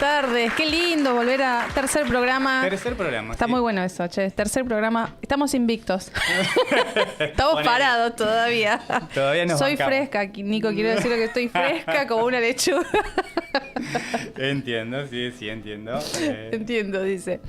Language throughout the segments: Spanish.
tardes. Qué lindo volver a tercer programa. Tercer programa. Está muy bueno eso, che. Tercer programa. Estamos invictos. Estamos parados todavía. Todavía nos Soy bancamos. fresca, Nico. Quiero decir que estoy fresca como una lechuga. Entiendo, sí, entiendo. Entiendo, dice.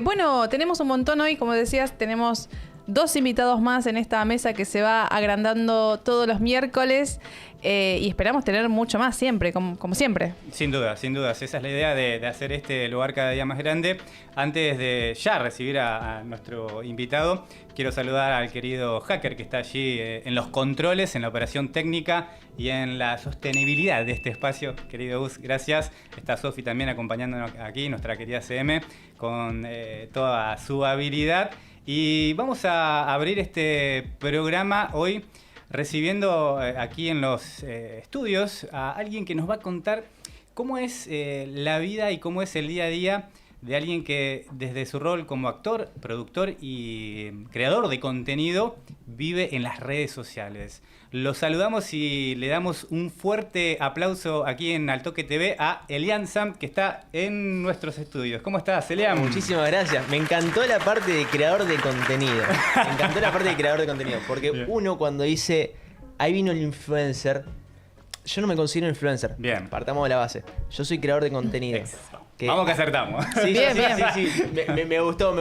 Bueno, tenemos un montón hoy. Como decías, tenemos 2 invitados más en esta mesa que se va agrandando todos los miércoles. Y esperamos tener mucho más siempre, como siempre. Sin dudas. Esa es la idea de hacer este lugar cada día más grande. Antes de ya recibir a nuestro invitado, quiero saludar al querido hacker que está allí en los controles, en la operación técnica y en la sostenibilidad de este espacio. Querido Gus, gracias. Está Sofi también acompañándonos aquí, nuestra querida CM, con toda su habilidad. Y vamos a abrir este programa hoy recibiendo aquí en los estudios a alguien que nos va a contar cómo es la vida y cómo es el día a día de alguien que desde su rol como actor, productor y creador de contenido vive en las redes sociales. Lo saludamos y le damos un fuerte aplauso aquí en Altoque TV a Elian Sam, que está en nuestros estudios. ¿Cómo estás, Elian? Muchísimas gracias. Me encantó la parte de creador de contenido. Porque uno cuando dice, ahí vino el influencer, yo no me considero influencer. Bien. Partamos de la base. Yo soy creador de contenido. Vamos que acertamos. Sí, Bien. Me gustó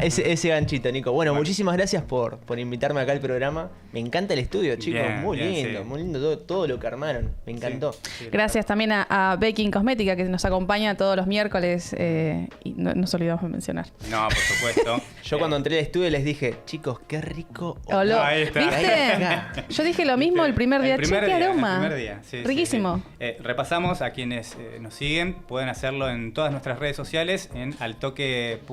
ese ganchito, Nico. Bueno, muchísimas gracias por invitarme acá al programa. Me encanta el estudio, chicos. Bien, muy bien, lindo, sí. muy lindo todo lo que armaron. Me encantó. Sí, Gracias también a Baking Cosmética, que nos acompaña todos los miércoles. Y no nos olvidamos de mencionar. No, por supuesto. Yo cuando entré al estudio les dije, chicos, qué rico. Olor. Ahí está. ¿Viste? Yo dije lo mismo el primer día. Che, qué aroma. El primer día, sí, Riquísimo. sí. Repasamos a quienes nos siguen. Pueden hacerlo en todas nuestras redes sociales, en altoque.tv,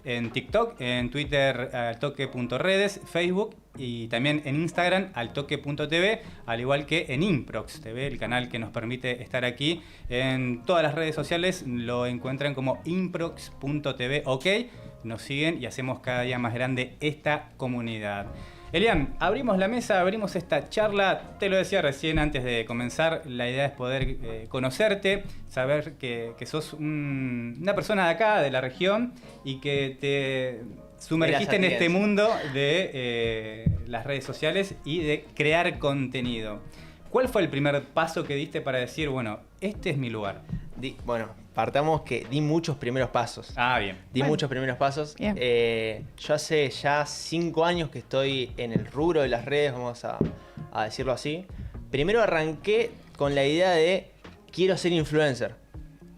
en TikTok, en Twitter, altoque.redes, Facebook y también en Instagram, altoque.tv, al igual que en Improx TV, el canal que nos permite estar aquí. En todas las redes sociales lo encuentran como improx.tv. Ok, nos siguen y hacemos cada día más grande esta comunidad. Elian, abrimos la mesa, abrimos esta charla. Te lo decía recién antes de comenzar, la idea es poder conocerte, saber que sos una persona de acá, de la región, y que te sumergiste en este mundo de las redes sociales y de crear contenido. ¿Cuál fue el primer paso que diste para decir, bueno, este es mi lugar? Bueno, partamos que di muchos primeros pasos. Ah, bien. Muchos primeros pasos. Bien. Yo hace ya 5 años que estoy en el rubro de las redes, vamos a decirlo así. Primero arranqué con la idea de quiero ser influencer.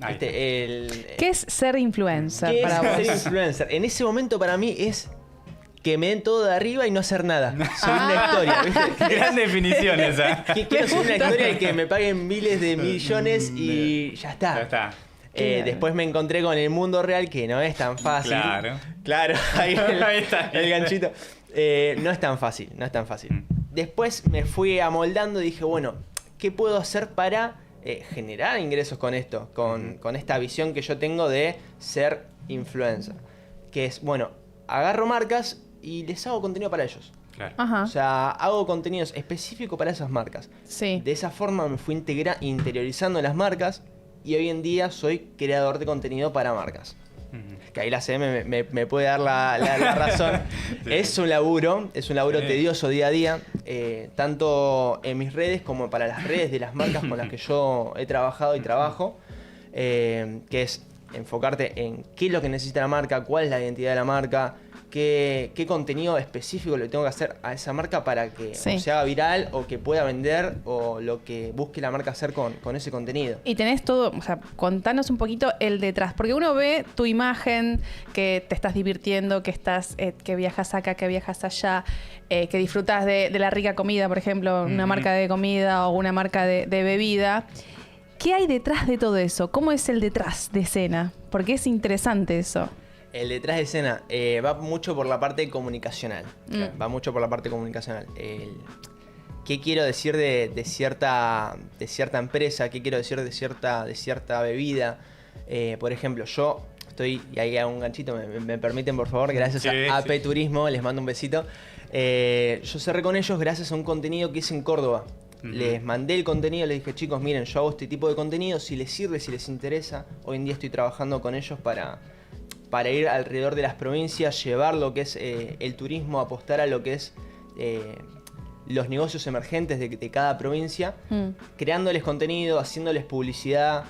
Ahí está. ¿Qué es ser influencer ¿Qué para es vos? ser influencer? En ese momento para mí es que me den todo de arriba y no hacer nada. Subir una historia, ¿viste? Gran definición esa. Quiero subir una historia y que me paguen miles de millones y ya está. Ya está. Después me encontré con el mundo real, que no es tan fácil. Claro, ahí está. el ganchito. No es tan fácil. Después me fui amoldando y dije, bueno, ¿qué puedo hacer para generar ingresos con esto? Con esta visión que yo tengo de ser influencer. Que es, bueno, agarro marcas y les hago contenido para ellos. Claro. Ajá. O sea, hago contenidos específicos para esas marcas. Sí. De esa forma me fui interiorizando las marcas y hoy en día soy creador de contenido para marcas. Que ahí la CM me puede dar la razón. Sí. Es un laburo Sí. tedioso día a día, tanto en mis redes como para las redes de las marcas con las que yo he trabajado y trabajo, que es enfocarte en qué es lo que necesita la marca, cuál es la identidad de la marca, qué contenido específico le tengo que hacer a esa marca para que Sí. o se haga viral o que pueda vender o lo que busque la marca hacer con ese contenido. Y tenés todo, o sea, contanos un poquito el detrás, porque uno ve tu imagen, que te estás divirtiendo, que estás, que viajas acá, que viajas allá, que disfrutas de la rica comida, por ejemplo, una marca de comida o una marca de bebida. ¿Qué hay detrás de todo eso? ¿Cómo es el detrás de escena? Porque es interesante eso. El detrás de escena va mucho por la parte comunicacional. Va mucho por la parte comunicacional. ¿Qué quiero decir de cierta empresa? ¿Qué quiero decir de cierta bebida? Por ejemplo, yo estoy, y ahí hago un ganchito, me permiten por favor, gracias a AP Turismo, les mando un besito. Yo cerré con ellos gracias a un contenido que hice en Córdoba. Les mandé el contenido, les dije, chicos, miren, yo hago este tipo de contenido, si les sirve, si les interesa. Hoy en día estoy trabajando con ellos para ir alrededor de las provincias, llevar lo que es el turismo, apostar a lo que es los negocios emergentes de cada provincia, creándoles contenido, haciéndoles publicidad.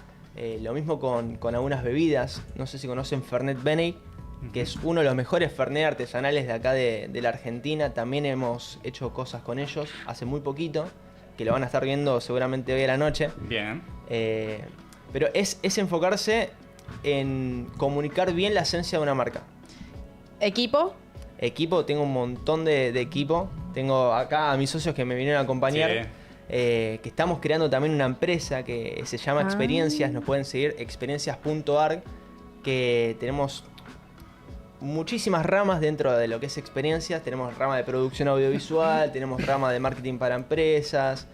Lo mismo con algunas bebidas. No sé si conocen Fernet Beney, que es uno de los mejores Fernet artesanales de acá de la Argentina. También hemos hecho cosas con ellos hace muy poquito, que lo van a estar viendo seguramente hoy a la noche. Bien. Pero es enfocarse en comunicar bien la esencia de una marca. ¿Equipo? Equipo, tengo un montón de equipo. Tengo acá a mis socios que me vinieron a acompañar. Sí. Que estamos creando también una empresa que se llama Experiencias. Nos pueden seguir, experiencias.org, que tenemos muchísimas ramas dentro de lo que es Experiencias. Tenemos rama de producción audiovisual, tenemos rama de marketing para empresas,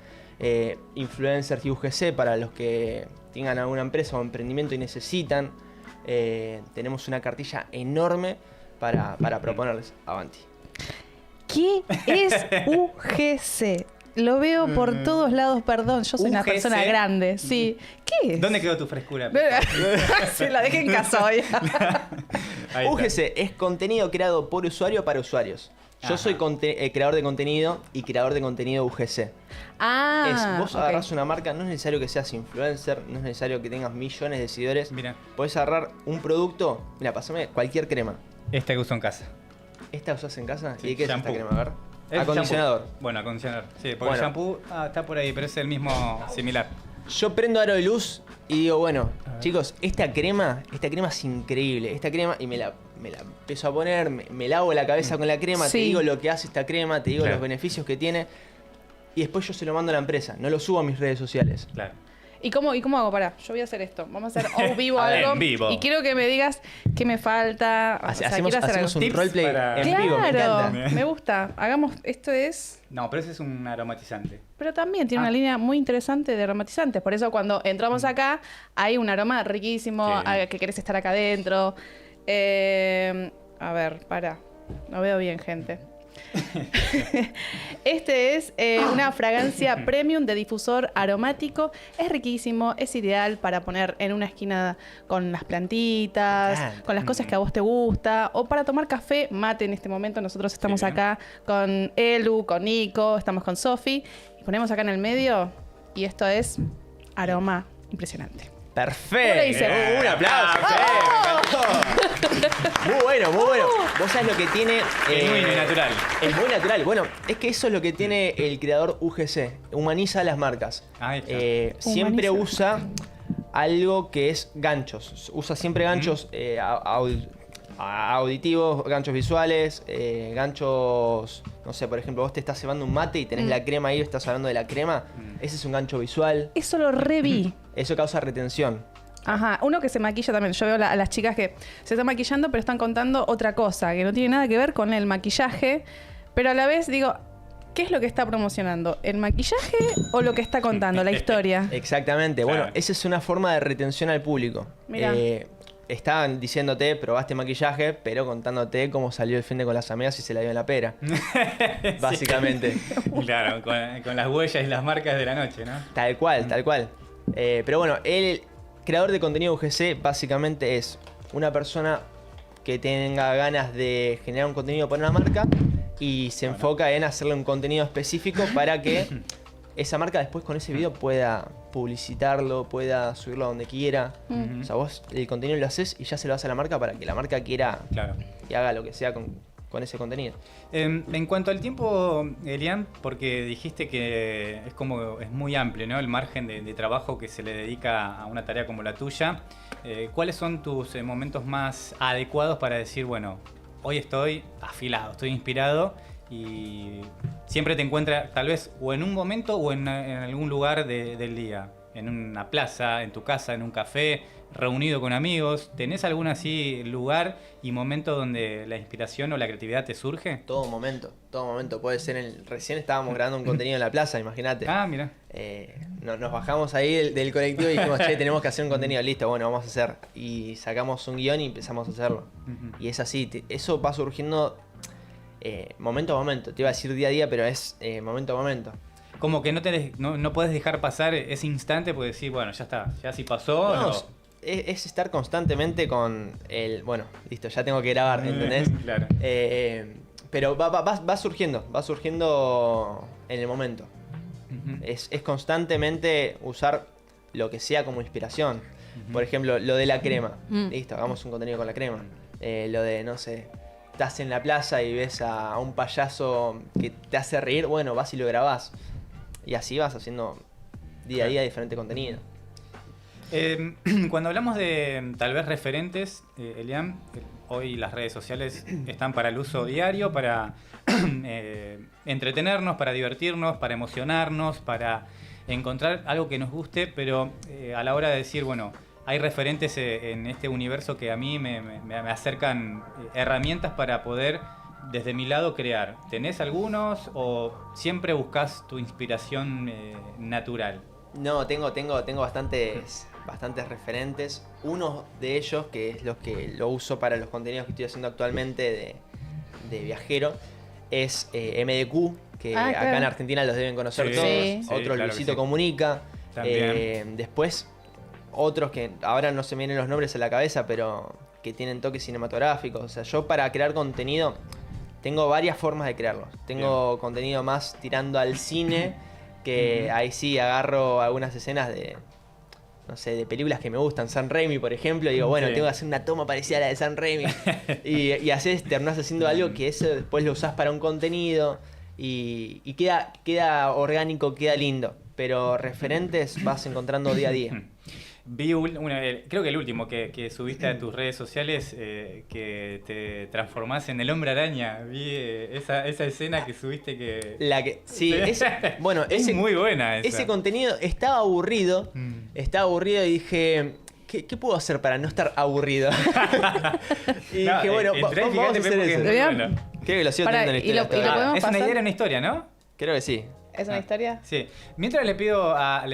influencers y UGC para los que tengan alguna empresa o emprendimiento y necesitan. Tenemos una cartilla enorme para proponerles. Avanti. ¿Qué es UGC? Lo veo por todos lados, perdón, yo soy una UGC. persona grande, sí. ¿Qué es? ¿Dónde quedó tu frescura? Sí, la dejé en casa hoy. Ahí está. UGC es contenido creado por usuario para usuarios. Yo Ajá. soy creador de contenido y creador de contenido UGC. Vos agarrás una marca, no es necesario que seas influencer, no es necesario que tengas millones de seguidores. Mira. Podés agarrar un producto, mira, pasame cualquier crema. Esta que uso en casa. ¿Esta usás en casa? Sí, ¿Y de qué es shampoo. esta crema? A ver. Es Acondicionador. shampoo. Bueno, acondicionador. Sí, porque Bueno. el shampoo está por ahí, pero es el mismo similar. Yo prendo aro de luz y digo, bueno, A ver. chicos, esta crema es increíble. Esta crema, y me la empiezo a poner, me lavo la cabeza con la crema, te Sí. digo lo que hace esta crema, te digo Claro. los beneficios que tiene. Y después yo se lo mando a la empresa, no lo subo a mis redes sociales. Claro. ¿Y cómo hago? Pará, yo voy a hacer esto. Vamos a hacer o vivo A ver, algo. en vivo. Y quiero que me digas qué me falta. O sea, Hacemos quiero hacer algo. un Tips roleplay para- en vivo, me Claro, encanta. me gusta. Hagamos, esto es... No, pero ese es un aromatizante. Pero también tiene una línea muy interesante de aromatizantes. Por eso cuando entramos acá hay un aroma riquísimo, Sí. que querés estar acá adentro. A ver, pará. No veo bien, gente. Este es una fragancia premium de difusor aromático. Es riquísimo, es ideal para poner en una esquina con las plantitas, con las cosas que a vos te gusta, o para tomar café, mate en este momento. Nosotros estamos Sí. acá con Elu, con Nico, estamos con Sofi, y ponemos acá en el medio, y esto es aroma impresionante. Perfecto. ¿Cómo le dice? Un aplauso. Muy bueno, muy bueno. Vos sabés lo que tiene. Es muy natural. Es muy natural. Bueno, es que eso es lo que tiene el creador UGC. Humaniza las marcas. Ahí está. Siempre Humaniza. usa algo que es ganchos. Usa siempre ganchos auditivos, ganchos visuales, ganchos. No sé, por ejemplo, vos te estás cebando un mate y tenés la crema ahí, estás hablando de la crema. Ese es un gancho visual. Eso lo reví. Eso causa retención. Ajá, uno que se maquilla también. Yo veo a las chicas que se están maquillando, pero están contando otra cosa, que no tiene nada que ver con el maquillaje. Pero a la vez digo, ¿qué es lo que está promocionando? ¿El maquillaje o lo que está contando, la historia? Exactamente. Claro. Bueno, esa es una forma de retención al público. Mirá. Estaban diciéndote, probaste maquillaje, pero contándote cómo salió el fin de con las amigas y se la dio en la pera. Básicamente. Claro, con las huellas y las marcas de la noche, ¿no? Tal cual, tal cual. Pero bueno, el creador de contenido UGC básicamente es una persona que tenga ganas de generar un contenido para una marca y se enfoca en hacerle un contenido específico para que esa marca después con ese video pueda publicitarlo, pueda subirlo a donde quiera. O sea, vos el contenido lo haces y ya se lo das a la marca para que la marca quiera Claro. y haga lo que sea con ese contenido. En cuanto al tiempo, Elian, porque dijiste que es muy amplio, ¿no? El margen de trabajo que se le dedica a una tarea como la tuya. ¿Cuáles son tus momentos más adecuados para decir, bueno, hoy estoy afilado, estoy inspirado y siempre te encuentras tal vez o en un momento o en algún lugar del día? En una plaza, en tu casa, en un café, reunido con amigos. ¿Tenés algún así lugar y momento donde la inspiración o la creatividad te surge? Todo momento. Puede ser recién estábamos grabando un contenido en la plaza, imagínate. Ah, mira. Nos bajamos ahí del colectivo y dijimos, che, tenemos que hacer un contenido, listo, bueno, vamos a hacer. Y sacamos un guión y empezamos a hacerlo. Y es así, eso va surgiendo momento a momento. Te iba a decir día a día, pero es momento a momento. como que no puedes dejar pasar ese instante porque decir, bueno, ya está, ya si pasó. No, es estar constantemente con el, bueno, listo, ya tengo que grabar, ¿entendés? Claro. Pero va surgiendo en el momento. Ujú. Es constantemente usar lo que sea como inspiración. Por ejemplo, lo de la crema. Listo, hagamos un contenido con la crema. Lo de, no sé, estás en la plaza y ves a un payaso que te hace reír, bueno, vas y lo grabás. Y así vas haciendo día a día diferente contenido. Cuando hablamos de tal vez referentes, Elian, hoy las redes sociales están para el uso diario, para entretenernos, para divertirnos, para emocionarnos, para encontrar algo que nos guste, pero a la hora de decir, bueno, hay referentes en este universo que a mí me acercan herramientas para poder, desde mi lado, crear. ¿Tenés algunos o siempre buscas tu inspiración natural? No, tengo bastantes referentes. Uno de ellos, que es los que lo uso para los contenidos que estoy haciendo actualmente de viajero, es MDQ, que acá claro. en Argentina los deben conocer Sí, todos. sí, Otro, claro Luisito que sí. Comunica. También. Después, otros que ahora no se me vienen los nombres a la cabeza, pero que tienen toques cinematográficos. O sea, yo para crear contenido tengo varias formas de crearlos. Tengo contenido más tirando al cine, que ahí sí agarro algunas escenas de, no sé, de películas que me gustan. Sam Raimi, por ejemplo, y digo, bueno, Sí. tengo que hacer una toma parecida a la de Sam Raimi. y terminás haciendo algo que eso después lo usás para un contenido y queda orgánico, queda lindo. Pero referentes vas encontrando día a día. Vi creo que el último que subiste a tus redes sociales, que te transformás en el Hombre Araña. Vi esa escena que subiste que... Sí, bueno, es muy buena esa. ese contenido estaba aburrido. Y dije, ¿qué puedo hacer para no estar aburrido? Y No, dije, bueno, entré y vamos a fíjate hacer porque es eso. muy bueno. Creo que lo sigo Pará, teniendo en y la lo historia. podemos Es una pasar. idea, una historia, ¿no? Creo que sí. ¿Es una historia? Sí. Mientras le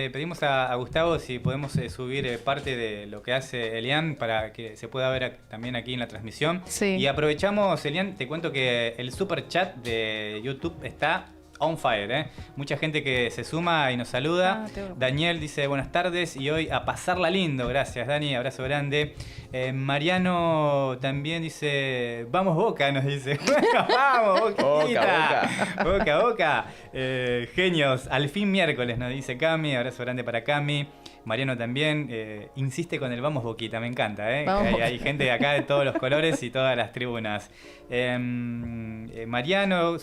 pedimos a Gustavo si podemos subir parte de lo que hace Elian para que se pueda ver también aquí en la transmisión. Sí. Y aprovechamos, Elian, te cuento que el super chat de YouTube está on fire, ¿eh? Mucha gente que se suma y nos saluda. Daniel dice buenas tardes y hoy a pasarla lindo. Gracias, Dani, abrazo grande. Mariano también dice vamos Boca, nos dice. Vamos, Boquita. Boca. Genios, al fin miércoles, nos dice Cami. Abrazo grande para Cami. Mariano también insiste con el vamos Boquita, me encanta, ¿eh? Hay gente de acá de todos los colores y todas las tribunas. Mariano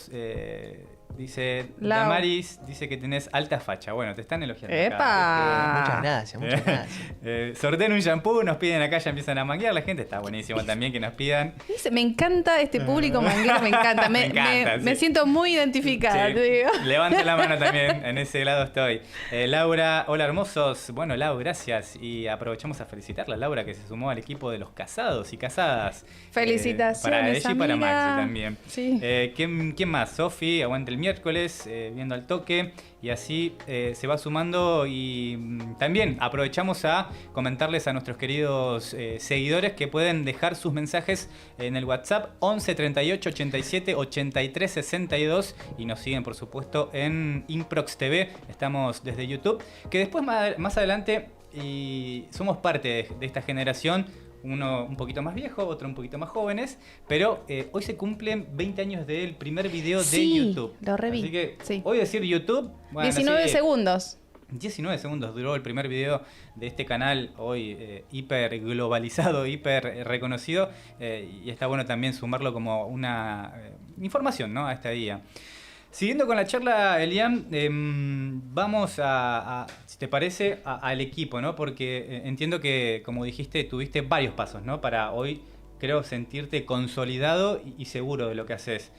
dice, Lau. Damaris dice que tenés alta facha. Bueno, te están elogiando acá. ¡Epa! Muchas gracias. Sorteen un shampoo, nos piden acá, ya empiezan a manguear. La gente está buenísimo también que nos pidan. Me encanta este público manguero, me encanta. Me encanta, me sí. siento muy identificada, Sí. te digo. Levanta la mano también, en ese lado estoy. Laura, hola hermosos. Bueno, Lau, gracias. Y aprovechamos a felicitarla, Laura, que se sumó al equipo de los casados y casadas. Felicitaciones, para ella y para amiga. Maxi también. Sí. ¿Quién más? Sofi, aguante el miércoles, viendo al toque. Y así se va sumando. Y también aprovechamos a comentarles a nuestros queridos seguidores que pueden dejar sus mensajes en el WhatsApp 11 38 87 83 62 y nos siguen por supuesto en Improx TV. Estamos desde YouTube, que después más adelante y somos parte de esta generación. Uno un poquito más viejo, otro un poquito más jóvenes, pero hoy se cumplen 20 años del primer video de YouTube. Lo reví. Así que Sí. hoy decir YouTube, bueno, 19 sí, segundos. 19 segundos duró el primer video de este canal, hoy hiper globalizado, hiper reconocido, y está bueno también sumarlo como una información, ¿no?, a este día. Siguiendo con la charla, Elian, vamos si te parece, al equipo, ¿no? Porque entiendo que, como dijiste, tuviste varios pasos, ¿no? Para hoy, creo, sentirte consolidado y seguro de lo que haces.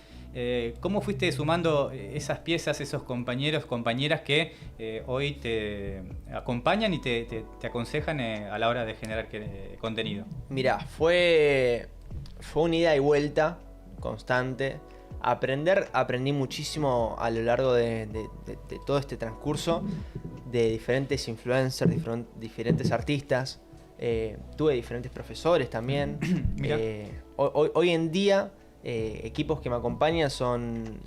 ¿Cómo fuiste sumando esas piezas, esos compañeros, compañeras que hoy te acompañan y te aconsejan a la hora de generar contenido? Mirá, fue una ida y vuelta constante. Aprendí muchísimo a lo largo de todo este transcurso, de diferentes influencers, diferentes artistas. Tuve diferentes profesores también. Hoy en día, equipos que me acompañan son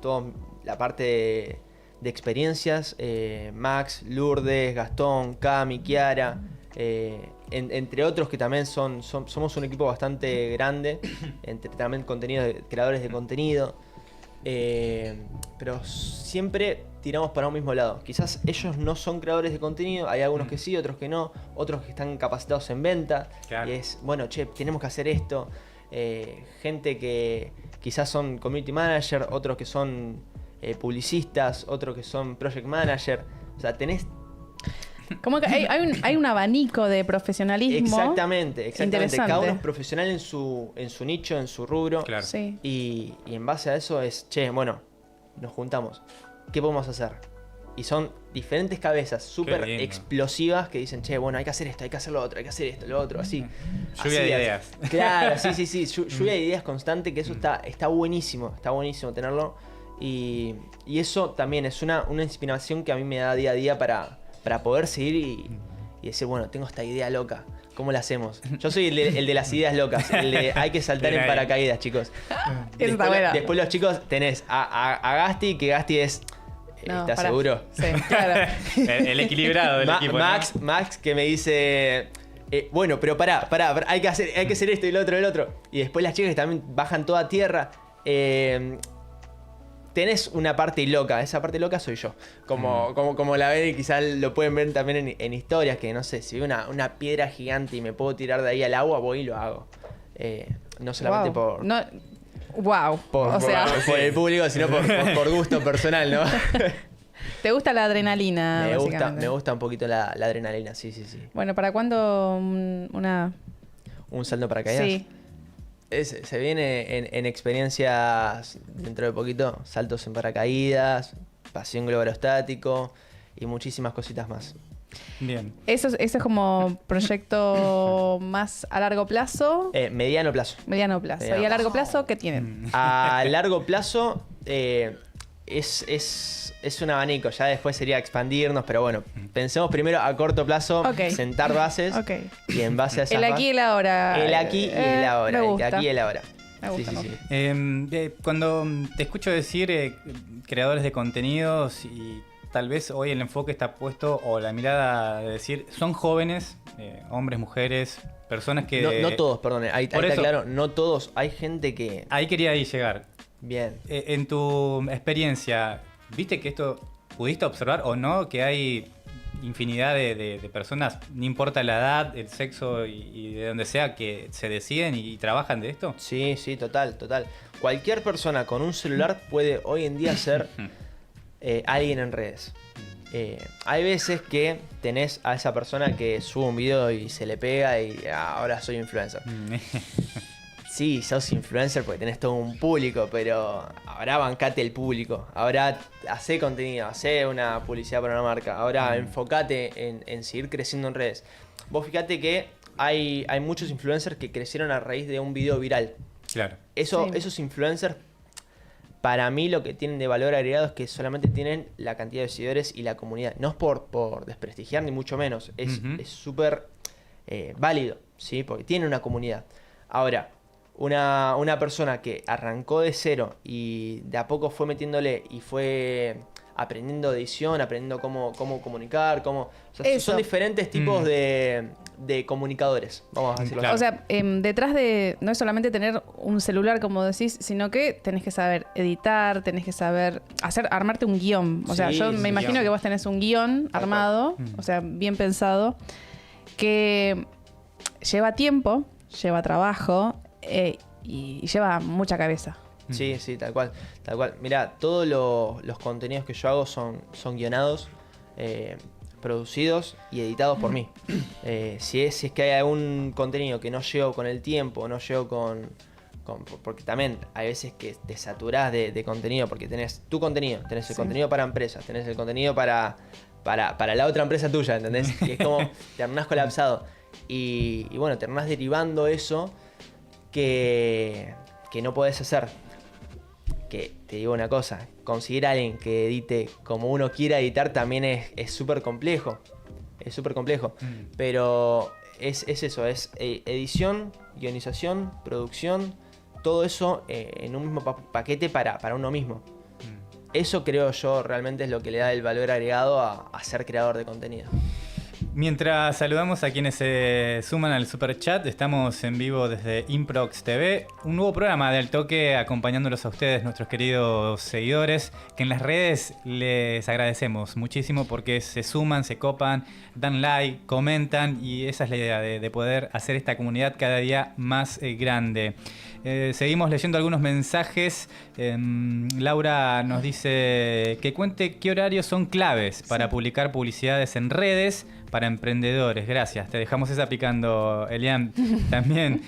todos la parte de experiencias, Max, Lourdes, Gastón, Cami, Kiara, entre otros que también somos un equipo bastante grande, entre también creadores de contenido, pero siempre tiramos para un mismo lado. Quizás ellos no son creadores de contenido, hay algunos que sí, otros que no, otros que están capacitados en venta, claro. Y es, bueno, che, tenemos que hacer esto. Gente que quizás son community manager, otros que son publicistas, otros que son project manager. O sea, tenés... Como que hay un abanico de profesionalismo. Exactamente. Cada uno es profesional en su nicho, en su rubro. Claro. Sí. Y en base a eso es, che, bueno, nos juntamos. ¿Qué podemos hacer? Y son diferentes cabezas súper explosivas que dicen, che, bueno, hay que hacer esto, hay que hacer lo otro, hay que hacer esto, lo otro, así. Lluvia de ideas. Claro, sí. Lluvia de ideas constante, que eso está buenísimo tenerlo. Y eso también es una inspiración que a mí me da día a día para poder seguir y decir, bueno, tengo esta idea loca, ¿cómo la hacemos? Yo soy el de las ideas locas, el de hay que saltar en paracaídas, chicos. Después los chicos tenés a Gasti, que Gasti es... ¿Estás seguro? Sí, claro. El equilibrado del equipo. Max que me dice... bueno, pero pará, hay que hacer esto y lo otro. Y después las chicas que también bajan toda a tierra. Tenés una parte loca, esa parte loca soy yo. Como la ven y quizás lo pueden ver también en historias, que no sé, si veo una piedra gigante y me puedo tirar de ahí al agua, voy y lo hago. No solamente por el público, sino por gusto personal, ¿no? ¿Te gusta la adrenalina? Me gusta un poquito la adrenalina, sí. Bueno, ¿para cuándo un salto para paracaídas? Sí. Se viene en experiencias dentro de poquito, saltos en paracaídas, pasión globo aerostático y muchísimas cositas más. Bien. ¿Eso es como proyecto más a largo plazo? Mediano plazo. Mediano plazo. ¿Y a largo plazo qué tienen? A largo plazo es un abanico, ya después sería expandirnos, pero bueno, pensemos primero a corto plazo, sentar bases y en base a esas el aquí y el ahora. El aquí y el ahora. Me gusta. El aquí y el ahora. Me gusta. Sí. Cuando te escucho decir creadores de contenidos y tal vez hoy el enfoque está puesto o la mirada de decir, son jóvenes, hombres, mujeres, personas que... No todos, perdón, ahí está claro, no todos, hay gente que... Ahí quería llegar. Bien. En tu experiencia, ¿viste que esto pudiste observar o no? Que hay infinidad de personas, no importa la edad, el sexo y de donde sea, que se deciden y trabajan de esto. Sí, total. Cualquier persona con un celular puede hoy en día ser alguien en redes. Hay veces que tenés a esa persona que sube un video y se le pega y ahora soy influencer. Sí, sos influencer porque tenés todo un público, pero ahora bancate el público. Ahora hacé contenido, hacé una publicidad para una marca. Ahora enfocate en seguir creciendo en redes. Vos fíjate que hay muchos influencers que crecieron a raíz de un video viral. Claro. Esos influencers, para mí lo que tienen de valor agregado es que solamente tienen la cantidad de seguidores y la comunidad. No es por desprestigiar ni mucho menos. Es súper válido, ¿sí? Porque tiene una comunidad. Ahora... Una persona que arrancó de cero y de a poco fue metiéndole y fue aprendiendo edición, aprendiendo cómo comunicar, son diferentes tipos de comunicadores, vamos a decirlo así. O sea, detrás de no es solamente tener un celular, como decís, sino que tenés que saber editar, tenés que saber armarte un guión. O sea, yo me imagino que vos tenés un guión armado, o sea, bien pensado, que lleva tiempo, lleva trabajo, y lleva mucha cabeza. Sí, tal cual. Mirá, todos los contenidos que yo hago son guionados, producidos y editados por mí. Si es que hay algún contenido que no llego con el tiempo, no llego porque también hay veces que te saturás de contenido, porque tenés tu contenido, tenés el contenido para empresas, tenés el contenido para la otra empresa tuya, ¿entendés? Y es como, terminás colapsado. Y bueno, terminás derivando eso que no podés hacer. Que te digo una cosa, conseguir a alguien que edite como uno quiera editar también es súper complejo. Es súper complejo. Pero es eso, es edición, guionización, producción, todo eso en un mismo paquete para uno mismo. eso creo yo realmente es lo que le da el valor agregado a ser creador de contenido. Mientras saludamos a quienes se suman al Super Chat, estamos en vivo desde Improx TV, un nuevo programa de Al Toque acompañándolos a ustedes, nuestros queridos seguidores, que en las redes les agradecemos muchísimo porque se suman, se copan, dan like, comentan y esa es la idea de poder hacer esta comunidad cada día más grande. Seguimos leyendo algunos mensajes. Laura nos dice que cuente qué horarios son claves para publicar publicidades en redes para emprendedores. Gracias, te dejamos esa picando, Elian. También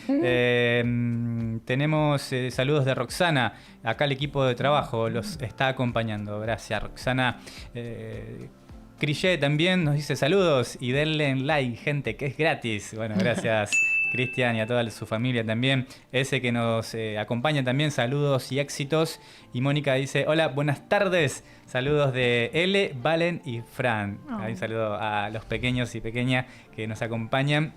tenemos saludos de Roxana. Acá el equipo de trabajo los está acompañando. Gracias, Roxana. Crillé también nos dice saludos y denle like, gente, que es gratis. Bueno, gracias. Cristian y a toda su familia también. Ese que nos acompaña también, saludos y éxitos. Y Mónica dice, hola, buenas tardes. Saludos de L, Valen y Fran. Ahí un saludo a los pequeños y pequeñas que nos acompañan.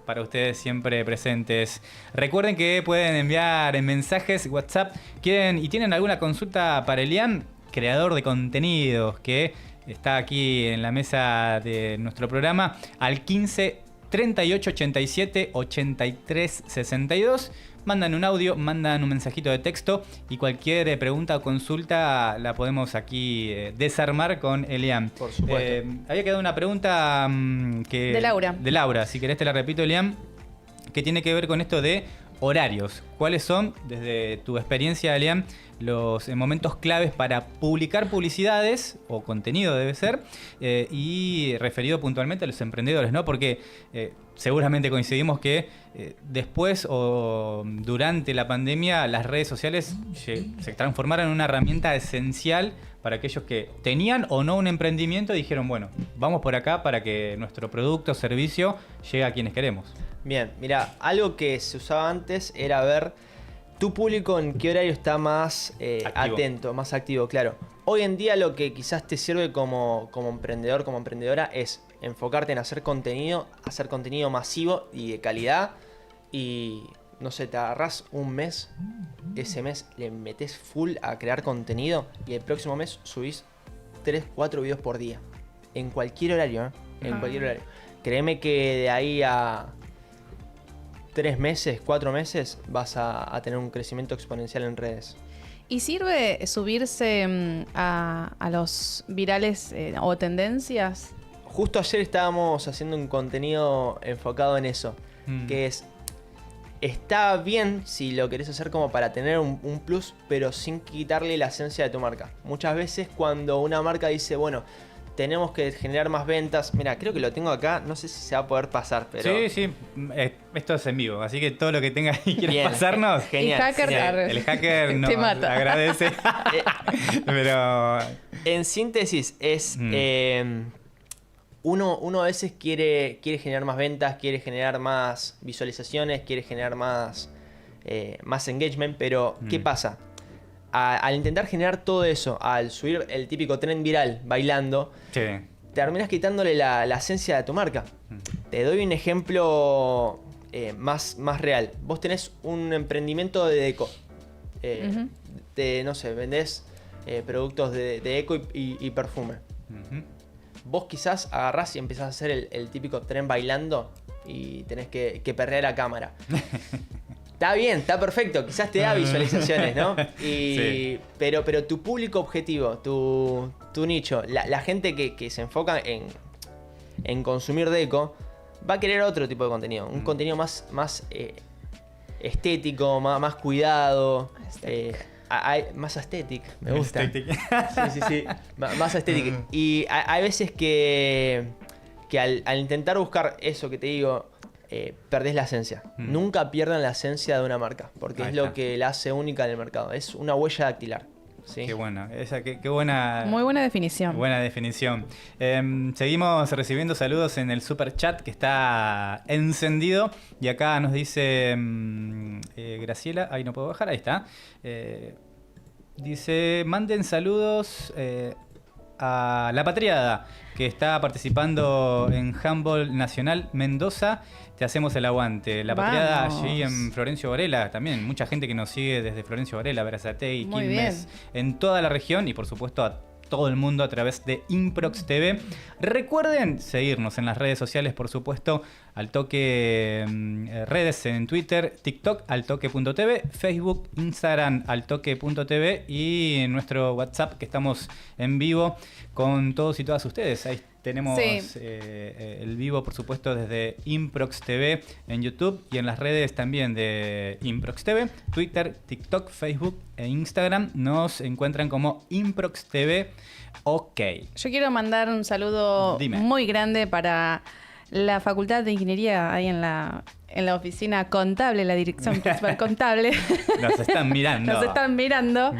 Para ustedes siempre presentes. Recuerden que pueden enviar mensajes, WhatsApp. ¿Quieren y tienen alguna consulta para Elian? Creador de contenidos que está aquí en la mesa de nuestro programa. Al 15 38 87 83 62. Mandan un audio, mandan un mensajito de texto y cualquier pregunta o consulta la podemos aquí desarmar con Elian. Por supuesto. Había quedado una pregunta de Laura. De Laura, si querés te la repito, Elian, que tiene que ver con esto de horarios. ¿Cuáles son, desde tu experiencia, Elian, los momentos claves para publicar publicidades o contenido debe ser y referido puntualmente a los emprendedores, ¿no? Porque seguramente coincidimos que después o durante la pandemia las redes sociales se transformaron en una herramienta esencial para aquellos que tenían o no un emprendimiento y dijeron, bueno, vamos por acá para que nuestro producto o servicio llegue a quienes queremos. Bien, mira, algo que se usaba antes era ver tu público en qué horario está más atento, más activo, claro. Hoy en día lo que quizás te sirve como emprendedor, como emprendedora, es enfocarte en hacer contenido masivo y de calidad. Y, no sé, te agarrás un mes, ese mes le metes full a crear contenido y el próximo mes subís 3, 4 videos por día. En cualquier horario, ¿eh? En cualquier horario. Créeme que de ahí a 3 meses, 4 meses, vas a tener un crecimiento exponencial en redes. ¿Y sirve subirse a los virales o tendencias? Justo ayer estábamos haciendo un contenido enfocado en eso, que es, está bien si lo querés hacer como para tener un plus, pero sin quitarle la esencia de tu marca. Muchas veces cuando una marca dice, bueno, tenemos que generar más ventas. Mira, creo que lo tengo acá. No sé si se va a poder pasar, pero... Sí. Esto es en vivo. Así que todo lo que tengas y quieras pasarnos... Genial. El hacker nos te mata. agradece. Pero... En síntesis, es... Uno a veces quiere generar más ventas, quiere generar más visualizaciones, quiere generar más engagement, pero ¿qué pasa? Al intentar generar todo eso, al subir el típico trend viral bailando, sí, terminas quitándole la esencia de tu marca. Te doy un ejemplo más real. Vos tenés un emprendimiento de deco. No sé, vendés productos de eco y perfume. Vos quizás agarrás y empezás a hacer el típico tren bailando y tenés que perrear a cámara. Está bien, está perfecto, quizás te da visualizaciones, ¿no? Sí. Pero tu público objetivo, tu nicho, la gente que se enfoca en consumir deco, va a querer otro tipo de contenido. Un contenido más estético, más cuidado. Más aesthetic, me gusta. Sí. Más aesthetic. Y hay veces que al intentar buscar eso que te digo, perdés la esencia. Nunca pierdan la esencia de una marca, porque es lo que la hace única en el mercado. Es una huella dactilar. ¿Sí? Qué buena, qué buena. Muy buena definición. Buena definición. Seguimos recibiendo saludos en el super chat que está encendido. Y acá nos dice Graciela, ahí no puedo bajar, ahí está. Dice, manden saludos. a La Patriada, que está participando en Handball Nacional Mendoza. Te hacemos el aguante. La Patriada allí en Florencio Varela también. Mucha gente que nos sigue desde Florencio Varela, Berazategui, Quilmes, en toda la región y por supuesto a todo el mundo a través de Improx TV. Recuerden seguirnos en las redes sociales, por supuesto, al toque redes en Twitter, TikTok, altoque.tv, Facebook, Instagram, altoque.tv y en nuestro WhatsApp que estamos en vivo con todos y todas ustedes. Ahí tenemos el vivo, por supuesto, desde Improx TV en YouTube y en las redes también de Improx TV, Twitter, TikTok, Facebook e Instagram. Nos encuentran como Improx TV. OK. Yo quiero mandar un saludo muy grande para la Facultad de Ingeniería ahí en la oficina contable, la dirección principal contable. Nos están mirando. Nos están mirando.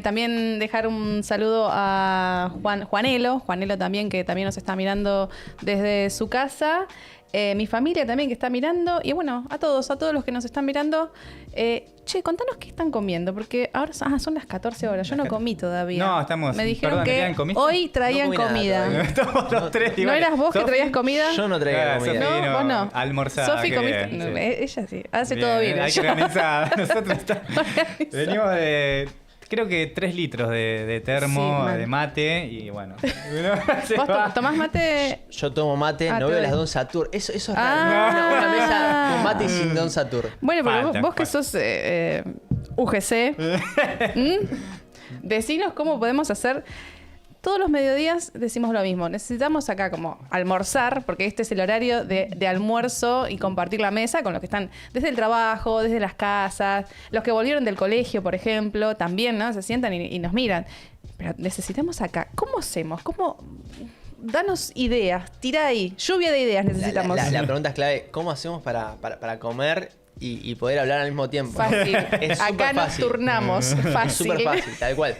También dejar un saludo a Juanelo también, que también nos está mirando desde su casa. Mi familia también que está mirando. Y bueno, a todos los que nos están mirando. Che, contanos qué están comiendo, porque ahora son las 14 horas. Yo no comí todavía. No, estamos... Me dijeron que ¿comiste? hoy traían comida. Estamos los tres. ¿No eras vos que traías comida? Yo no traía comida. No, vos no. Almorzar. Sofi, comiste. Sí. No, ella sí. Hace todo bien. Hay que organizar. Nosotros venimos de... Creo que 3 litros de termo, de mate y bueno. ¿Vos tomás mate? Yo tomo mate, no veo las Don Satur. Eso es raro. Una mesa con mate y sin Don Satur. Bueno, pero vos que sos UGC, decinos cómo podemos hacer. Todos los mediodías decimos lo mismo. Necesitamos acá como almorzar, porque este es el horario de almuerzo y compartir la mesa con los que están desde el trabajo, desde las casas, los que volvieron del colegio, por ejemplo, también, ¿no? Se sientan y nos miran. Pero necesitamos acá. ¿Cómo hacemos? Danos ideas. Tira ahí. Lluvia de ideas necesitamos. La pregunta es clave. ¿Cómo hacemos para comer y poder hablar al mismo tiempo? Fácil. Es acá nos fácil. turnamos. Fácil. Es súper fácil, tal cual.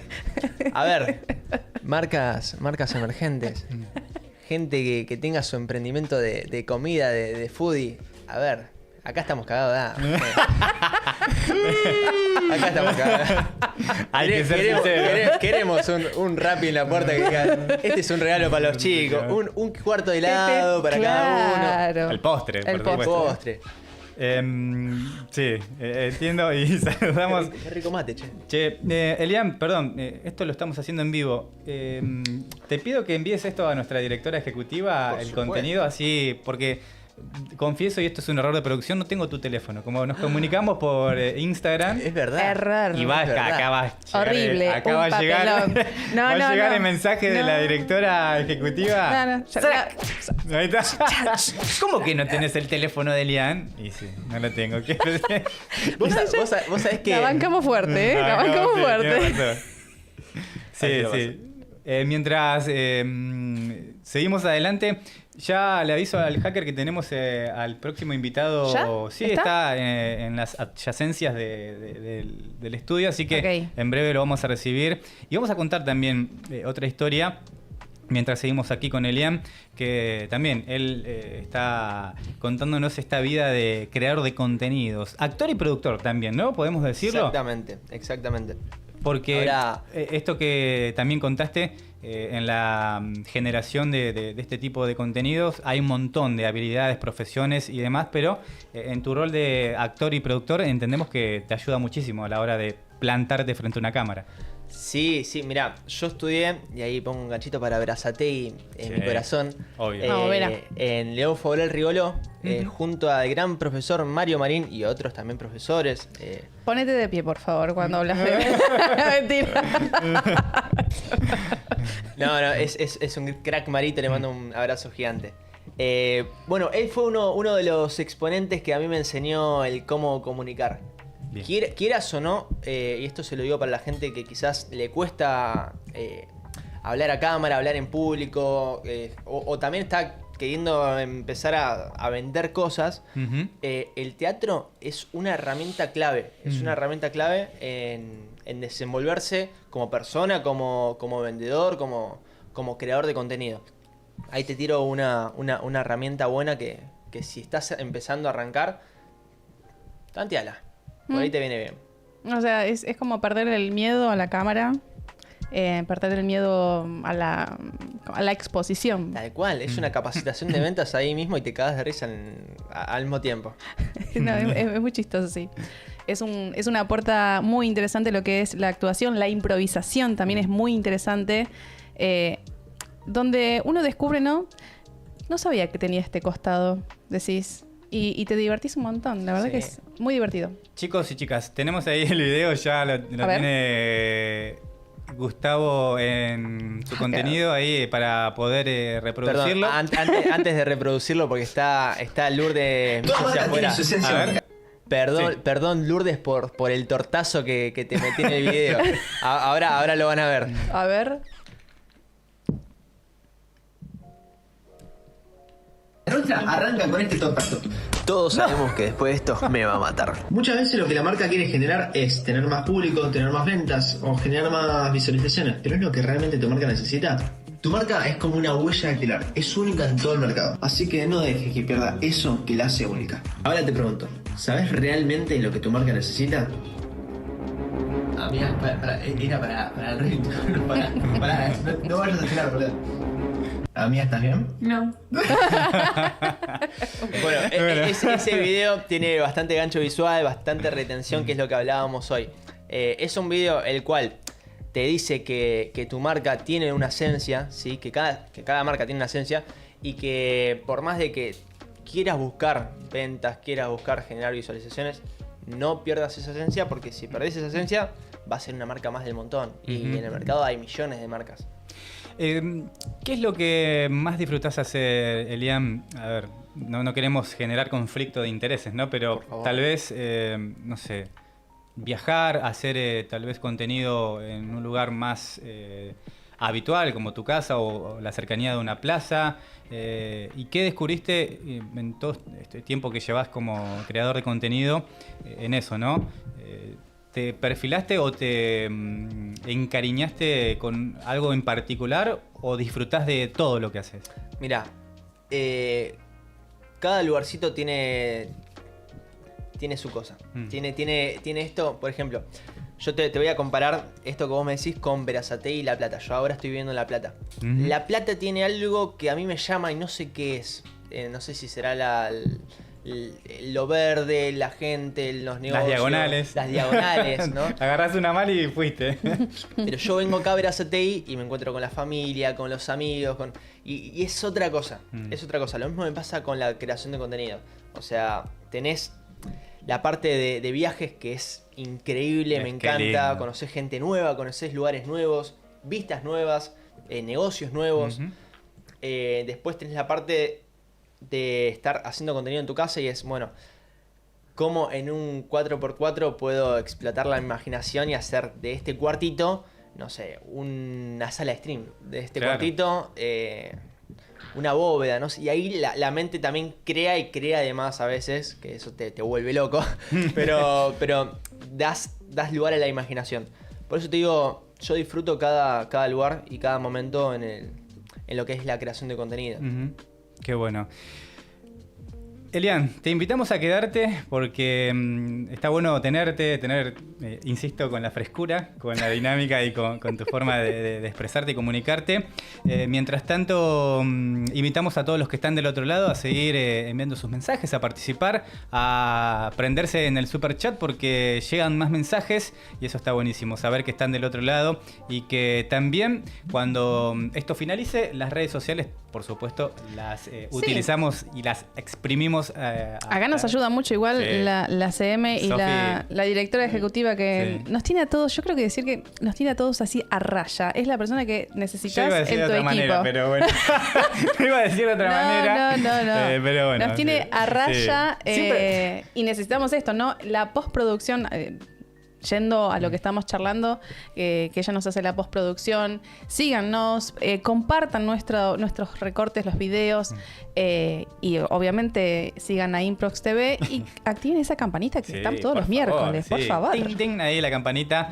A ver, marcas emergentes. Gente que tenga su emprendimiento de comida, de foodie. A ver, acá estamos cagados. Acá estamos cagados. Hay que ser sincero. Queremos un Rappi en la puerta que diga, este es un regalo para los chicos. Un cuarto de helado para cada uno. El postre, El por supuesto. Postre. Sí, entiendo y saludamos. Qué rico mate, che. Che, Elian, perdón, esto lo estamos haciendo en vivo. Te pido que envíes esto a nuestra directora ejecutiva, Por el supuesto. contenido, así, porque confieso, y esto es un error de producción, no tengo tu teléfono. Como nos comunicamos por Instagram. Es verdad. Error. Y va, acá va a llegar, Horrible, acá un va a llegar, papelón. No, va a no, llegar no. el mensaje de la directora ejecutiva. No. Ahí está. ¿Cómo que no tenés el teléfono de Elian? Y sí, no lo tengo. Vos sabés que... La bancamos fuerte, ¿eh? La Ah, bancamos sí, fuerte. tiene razón. Sí, Ahí sí. Mientras seguimos adelante, ya le aviso al hacker que tenemos al próximo invitado. ¿Ya? Sí, ¿Está? está en las adyacencias del estudio, así que Ok. en breve lo vamos a recibir. Y vamos a contar también otra historia. Mientras seguimos aquí con Elian, que también él está contándonos esta vida de creador de contenidos. Actor y productor también, ¿no? ¿Podemos decirlo? Exactamente. Porque Ahora... esto que también contaste, en la generación de este tipo de contenidos hay un montón de habilidades, profesiones y demás, pero en tu rol de actor y productor entendemos que te ayuda muchísimo a la hora de plantarte frente a una cámara. Sí, mirá, yo estudié, y ahí pongo un ganchito para Berazategui en mi corazón. Obvio. Vamos, Vera. En León Faurel Rigoló, junto al gran profesor Mario Marín y otros también profesores. Ponete de pie, por favor, cuando hablas de... Mentira. No, es un crack Marito, le mando un abrazo gigante. Bueno, él fue uno de los exponentes que a mí me enseñó el cómo comunicar. Quieras o no, y esto se lo digo para la gente que quizás le cuesta hablar a cámara, hablar en público, o también está queriendo empezar a vender cosas, el teatro es una herramienta clave. Es una herramienta clave en desenvolverse como persona, como vendedor, como creador de contenido. Ahí te tiro una herramienta buena que si estás empezando a arrancar, tanteala. Por ahí te viene bien. O sea, es como perder el miedo a la cámara perder el miedo a la exposición. Tal cual, es una capacitación de ventas ahí mismo y te cagas de risa al mismo tiempo. No, es muy chistoso, sí. Es una puerta muy interesante lo que es la actuación, la improvisación también es muy interesante, donde uno descubre, ¿no? No sabía que tenía este costado, decís. Y te divertís un montón, la verdad que es muy divertido. Chicos y chicas, tenemos ahí el video, ya lo tiene Gustavo en su contenido ahí para poder reproducirlo. Perdón, antes de reproducirlo, porque está Lourdes afuera. A ver. Perdón, Lourdes, por el tortazo que te metí en el video. Ahora lo van a ver. A ver. La nuestra arranca con este tortazo. Todos sabemos que después de esto me va a matar. Muchas veces lo que la marca quiere generar es tener más público, tener más ventas o generar más visualizaciones. Pero es lo que realmente tu marca necesita. Tu marca es como una huella dactilar, es única en todo el mercado. Así que no dejes que pierda eso que la hace única. Ahora te pregunto, ¿sabes realmente lo que tu marca necesita? Amiga, era para el ritmo. No vayas a tirar, boludo. Amiga, ¿estás bien? No. Bueno, ese video tiene bastante gancho visual, bastante retención, que es lo que hablábamos hoy. Es un video el cual te dice que tu marca tiene una esencia, ¿sí? que cada marca tiene una esencia y que por más de que quieras buscar ventas, quieras buscar generar visualizaciones, no pierdas esa esencia, porque si perdés esa esencia va a ser una marca más del montón. Y en el mercado hay millones de marcas. ¿Qué es lo que más disfrutás hacer, Elian? A ver, no queremos generar conflicto de intereses, ¿no? Pero tal vez, no sé, viajar, hacer tal vez contenido en un lugar más habitual, como tu casa o la cercanía de una plaza. ¿Y qué descubriste en todo este tiempo que llevas como creador de contenido en eso, ¿no? ¿Te perfilaste o te encariñaste con algo en particular o disfrutás de todo lo que haces? Mirá, cada lugarcito tiene su cosa. Tiene esto, por ejemplo, yo te voy a comparar esto que vos me decís con Berazategui y La Plata. Yo ahora estoy viviendo en La Plata. La Plata tiene algo que a mí me llama y no sé qué es. No sé si será lo verde, la gente, los negocios. Las diagonales, ¿no? Agarrás una mal y fuiste. Pero yo vengo acá a Berazategui y me encuentro con la familia, con los amigos, y es otra cosa. Es otra cosa. Lo mismo me pasa con la creación de contenido. O sea, tenés la parte de viajes que es increíble, me encanta. Conocés gente nueva, conocés lugares nuevos, vistas nuevas, negocios nuevos. Después tenés la parte de estar haciendo contenido en tu casa y es, bueno, cómo en un 4x4 puedo explotar la imaginación y hacer de este cuartito, no sé, una sala de stream. De este cuartito, una bóveda, ¿no? Y ahí la mente también crea y crea además a veces, que eso te vuelve loco, pero das lugar a la imaginación. Por eso te digo, yo disfruto cada lugar y cada momento en lo que es la creación de contenido. Qué bueno. Elian, te invitamos a quedarte porque está bueno tener, insisto, con la frescura, con la dinámica y con tu forma de expresarte y comunicarte. Mientras tanto, invitamos a todos los que están del otro lado a seguir enviando sus mensajes, a participar, a prenderse en el super chat porque llegan más mensajes y eso está buenísimo, saber que están del otro lado y que también cuando esto finalice, las redes sociales, por supuesto, las utilizamos y las exprimimos. Acá nos ayuda mucho igual la CM y la directora ejecutiva que nos tiene a todos, yo creo que decir que nos tiene a todos así a raya. Es la persona que necesitas en tu equipo. Yo iba a decir de otra manera, pero bueno. Iba a decir de otra manera. No. Pero bueno. Nos tiene a raya y necesitamos esto, ¿no? La postproducción... Yendo a lo que estamos charlando, que ella nos hace la postproducción, síganos, compartan nuestros recortes, los videos y obviamente sigan a Improx TV y activen esa campanita que están todos los miércoles, por favor. Ting, ting, ahí la campanita.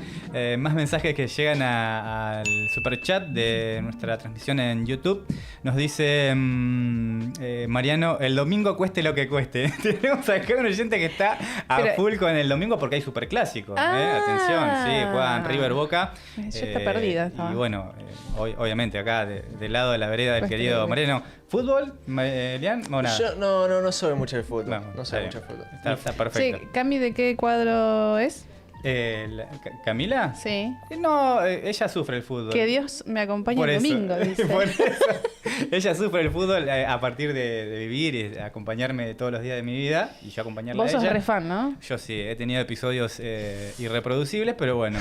Más mensajes que llegan al superchat de nuestra transmisión en YouTube. Nos dice Mariano, el domingo cueste lo que cueste. Tenemos acá un oyente que está a full con el domingo porque hay superclásico. Atención, sí, juegan River Boca. Ya está perdida. Y bueno, obviamente acá del lado de la vereda del Pues querido Mariano. ¿Fútbol, Elian? ¿O nada? Yo no soy mucho de fútbol. No soy mucho de fútbol. Está perfecto. Sí, Cami, ¿de qué cuadro es? ¿Camila? Sí. No, ella sufre el fútbol. Que Dios me acompañe Por el eso, domingo, dice. por eso. Ella sufre el fútbol a partir de vivir y acompañarme todos los días de mi vida y yo acompañarla a Vos ella. sos re fan, ¿no? Yo sí, he tenido episodios irreproducibles, pero bueno,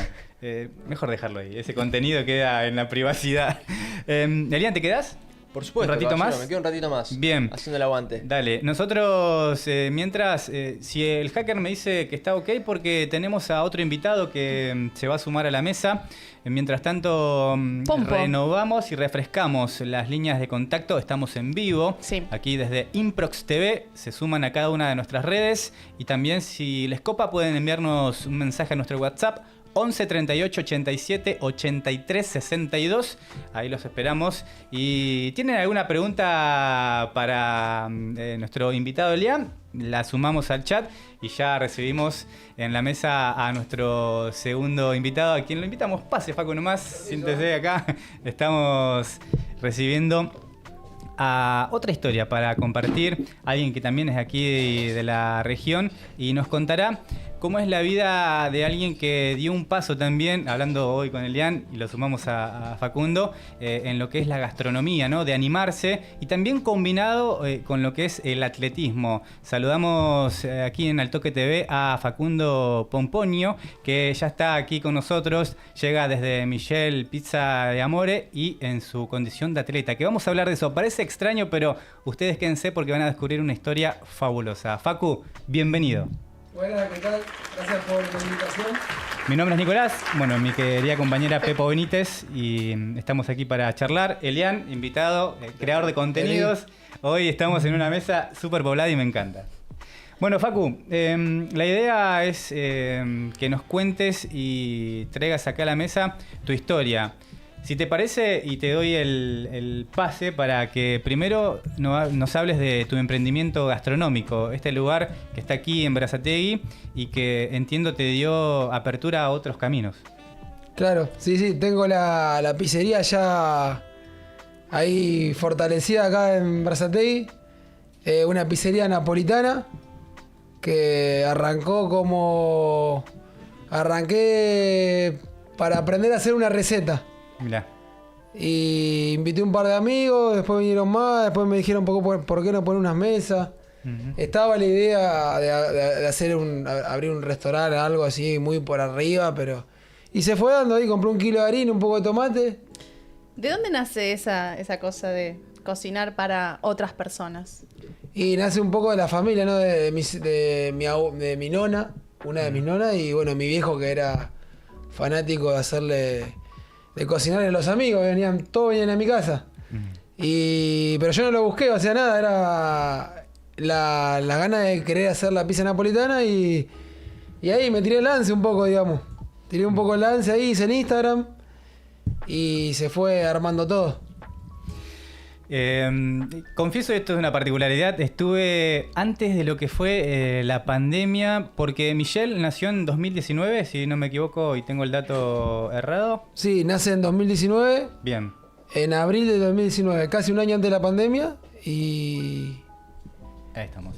mejor dejarlo ahí. Ese contenido queda en la privacidad. Elian, ¿te quedás? Por supuesto. ¿Un ratito más? Me quedo un ratito más. Bien. Haciendo el aguante. Dale, nosotros mientras, si el hacker me dice que está ok porque tenemos a otro invitado que se va a sumar a la mesa. Mientras tanto, Pompo. renovamos y refrescamos las líneas de contacto. Estamos en vivo, Sí. aquí desde Improx TV. Se suman a cada una de nuestras redes. Y también, si les copa, pueden enviarnos un mensaje a nuestro WhatsApp. 11 38 87 83 62. Ahí los esperamos. ¿Y tienen alguna pregunta para nuestro invitado Elian? La sumamos al chat y ya recibimos en la mesa a nuestro segundo invitado. A quien lo invitamos, pase Facu nomás, siéntese acá. Estamos recibiendo a otra historia para compartir. Alguien que también es aquí de la región y nos contará cómo es la vida de alguien que dio un paso también, hablando hoy con Elian y lo sumamos a Facundo, en lo que es la gastronomía, ¿no? De animarse y también combinado con lo que es el atletismo. Saludamos aquí en Altoque TV a Facundo Pomponio, que ya está aquí con nosotros, llega desde Michel Pizza de Amore y en su condición de atleta, que vamos a hablar de eso. Parece extraño, pero ustedes quédense porque van a descubrir una historia fabulosa. Facu, bienvenido. Buenas, ¿qué tal? Gracias por la invitación. Mi nombre es Nicolás, bueno, mi querida compañera Pepo Benítez y estamos aquí para charlar. Elian, invitado, creador de contenidos. Hoy estamos en una mesa súper poblada y me encanta. Bueno, Facu, la idea es que nos cuentes y traigas acá a la mesa tu historia. Si te parece, y te doy el pase para que primero nos hables de tu emprendimiento gastronómico, este lugar que está aquí en Berazategui y que entiendo te dio apertura a otros caminos. Claro, sí, tengo la pizzería ya ahí fortalecida acá en Berazategui. Una pizzería napolitana que arranqué para aprender a hacer una receta. Mirá. Y invité un par de amigos, después vinieron más, después me dijeron por qué no poner unas mesas. Uh-huh. Estaba la idea de hacer abrir un restaurante, algo así muy por arriba, pero... Y se fue dando ahí, compré 1 kilo de harina, un poco de tomate. ¿De dónde nace esa cosa de cocinar para otras personas? Y nace un poco de la familia, ¿no? De mi nona, una de mis nonas, y bueno, mi viejo que era fanático de cocinarle a los amigos, todos venían a mi casa. Pero yo no lo busqué, o sea, nada, era la gana de querer hacer la pizza napolitana y ahí me tiré el lance un poco, digamos. Tiré un poco el lance ahí, hice en Instagram y se fue armando todo. Confieso, esto es una particularidad. Estuve antes de lo que fue la pandemia, porque Michelle nació en 2019, si no me equivoco y tengo el dato errado. Sí, nace en 2019. Bien. En abril de 2019, casi un año antes de la pandemia. Y... Ahí estamos.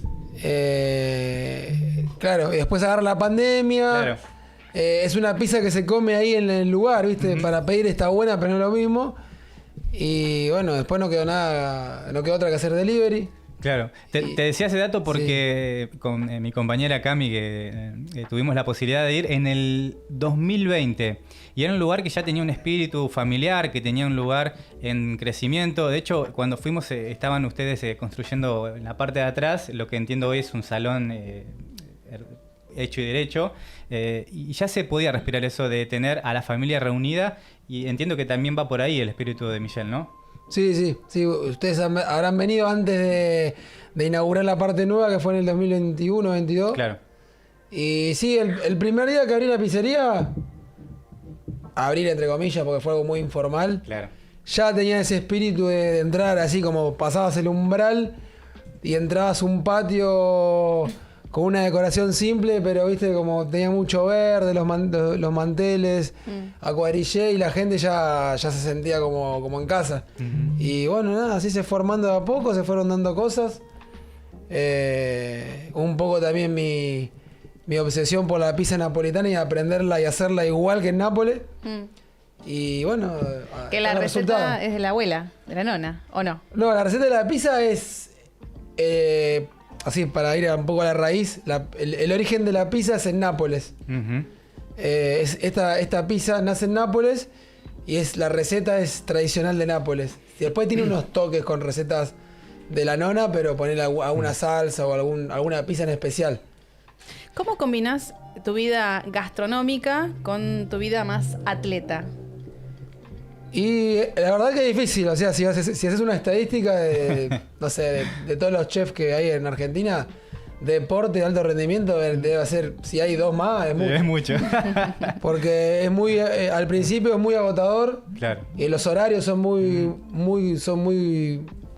Claro, y después agarra la pandemia. Claro. Es una pizza que se come ahí en el lugar, ¿viste? Uh-huh. Para pedir está buena, pero no es lo mismo. Y bueno, después no quedó otra que hacer delivery. Claro, te decía ese dato porque sí, con mi compañera Cami que tuvimos la posibilidad de ir en el 2020 y era un lugar que ya tenía un espíritu familiar, que tenía un lugar en crecimiento. De hecho, cuando fuimos estaban ustedes construyendo en la parte de atrás, lo que entiendo hoy es un salón hecho y derecho, y ya se podía respirar eso de tener a la familia reunida, y entiendo que también va por ahí el espíritu de Michelle, ¿no? Sí, ustedes habrán venido antes de inaugurar la parte nueva que fue en el 2021-22. Claro. Y sí, el primer día que abrí la pizzería, abrir entre comillas porque fue algo muy informal, claro, ya tenía ese espíritu de entrar así como pasabas el umbral y entrabas un patio con una decoración simple, pero viste como tenía mucho verde, los manteles, acuarillé y la gente ya se sentía como en casa. Y bueno, nada, así se fue armando de a poco, se fueron dando cosas. Un poco también mi obsesión por la pizza napolitana y aprenderla y hacerla igual que en Nápoles. Y bueno, que la receta es de la abuela, de la nona, ¿o no? No, la receta de la pizza es... así, para ir un poco a la raíz, el origen de la pizza es en Nápoles. Esta pizza nace en Nápoles y la receta es tradicional de Nápoles. Y después tiene unos toques con recetas de la nona, pero poner alguna salsa o alguna pizza en especial. ¿Cómo combinas tu vida gastronómica con tu vida más atleta? Y la verdad que es difícil, o sea, si haces una estadística de, no sé, de todos los chefs que hay en Argentina, deporte de alto rendimiento debe ser, si hay 2 más, es mucho. Es mucho. Porque es muy, al principio es muy agotador. Claro. Y los horarios son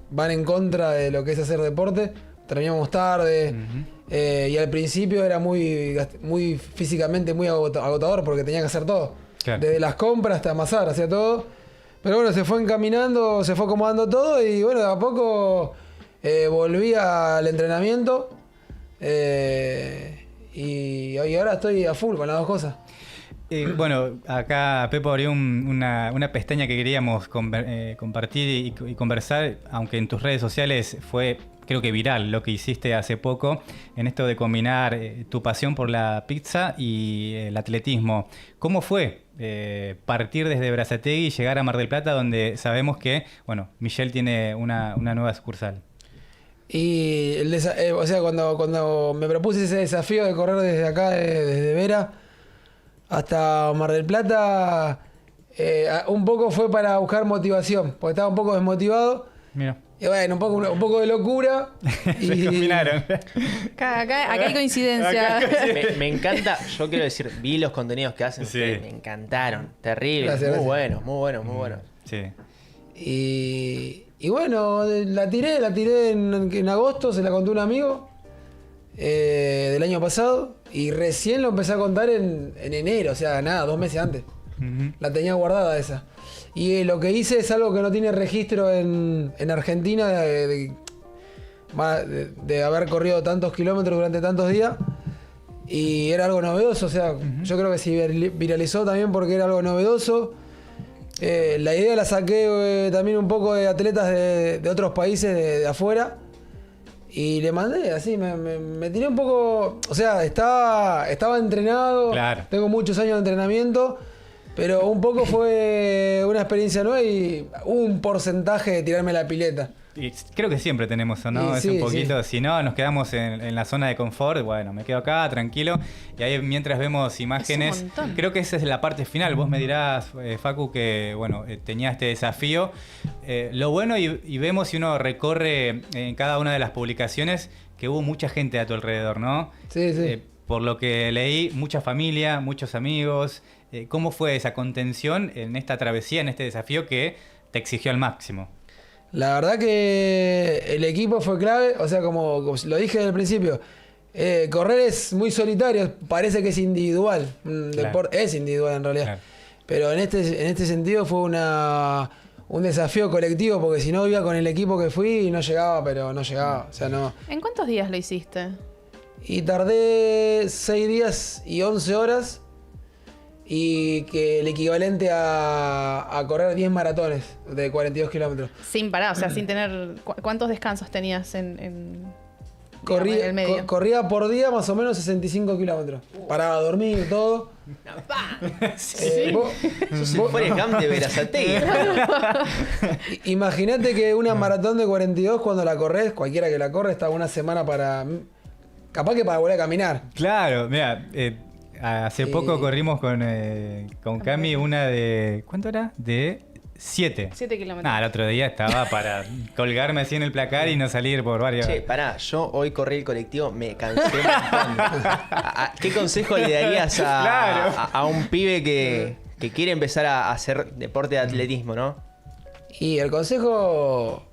van en contra de lo que es hacer deporte. Terminamos tarde. Y al principio era muy físicamente muy agotador porque tenía que hacer todo. Claro. Desde las compras hasta amasar, hacía todo. Pero bueno, se fue encaminando, se fue acomodando todo y bueno, de a poco volví al entrenamiento y ahora estoy a full con las 2 cosas. Bueno, acá Pepo abrió una pestaña que queríamos compartir y conversar, aunque en tus redes sociales fue, creo que viral, lo que hiciste hace poco, en esto de combinar tu pasión por la pizza y el atletismo. ¿Cómo fue partir desde Berazategui y llegar a Mar del Plata, donde sabemos que, bueno, Michelle tiene una nueva sucursal? Y o sea, cuando me propuse ese desafío de correr desde acá, desde Vera hasta Mar del Plata, un poco fue para buscar motivación, porque estaba un poco desmotivado. Mira. Y bueno, un poco de locura. Se combinaron. Acá hay coincidencia. Me encanta, yo quiero decir, vi los contenidos que hacen ustedes, me encantaron, terrible, gracias. Muy buenos. Sí. Y bueno, la tiré en agosto, se la conté a un amigo del año pasado y recién lo empecé a contar en enero, o sea, nada, 2 meses antes. La tenía guardada esa. Y lo que hice es algo que no tiene registro en Argentina de haber corrido tantos kilómetros durante tantos días. Y era algo novedoso, o sea, yo creo que se viralizó también porque era algo novedoso. La idea la saqué también un poco de atletas de otros países de afuera. Y le mandé, así, me tiré un poco... O sea, estaba entrenado, claro. Tengo muchos años de entrenamiento, pero un poco fue una experiencia nueva y un porcentaje de tirarme la pileta. Y creo que siempre tenemos eso, ¿no? Sí, es un poquito, sí. Si no, nos quedamos en la zona de confort, bueno, me quedo acá, tranquilo. Y ahí mientras vemos imágenes, creo que esa es la parte final. Vos me dirás, Facu, que bueno, tenía este desafío. Lo bueno, y vemos si uno recorre en cada una de las publicaciones, que hubo mucha gente a tu alrededor, ¿no? Sí. Por lo que leí, mucha familia, muchos amigos. ¿Cómo fue esa contención en esta travesía, en este desafío que te exigió al máximo? La verdad que el equipo fue clave, o sea, como lo dije al principio, correr es muy solitario, parece que es individual, deporte es individual en realidad, claro. Pero en este sentido fue un desafío colectivo, porque si no iba con el equipo que fui y no llegaba, o sea, no. ¿En cuántos días lo hiciste? Y tardé 6 días y 11 horas. Y que el equivalente a correr 10 maratones de 42 kilómetros. Sin parar, o sea, sin tener... ¿Cuántos descansos tenías en el medio? Corría por día más o menos 65 kilómetros. Paraba a dormir, todo. Vos fueres Gam de Berazategui. Imagínate que una maratón de 42, cuando la corres, cualquiera que la corre, está una semana para... Capaz que para volver a caminar. Claro, mira... hace poco corrimos con Cami una de... ¿Cuánto era? De 7. 7 kilómetros. El otro día estaba para colgarme así en el placar y no salir por varios... Che, pará, yo hoy corrí el colectivo, me cansé un montón. ¿Qué consejo le darías a un pibe que quiere empezar a hacer deporte de atletismo, no? Y el consejo...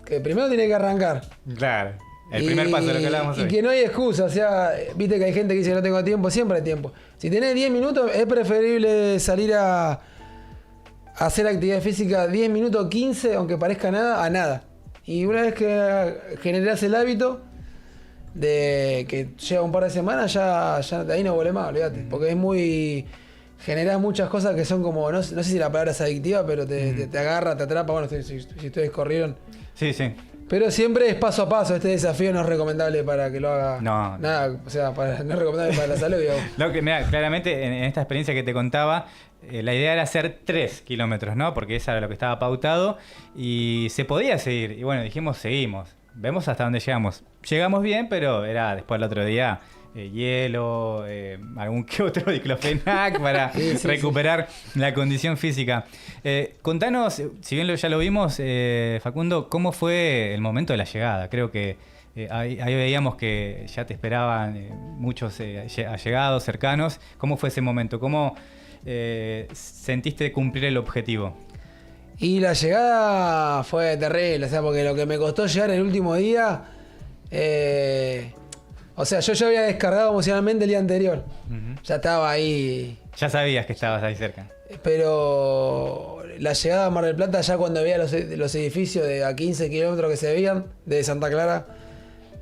que primero tiene que arrancar. Claro. El primer paso de lo que hablábamos y hoy. que no hay excusa, o sea, viste que hay gente que dice que no tengo tiempo, siempre hay tiempo. Si tenés 10 minutos, es preferible salir a hacer actividad física 10 minutos, 15, aunque parezca nada, a nada. Y una vez que generás el hábito de que lleva un par de semanas, ya de ahí no vuelve más, olvídate. Porque es muy... Generás muchas cosas que son como, no sé si la palabra es adictiva, pero te agarra, te atrapa. Bueno, si ustedes corrieron. Sí, sí. Pero siempre es paso a paso. Este desafío no es recomendable para que lo haga. No. Nada, o sea, no es recomendable para la salud. Digamos. Lo que, mira, claramente en esta experiencia que te contaba, la idea era hacer 3 kilómetros, ¿no? Porque eso era lo que estaba pautado y se podía seguir. Y bueno, dijimos, seguimos. Vemos hasta dónde llegamos. Llegamos bien, pero era después el otro día hielo, algún que otro diclofenac para recuperar la condición física. Contanos, si bien ya lo vimos, Facundo, ¿cómo fue el momento de la llegada? Creo que ahí veíamos que ya te esperaban muchos allegados, cercanos. ¿Cómo fue ese momento? ¿Cómo sentiste cumplir el objetivo? Y la llegada fue terrible, o sea, porque lo que me costó llegar el último día... o sea, yo ya había descargado emocionalmente el día anterior. Ya estaba ahí. Ya sabías que estabas ahí cerca. Pero la llegada a Mar del Plata, ya cuando veía los edificios de a 15 kilómetros que se veían, de Santa Clara,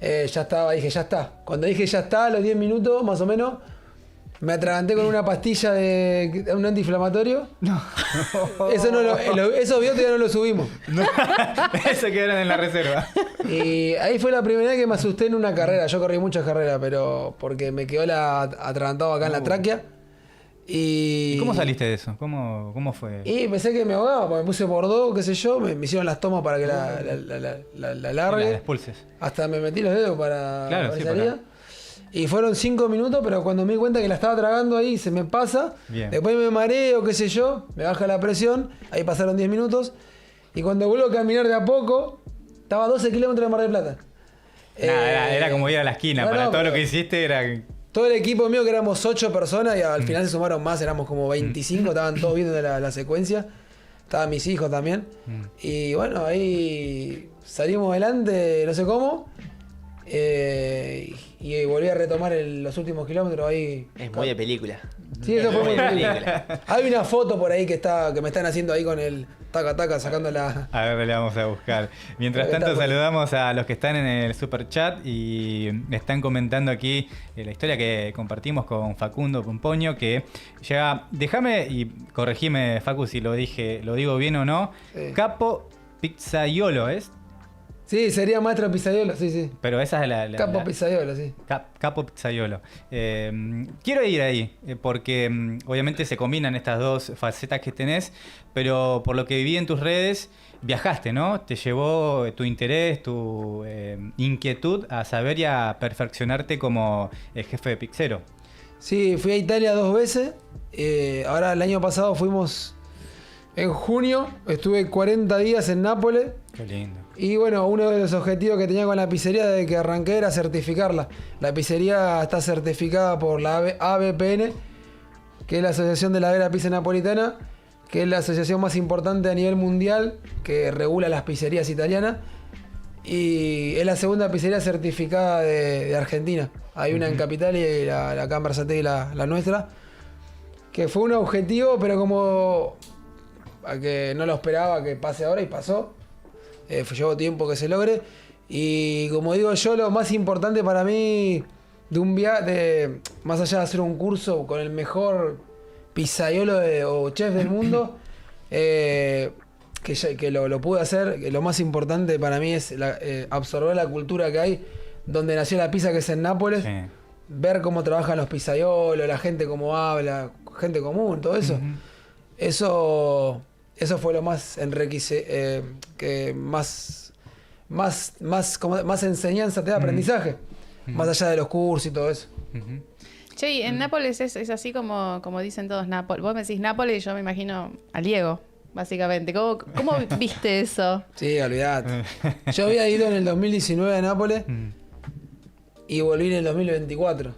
ya estaba, dije, ya está. Cuando dije ya está, a los 10 minutos más o menos, me atraganté con una pastilla de un antiinflamatorio. No. Esos videos todavía no los subimos. No. Eso quedaron en la reserva. Y ahí fue la primera vez que me asusté en una carrera. Yo corrí muchas carreras, pero porque me quedó atragantado acá en la tráquea. ¿Y cómo saliste de eso? ¿Cómo fue? Y pensé que me ahogaba, porque me puse por dos, qué sé yo. Me hicieron las tomas para que la largue. Las expulses. Hasta me metí los dedos para sí, salida. Y fueron 5 minutos, pero cuando me di cuenta que la estaba tragando ahí, se me pasa. Bien. Después me mareo, qué sé yo, me baja la presión. Ahí pasaron 10 minutos. Y cuando vuelvo a caminar de a poco, estaba a 12 kilómetros de Mar del Plata. Nada, era como ir a la esquina. Para todo lo que hiciste era... Todo el equipo mío, que éramos 8 personas, y al final se sumaron más, éramos como 25, estaban todos viendo la secuencia. Estaban mis hijos también. Y bueno, ahí salimos adelante, no sé cómo. Y volví a retomar los últimos kilómetros ahí. Es muy de película. Sí, eso fue muy de película. Hay una foto por ahí que me están haciendo ahí con el taca sacando la... A ver, le vamos a buscar. Mientras tanto, saludamos a los que están en el super chat y están comentando aquí la historia que compartimos con Facundo Pompoño, que llega, déjame y corregime, Facu, si lo digo bien o no. Sí. Capo Pizzaiolo, ¿es? Sí, sería Maestro Pizzaiolo, sí. Pero esa es Capo Pizzaiolo, sí. Capo Pizzaiolo. Quiero ir ahí, porque obviamente se combinan estas dos facetas que tenés, pero por lo que viví en tus redes, viajaste, ¿no? Te llevó tu interés, tu inquietud a saber y a perfeccionarte como jefe de pizzero. Sí, fui a Italia 2 veces. Ahora el año pasado fuimos en junio, estuve 40 días en Nápoles. Qué lindo. Y bueno, uno de los objetivos que tenía con la pizzería desde que arranqué era certificarla. La pizzería está certificada por la ABPN, que es la Asociación de la Vera Pizza Napolitana, que es la asociación más importante a nivel mundial que regula las pizzerías italianas. Y es la segunda pizzería certificada de Argentina. Hay una en Capital y la acá en Versategui, la nuestra. Que fue un objetivo, pero como a que no lo esperaba que pase ahora y pasó. Llevó tiempo que se logre. Y como digo yo, lo más importante para mí de un viaje, más allá de hacer un curso con el mejor pizzaiolo o chef del mundo, que lo pude hacer, que lo más importante para mí es absorber la cultura que hay donde nació la pizza, que es en Nápoles. Sí. Ver cómo trabajan los pizzaiolos, la gente cómo habla, gente común, todo eso. Eso fue lo más que más enseñanza te da, aprendizaje. Más allá de los cursos y todo eso. Che, y en Nápoles es así como dicen todos Nápoles. Vos me decís Nápoles y yo me imagino a Diego, básicamente. ¿Cómo viste eso? Sí, olvidate. Yo había ido en el 2019 a Nápoles y volví en el 2024.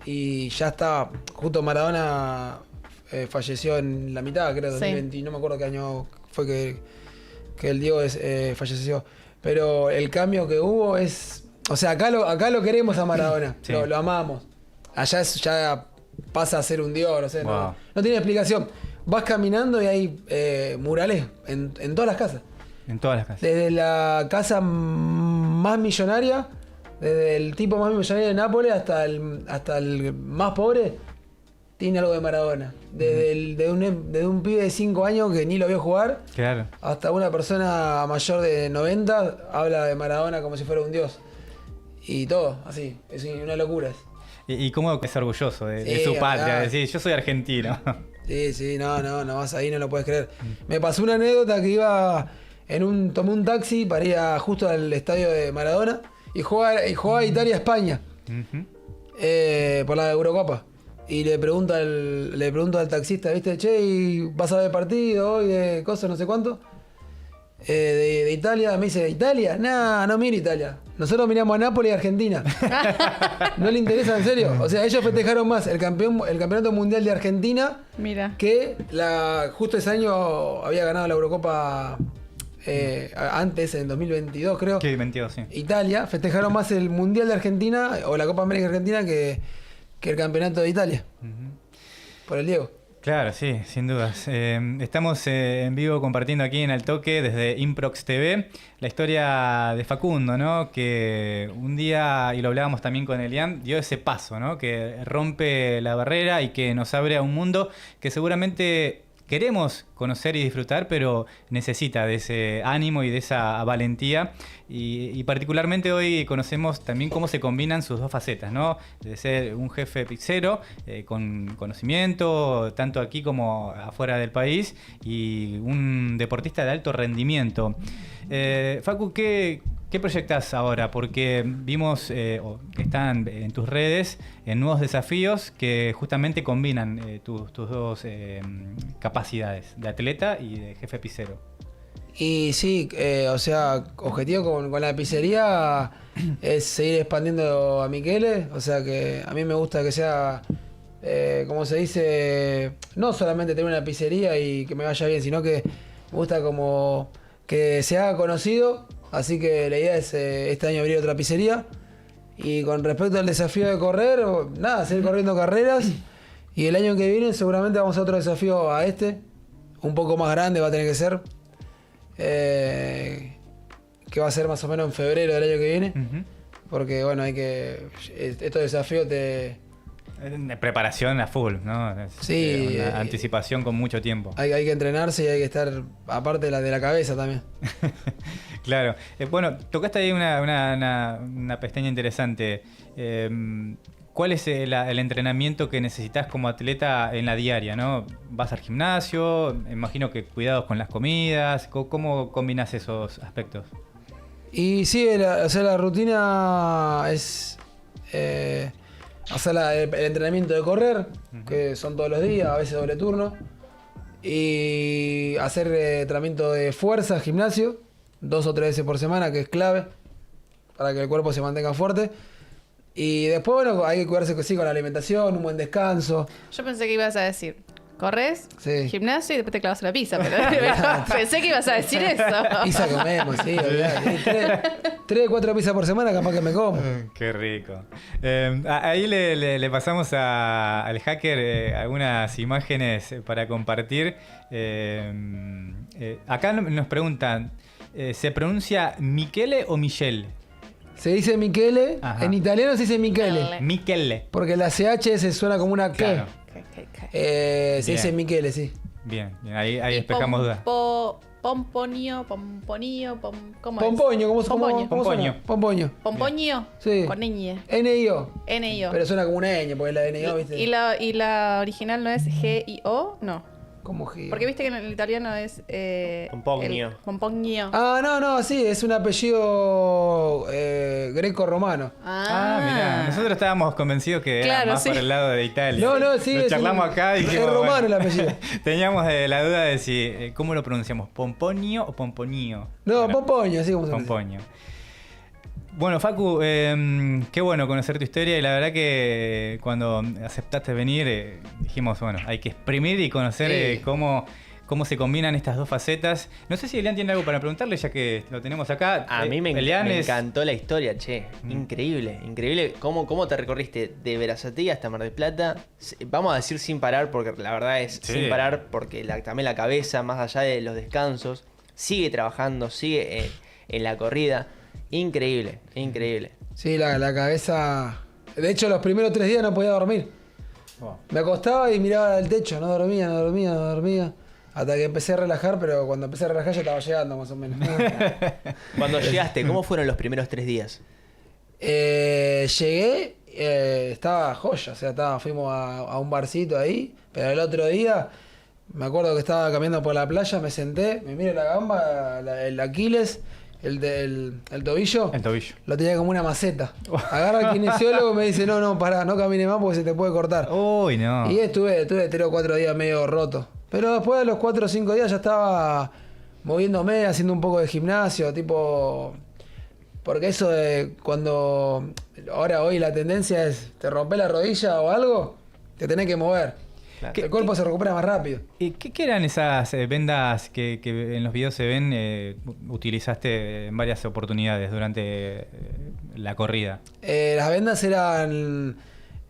Y ya estaba, justo Maradona falleció en la mitad, creo, 2020, sí. No me acuerdo qué año fue que el Diego falleció. Pero el cambio que hubo es O sea, acá lo queremos a Maradona, Sí. lo amamos. Allá ya pasa a ser un dios, no sé, Wow. no tiene explicación. Vas caminando y hay murales en todas las casas. En todas las casas. Desde la casa más millonaria, desde el tipo más millonario de Nápoles hasta el más pobre, tiene algo de Maradona. Desde un pibe de 5 años que ni lo vio jugar, Claro. hasta una persona mayor de 90 habla de Maradona como si fuera un dios. Y todo, así, es una locura. ¿Y cómo es orgulloso de Sí, su patria? acá. Decir, yo soy argentino. Sí, no vas ahí, no lo puedes creer. Me pasó una anécdota que iba tomé un taxi para ir justo al estadio de Maradona y jugaba Italia-España Ujú. por la Eurocopa. Y le pregunto al taxista, ¿viste? Che, ¿y vas a ver partido hoy de cosas, no sé cuánto? De Italia. Me dice, ¿Italia? Nah, no mira Italia. Nosotros miramos a Nápoles y Argentina. ¿No le interesa, en serio? O sea, ellos festejaron más el campeonato mundial de Argentina Mira. que justo ese año había ganado la Eurocopa antes, en 2022 creo. Qué mentido, sí. Italia, festejaron más el Mundial de Argentina o la Copa América Argentina que el campeonato de Italia. Por el Diego. Claro, sí, sin dudas. Estamos en vivo compartiendo aquí en Al Toque desde Improx TV la historia de Facundo, ¿no? Que un día, y lo hablábamos también con Elian, dio ese paso, ¿no? Que rompe la barrera y que nos abre a un mundo que seguramente queremos conocer y disfrutar, pero necesita de ese ánimo y de esa valentía. Y particularmente hoy conocemos también cómo se combinan sus dos facetas, ¿no? De ser un jefe pizzero con conocimiento, tanto aquí como afuera del país, y un deportista de alto rendimiento. Facu, ¿qué proyectas ahora? Porque vimos que están en tus redes en nuevos desafíos que justamente combinan tus dos capacidades de atleta y de jefe pizzero. Y sí, o sea, objetivo con la pizzería es seguir expandiendo a Michele. O sea que a mí me gusta que sea, como se dice, no solamente tener una pizzería y que me vaya bien, sino que me gusta como que se haga conocido. Así que la idea es este año abrir otra pizzería. Y con respecto al desafío de correr, nada, seguir corriendo carreras. Y el año que viene seguramente vamos a otro desafío un poco más grande va a tener que ser. Que va a ser más o menos en febrero del año que viene. Uh-huh. Porque bueno, estos desafíos De preparación a full, ¿no? Sí, Una anticipación con mucho tiempo. hay que entrenarse y hay que estar aparte de la cabeza también. Claro. Bueno, tocaste ahí una pestaña interesante. ¿Cuál es el entrenamiento que necesitas como atleta en la diaria, ¿no? ¿Vas al gimnasio? Imagino que cuidados con las comidas. ¿Cómo combinas esos aspectos? Y sí, la rutina es hacer el entrenamiento de correr, que son todos los días, a veces doble turno. Y hacer entrenamiento de fuerza, gimnasio, 2 o 3 veces por semana, que es clave para que el cuerpo se mantenga fuerte. Y después, bueno, hay que cuidarse con la alimentación, un buen descanso. Yo pensé que ibas a decir, corres, Sí. gimnasio y después te clavas la pizza, pero pensé que ibas a decir eso. Pizza comemos, sí, olvidate. 3, 4 pizzas por semana, capaz que me como. Qué rico. Ahí le pasamos al hacker algunas imágenes para compartir. Acá nos preguntan, ¿se pronuncia Michele o Michelle? Se dice Michele, Ajá. en italiano se dice Michele. Michele. Porque la CH se suena como una K. Claro. Se Bien. dice Michele, sí. Bien, ahí despejamos dudas. Pomponio, ¿cómo es? Pompoño, ¿cómo Pompoño. suena? Pompoño. Pompoño, Sí. con ñ. N-I-O. N-I-O. Pero suena como una ñ, porque la N-I-O, ¿viste? ¿Y la original no es G-I-O? No. Como Gio. Porque viste que en el italiano es... Pomponio. Pomponio. Ah, no, sí, es un apellido greco-romano. Mirá, nosotros estábamos convencidos que era Claro, más sí. por el lado de Italia. No, sí, Lo es charlamos acá y dijimos, es romano bueno, el apellido. teníamos la duda de si, ¿cómo lo pronunciamos? ¿Pomponio o Pomponio? No, Bueno, Pompoño, así como se dice. Pomponio. Bueno, Facu, qué bueno conocer tu historia y la verdad que cuando aceptaste venir dijimos, bueno, hay que exprimir y conocer Sí. cómo cómo se combinan estas dos facetas. No sé si Elian tiene algo para preguntarle, ya que lo tenemos acá. A mí me encantó la historia, che. Increíble, increíble. ¿Cómo te recorriste de Berazategui hasta Mar del Plata? Vamos a decir sin parar, porque la verdad es sin parar, porque también la cabeza, más allá de los descansos, sigue trabajando, sigue en la corrida. Increíble, increíble. Sí, la cabeza... De hecho, los primeros 3 días no podía dormir. Me acostaba y miraba al techo, no dormía. Hasta que empecé a relajar, pero cuando empecé a relajar ya estaba llegando más o menos. Cuando llegaste, ¿cómo fueron los primeros 3 días? Llegué, estaba joya, o sea, fuimos a un barcito ahí, pero el otro día me acuerdo que estaba caminando por la playa, me senté, me miro la gamba, el Aquiles, el tobillo. El tobillo. Lo tenía como una maceta. Agarra al kinesiólogo y me dice, no, pará, no camines más porque se te puede cortar. Uy, no. Y estuve 3 o 4 días medio roto. Pero después de los 4 o 5 días ya estaba moviéndome, haciendo un poco de gimnasio, tipo... Porque eso de cuando... Hoy la tendencia es, te rompes la rodilla o algo, te tenés que mover. Claro. El cuerpo se recupera más rápido. ¿Qué eran esas vendas que en los videos se ven? Utilizaste en varias oportunidades durante la corrida. Las vendas eran...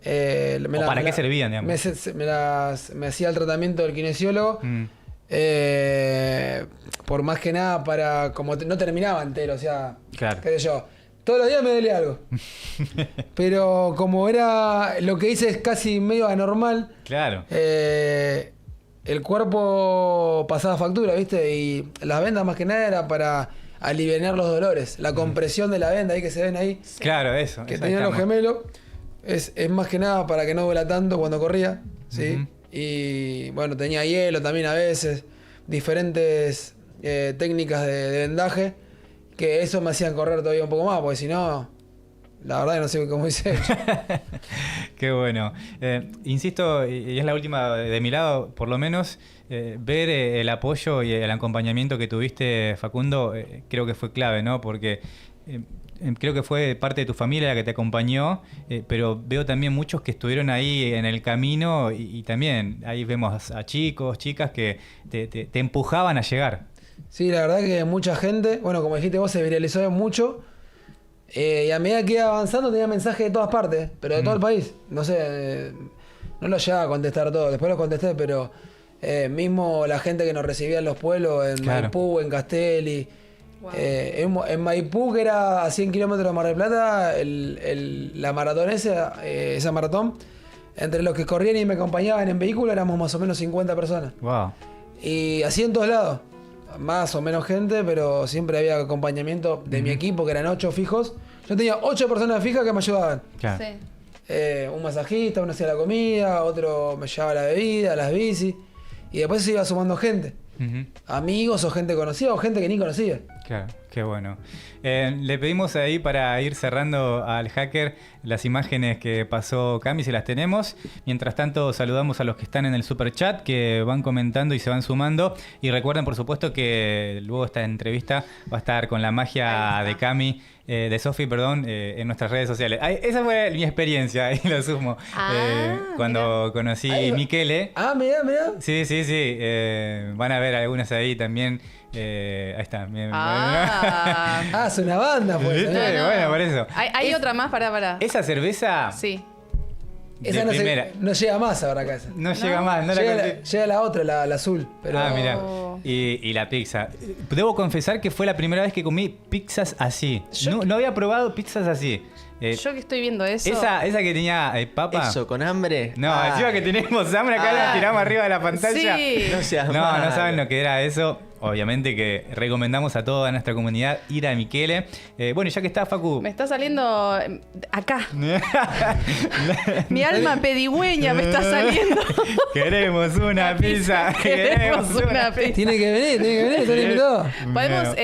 ¿Para qué servían, digamos? Me hacía el tratamiento del kinesiólogo. Por más que nada para... Como no terminaba entero, o sea... Claro. Qué sé yo. Todos los días me dolía algo. Pero como era... Lo que hice es casi medio anormal. Claro. El cuerpo pasaba factura, ¿viste? Y las vendas más que nada era para aliviar los dolores. La compresión de la venda ahí que se ven ahí. Claro, eso. Que tenían los gemelos. Es más que nada para que no duela tanto cuando corría, ¿sí? Y bueno, tenía hielo también a veces. Diferentes técnicas de vendaje. Que eso me hacían correr todavía un poco más, porque si no, la verdad que no sé cómo hice. Qué bueno. Insisto, y es la última de mi lado, por lo menos, ver el apoyo y el acompañamiento que tuviste, Facundo, creo que fue clave, ¿no? Porque creo que fue parte de tu familia la que te acompañó, pero veo también muchos que estuvieron ahí en el camino y también ahí vemos a chicos, chicas que te empujaban a llegar. Sí, la verdad que mucha gente, bueno, como dijiste vos, se viralizó mucho. Y a medida que iba avanzando tenía mensajes de todas partes, pero de todo el país. No sé, no lo llegaba a contestar todo, después los contesté, pero mismo la gente que nos recibía en los pueblos, en Maipú, en Castelli. Wow. En Maipú, que era a 100 kilómetros de Mar del Plata, la maratón esa maratón, entre los que corrían y me acompañaban en vehículo éramos más o menos 50 personas. Wow. Y así en todos lados. Más o menos gente, pero siempre había acompañamiento de mi equipo, que eran 8 fijos. Yo tenía 8 personas fijas que me ayudaban. Claro. Sí. Un masajista, uno hacía la comida, otro me llevaba la bebida, las bicis. Y después se iba sumando gente. Amigos o gente conocida o gente que ni conocía. Claro, qué bueno. Le pedimos ahí para ir cerrando al hacker las imágenes que pasó Cami, si las tenemos. Mientras tanto, saludamos a los que están en el super chat, que van comentando y se van sumando. Y recuerden, por supuesto, que luego esta entrevista va a estar con la magia de Cami, de Sofi, perdón, en nuestras redes sociales. Esa fue mi experiencia, y lo sumo. Cuando conocí Michele. Mirá. Sí. Van a ver algunas ahí también. Ahí está. Es una banda, pues. Bueno, por eso. Hay otra más, pará. Esa cerveza. Sí. Esa no llega más ahora acá. No llega más. Llega la otra, la azul. Pero... mira. Y la pizza. Debo confesar que fue la primera vez que comí pizzas así. No había probado pizzas así. Yo que estoy viendo eso. Esa que tenía papa. Eso, con hambre. No, encima que tenemos hambre acá, la tiramos arriba de la pantalla. Sí. No saben lo que era eso. Obviamente que recomendamos a toda nuestra comunidad ir a Michele. Bueno, ya que está, Facu. Me está saliendo acá. Mi alma pedigüeña me está saliendo. Queremos una pizza. Queremos una pizza. Tiene que venir, están invitados. ¿Podemos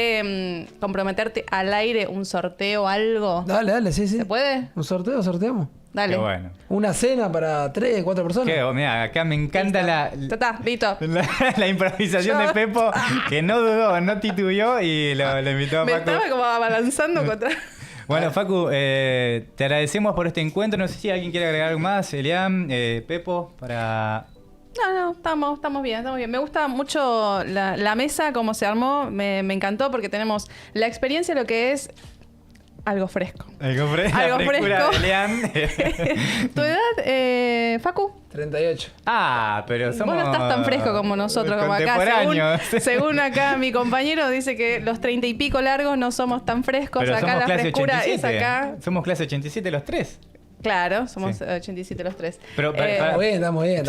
comprometerte al aire un sorteo, algo? Dale, sí. ¿Se puede? ¿Un sorteo? ¿Sorteamos? Dale. Qué bueno. Una cena para 3, 4 personas. Mira, acá me encanta listo. la improvisación de Pepo, que no dudó, no tituyó y lo invitó a Facu. Me estaba como abalanzando contra... Bueno, Facu, te agradecemos por este encuentro. No sé si alguien quiere agregar algo más. Elian, Pepo, para... No, estamos bien, estamos bien. Me gusta mucho la mesa, cómo se armó, me encantó porque tenemos la experiencia de lo que es algo fresco. Algo fresco. De Lean. ¿Tu edad, Facu? 38. Ah, pero somos... Vos no estás tan fresco como nosotros, como acá. Según acá mi compañero dice que los 30 y pico largos no somos tan frescos. Pero acá la frescura 87. es acá. Somos clase 87 los tres. Claro, somos 87 los tres. Pero, Estamos bien.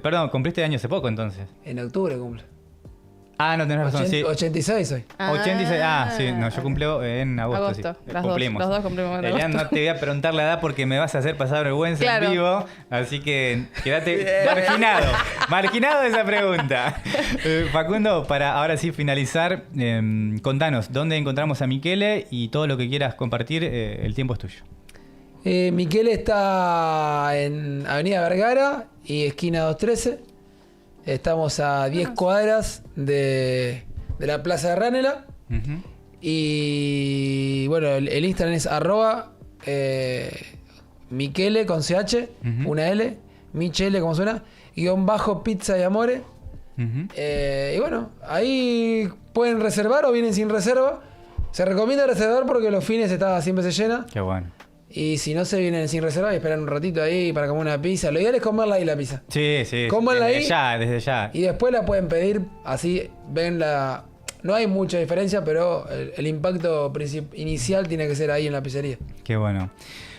Perdón, cumpliste años hace poco entonces. En octubre cumple. Ah, no tenés razón, sí. 86 soy. 86, sí, no, yo cumplo en agosto. Sí. Cumplimos. Los dos cumplimos en agosto. Elian, no te voy a preguntar la edad porque me vas a hacer pasar vergüenza en vivo, así que quédate marginado de esa pregunta. Facundo, para ahora sí finalizar, contanos, ¿dónde encontramos a Michele? Y todo lo que quieras compartir, el tiempo es tuyo. Michele está en Avenida Vergara y esquina 213. Estamos a 10 cuadras de la Plaza de Ranela. Uh-huh. Y bueno, el Instagram es @Michele con CH, una L, Michele, como suena, _pizza y amore. Uh-huh. Y bueno, ahí pueden reservar o vienen sin reserva. Se recomienda reservar porque los fines siempre se llena. Qué bueno. Y si no, se vienen sin reserva y esperan un ratito ahí para comer una pizza. Lo ideal es comerla ahí la pizza. Sí. Cómanla ahí. Desde ya. Y después la pueden pedir, así ven la... No hay mucha diferencia, pero el impacto inicial tiene que ser ahí en la pizzería. Qué bueno.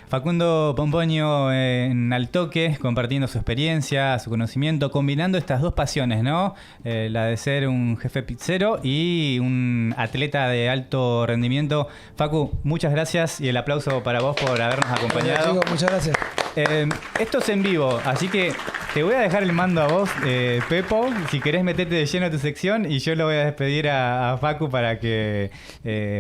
Facundo Pomponio en Al Toque, compartiendo su experiencia, su conocimiento, combinando estas dos pasiones, ¿no? La de ser un jefe pizzero y un atleta de alto rendimiento. Facu, muchas gracias y el aplauso para vos por habernos acompañado. Bueno, chicos, muchas gracias. Esto es en vivo, así que te voy a dejar el mando a vos, Pepo, si querés meterte de lleno a tu sección, y yo lo voy a despedir a Facu para que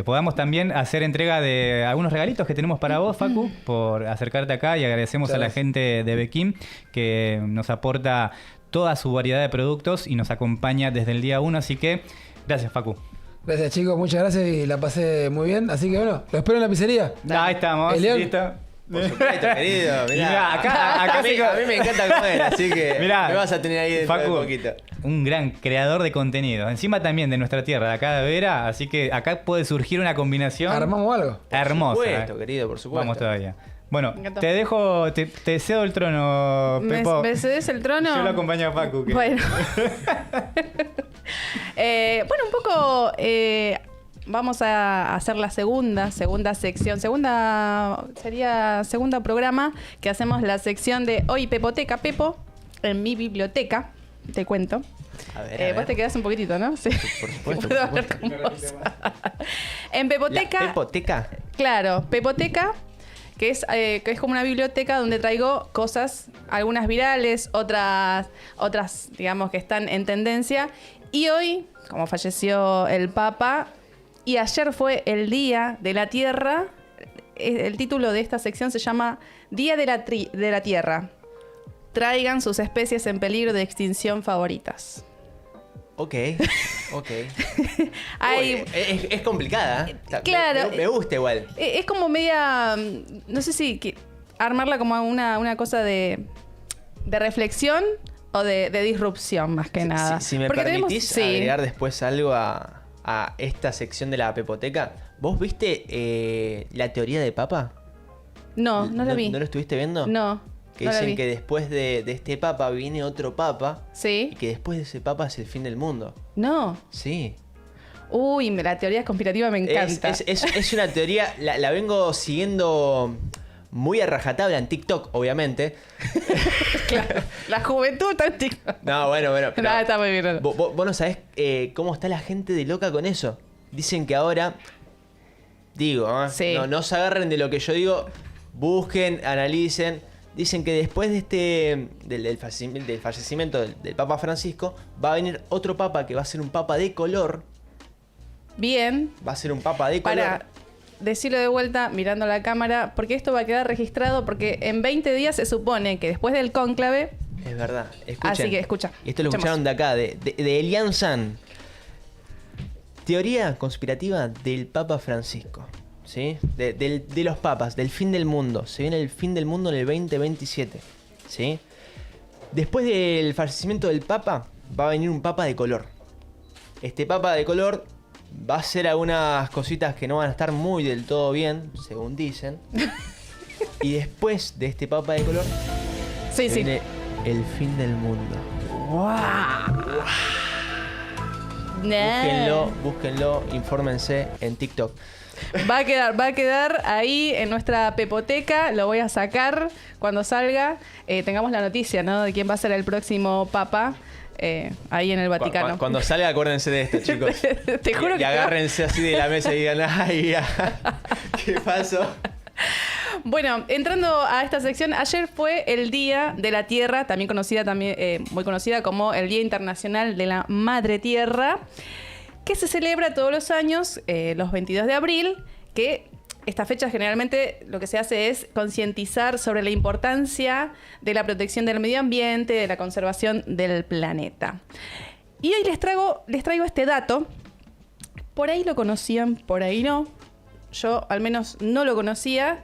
podamos también hacer entrega de algunos regalitos que tenemos para vos, Facu, por acercarte acá, y agradecemos a la gente de Bequim que nos aporta toda su variedad de productos y nos acompaña desde el día 1, así que gracias, Facu. Gracias, chicos, muchas gracias y la pasé muy bien, así que bueno, lo espero en la pizzería. Ahí estamos, listo. Por supuesto, querido. Mirá, acá a mí me encanta comer, así que mirá, me vas a tener ahí dentro Facu, de poquito. Un gran creador de contenido. Encima también de nuestra tierra, de acá de Vera. Así que acá puede surgir una combinación. Armamos algo. Hermosa. Por supuesto, querido, por supuesto. Vamos todavía. Bueno, te dejo, te cedo el trono, Pepo. ¿Me cedes el trono? Yo lo acompaño a Facu. Bueno. Bueno, un poco... vamos a hacer la segunda sección, segundo programa, que hacemos la sección de Hoy Pepoteca, Pepo, en mi biblioteca, te cuento. A ver. Vos te quedás un poquitito, ¿no? Sí. Por supuesto. Puedo hablar con vos. En Pepoteca. ¿La Pepoteca? Claro, Pepoteca, que es como una biblioteca donde traigo cosas, algunas virales, otras, digamos, que están en tendencia. Y hoy, como falleció el Papa, y ayer fue el Día de la Tierra, el título de esta sección se llama Día de la Tierra. Traigan sus especies en peligro de extinción favoritas. Ok. Hay, es complicada. Claro. Me gusta igual. Es como media... No sé si armarla como una cosa de reflexión o de disrupción, más que nada. Si me porque permitís agregar después algo a esta sección de la Pepoteca. ¿Vos viste la teoría de Papa? No la vi. ¿No lo estuviste viendo? No. Que dicen que después de este Papa viene otro Papa. Sí. Y que después de ese Papa es el fin del mundo. No. Sí. Uy, la teoría conspirativa me encanta. Es una teoría, la vengo siguiendo muy a rajatabla en TikTok, obviamente. Claro, la juventud está en TikTok. No, bueno. No, está muy bien. Vos no sabés cómo está la gente de loca con eso. Dicen que ahora, sí. no se agarren de lo que yo digo, busquen, analicen. Dicen que después de del fallecimiento del Papa Francisco, va a venir otro Papa que va a ser un Papa de color. Bien. Va a ser un Papa de color. Para decirlo de vuelta, mirando la cámara, porque esto va a quedar registrado, porque en 20 días se supone que después del cónclave... Es verdad. Escuchen. Así que escucha. Esto lo escucharon de acá, de Elian San. Teoría conspirativa del Papa Francisco. ¿Sí? De los papas, del fin del mundo. Se viene el fin del mundo en el 2027. ¿Sí? Después del fallecimiento del Papa, va a venir un Papa de color. Este Papa de color va a hacer algunas cositas que no van a estar muy del todo bien, según dicen. Y después de este Papa de color, viene el fin del mundo. Búsquenlo, infórmense en TikTok. Va a quedar ahí en nuestra pepoteca, lo voy a sacar cuando salga, tengamos la noticia, ¿no? De quién va a ser el próximo papa ahí en el Vaticano. Cuando salga, acuérdense de esto, chicos. Te juro que agárrense así de la mesa y digan, ay, ¿qué pasó? Bueno, entrando a esta sección, ayer fue el Día de la Tierra, también muy conocida como el Día Internacional de la Madre Tierra, que se celebra todos los años, los 22 de abril, que esta fecha generalmente lo que se hace es concientizar sobre la importancia de la protección del medio ambiente, de la conservación del planeta. Y hoy les traigo este dato. Por ahí lo conocían, por ahí no. Yo al menos no lo conocía.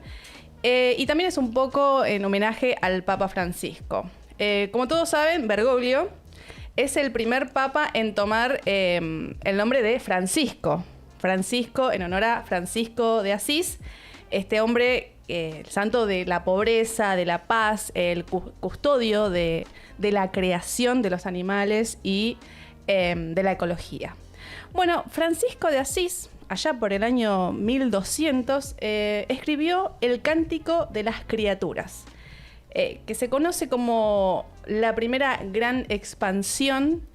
Y también es un poco en homenaje al Papa Francisco. Como todos saben, Bergoglio es el primer papa en tomar el nombre de Francisco. Francisco en honor a Francisco de Asís, este hombre, el santo de la pobreza, de la paz, el custodio de la creación de los animales y de la ecología. Bueno, Francisco de Asís, allá por el año 1200, escribió el Cántico de las Criaturas, que se conoce como la primera gran expansión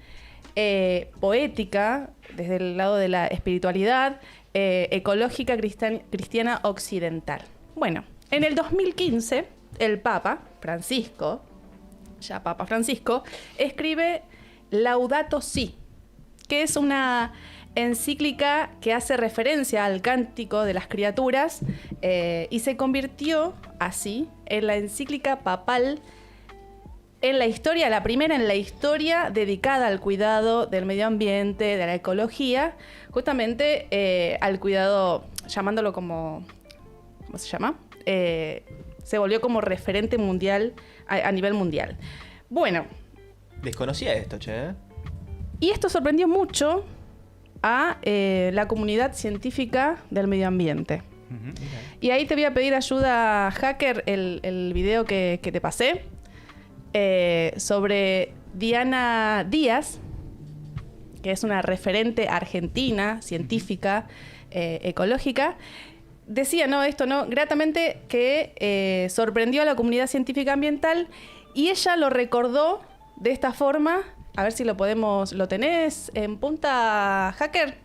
poética desde el lado de la espiritualidad ecológica cristiana occidental. Bueno, en el 2015, el Papa Francisco, escribe Laudato Si, que es una encíclica que hace referencia al Cántico de las Criaturas y se convirtió así en la encíclica papal en la historia, la primera en la historia dedicada al cuidado del medio ambiente, de la ecología, justamente al cuidado, llamándolo como, ¿cómo se llama? Se volvió como referente mundial a nivel mundial. Bueno. Desconocía esto, che. Y esto sorprendió mucho a la comunidad científica del medio ambiente. Uh-huh. Y ahí te voy a pedir ayuda, Hacker, el video que te pasé. Sobre Diana Díaz, que es una referente argentina, científica, ecológica, decía, gratamente que sorprendió a la comunidad científica ambiental y ella lo recordó de esta forma. A ver si lo tenés en punta, Hacker.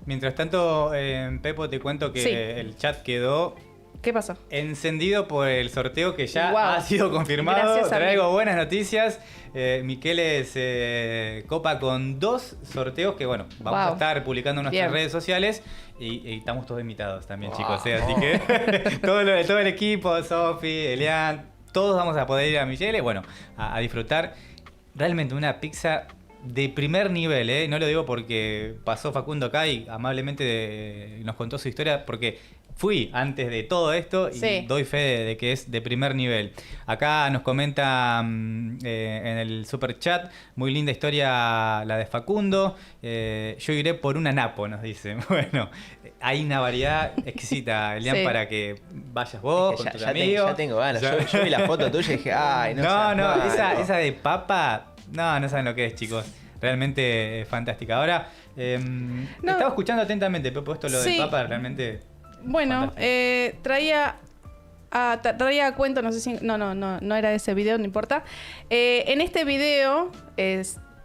Mientras tanto, Pepo, te cuento que el chat quedó... ¿Qué pasó? Encendido por el sorteo que ya ha sido confirmado. Traigo buenas noticias. Miquele se copa con 2 sorteos que, bueno, vamos a estar publicando en nuestras redes sociales. Y estamos todos invitados también, chicos. Así que todo el equipo, Sofi, Elian, todos vamos a poder ir a Michele, bueno, a disfrutar realmente una pizza de primer nivel, No lo digo porque pasó Facundo acá y amablemente nos contó su historia, porque fui antes de todo esto y doy fe de que es de primer nivel. Acá nos comenta en el super chat, muy linda historia la de Facundo. Yo iré por una napo, nos dice. Bueno, hay una variedad exquisita, Elian, para que vayas vos con tus amigos. Ya tengo ganas. Yo vi la foto tuya y dije, ay, esa de papa, no saben lo que es, chicos. Realmente es fantástica. Ahora, estaba escuchando atentamente, Pepo, esto lo del papa realmente... Bueno, traía a cuento, no sé si... No era ese video, no importa. En este video,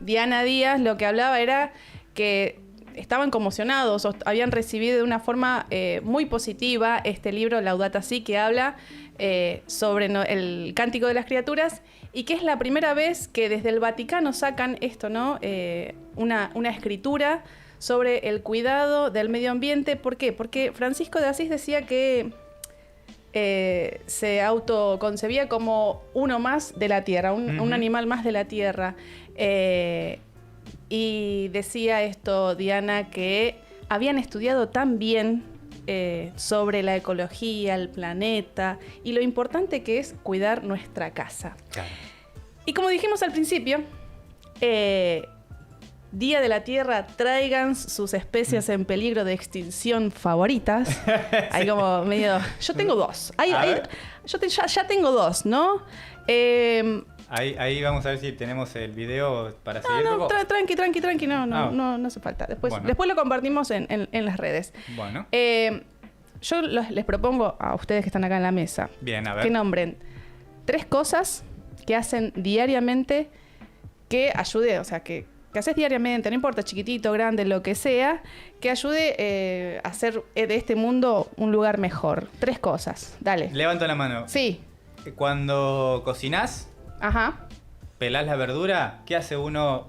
Diana Díaz lo que hablaba era que estaban conmocionados, o habían recibido de una forma muy positiva este libro, Laudato Si, que habla sobre el Cántico de las Criaturas, y que es la primera vez que desde el Vaticano sacan esto, una escritura sobre el cuidado del medio ambiente. ¿Por qué? Porque Francisco de Asís decía que se autoconcebía como uno más de la tierra, un animal más de la tierra. Y decía esto, Diana, que habían estudiado tan bien sobre la ecología, el planeta y lo importante que es cuidar nuestra casa. Claro. Y como dijimos al principio, Día de la Tierra, traigan sus especies en peligro de extinción favoritas. Hay como medio... Yo tengo dos. Ya tengo dos, ¿no? Ahí vamos a ver si tenemos el video para seguir. No, tranqui. No hace falta. Después lo compartimos en las redes. Bueno. Yo les propongo a ustedes que están acá en la mesa. Bien, a ver. Que nombren 3 cosas que hacen diariamente que ayude, o sea, que haces diariamente, no importa, chiquitito, grande, lo que sea, que ayude a hacer de este mundo un lugar mejor. 3 cosas, dale. Levanto la mano. Sí. Cuando cocinás, Ajá. pelás la verdura, ¿qué hace uno?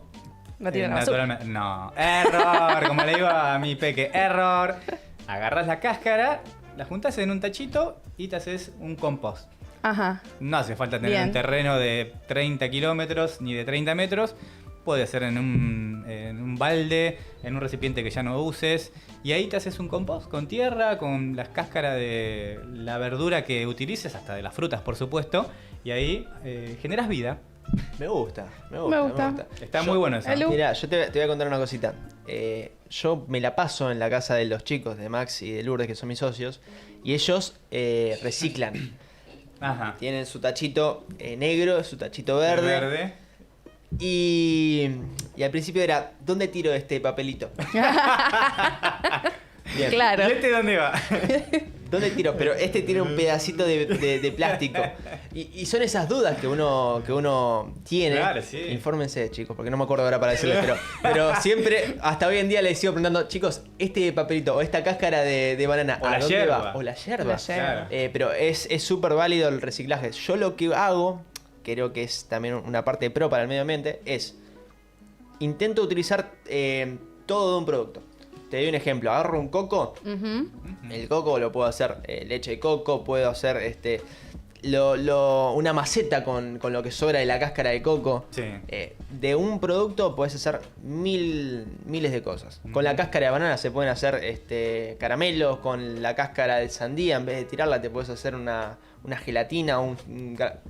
La tira a la basura. Naturalmente. No, error, como le digo a mi peque, error. Agarras la cáscara, la juntas en un tachito y te haces un compost. Ajá. No hace falta tener Bien. un terreno de 30 kilómetros ni de 30 metros. Puede ser en un balde, en un recipiente que ya no uses. Y ahí te haces un compost con tierra, con las cáscaras de la verdura que utilices, hasta de las frutas, por supuesto. Y ahí generas vida. Me gusta. Está muy bueno eso. Elu. Mira, yo te voy a contar una cosita. Yo me la paso en la casa de los chicos, de Max y de Lourdes, que son mis socios, y ellos reciclan. Ajá. Tienen su tachito negro, su tachito verde. Y al principio era, ¿dónde tiro este papelito? Bien. Claro. ¿Y este dónde va? ¿Dónde tiro? Pero este tiene un pedacito de plástico. Y son esas dudas que uno tiene. Claro, sí. Infórmense, chicos, porque no me acuerdo ahora para decirles, pero siempre, hasta hoy en día les sigo preguntando, chicos, este papelito o esta cáscara de banana, O ¿a la dónde yerba. va? O la yerba. La yerba. Claro. Pero es súper válido el reciclaje. Yo lo que hago, creo que es también una parte pro para el medio ambiente, es intento utilizar todo de un producto. Te doy un ejemplo, agarro un coco, Ujú. el coco lo puedo hacer leche de coco, puedo hacer una maceta con lo que sobra de la cáscara de coco. Sí. De un producto puedes hacer miles de cosas. Con la cáscara de banana se pueden hacer caramelos, con la cáscara de sandía, en vez de tirarla te puedes hacer una gelatina,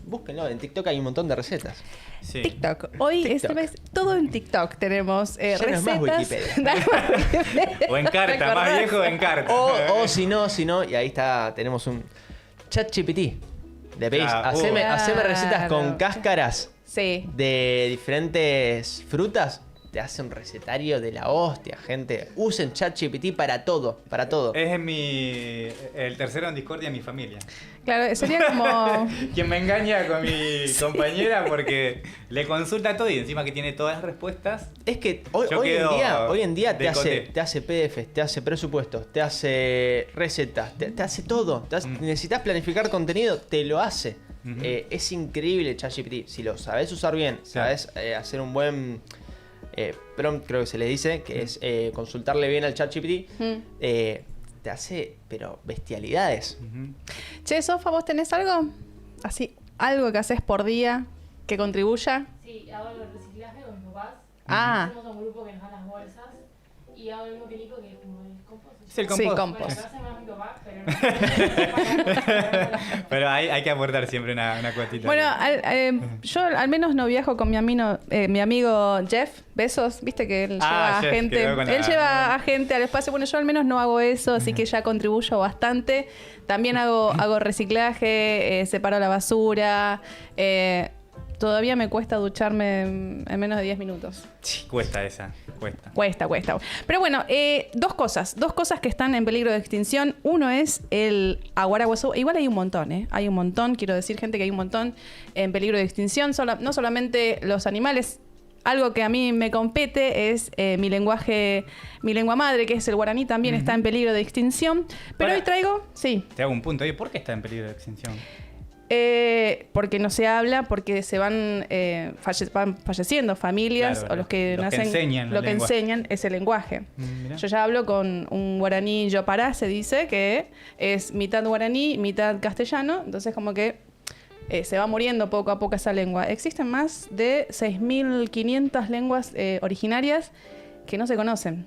búsquenlo, en TikTok hay un montón de recetas. Sí. TikTok. Hoy, TikTok. este mes, todo en TikTok tenemos Ya no es más recetas. Wikipedia. O en carta, más viejo o en carta. O si no, y ahí está, tenemos un ChatGPT. Le pedís, Claro. haceme recetas con cáscaras Sí. de diferentes frutas. Te hace un recetario de la hostia, gente. Usen ChatGPT para todo, para todo. Es el tercero en discordia de mi familia. Claro, sería como... Quien me engaña con mi compañera porque le consulta todo y encima que tiene todas las respuestas. Es que Yo hoy en día te decoté. hace PDFs, te hace presupuestos, te hace recetas, te hace todo. Necesitas planificar contenido, te lo hace. Ujú. Es increíble ChatGPT. Si lo sabes usar bien, sabes hacer un buen prompt, creo que se le dice, que es consultarle bien al ChatGPT, te hace, pero bestialidades. Ujú. Che, Sofa, ¿vos tenés algo? Así, algo que haces por día que contribuya. Sí, hago el reciclaje con mis papás. Ah. Somos un grupo que nos da las bolsas. Y hago el mismo que Nico, que es como el compost. Es el Sí, compost. compost. Bueno, lo hace más mi papá, pero no. Pero hay que aportar siempre una cuotita. Bueno, yo al menos no viajo con mi amigo Jeff Bezos, viste que él lleva a Jeff, gente, que va con él la- lleva a gente al espacio. Bueno, yo al menos no hago eso, así que ya contribuyo bastante. También hago reciclaje, separo la basura. Todavía me cuesta ducharme en menos de 10 minutos. Sí, cuesta esa, cuesta. Cuesta. Pero bueno, dos cosas que están en peligro de extinción. Uno es el aguaraguazú. Igual hay un montón, ¿eh? Hay un montón, quiero decir, gente, que hay un montón en peligro de extinción. No solamente los animales. Algo que a mí me compete es mi lengua madre, que es el guaraní, también está en peligro de extinción. Pero Para- hoy traigo, sí, Te hago un punto. Oye, ¿por qué está en peligro de extinción? porque no se habla, porque se van falleciendo familias, Claro, o los que los que nacen, enseñan la lo que lengua. enseñan es el lenguaje. Mirá. Yo ya hablo con un guaraní yopará, se dice, que es mitad guaraní, mitad castellano, entonces como que se va muriendo poco a poco esa lengua. Existen más de 6.500 lenguas originarias que no se conocen.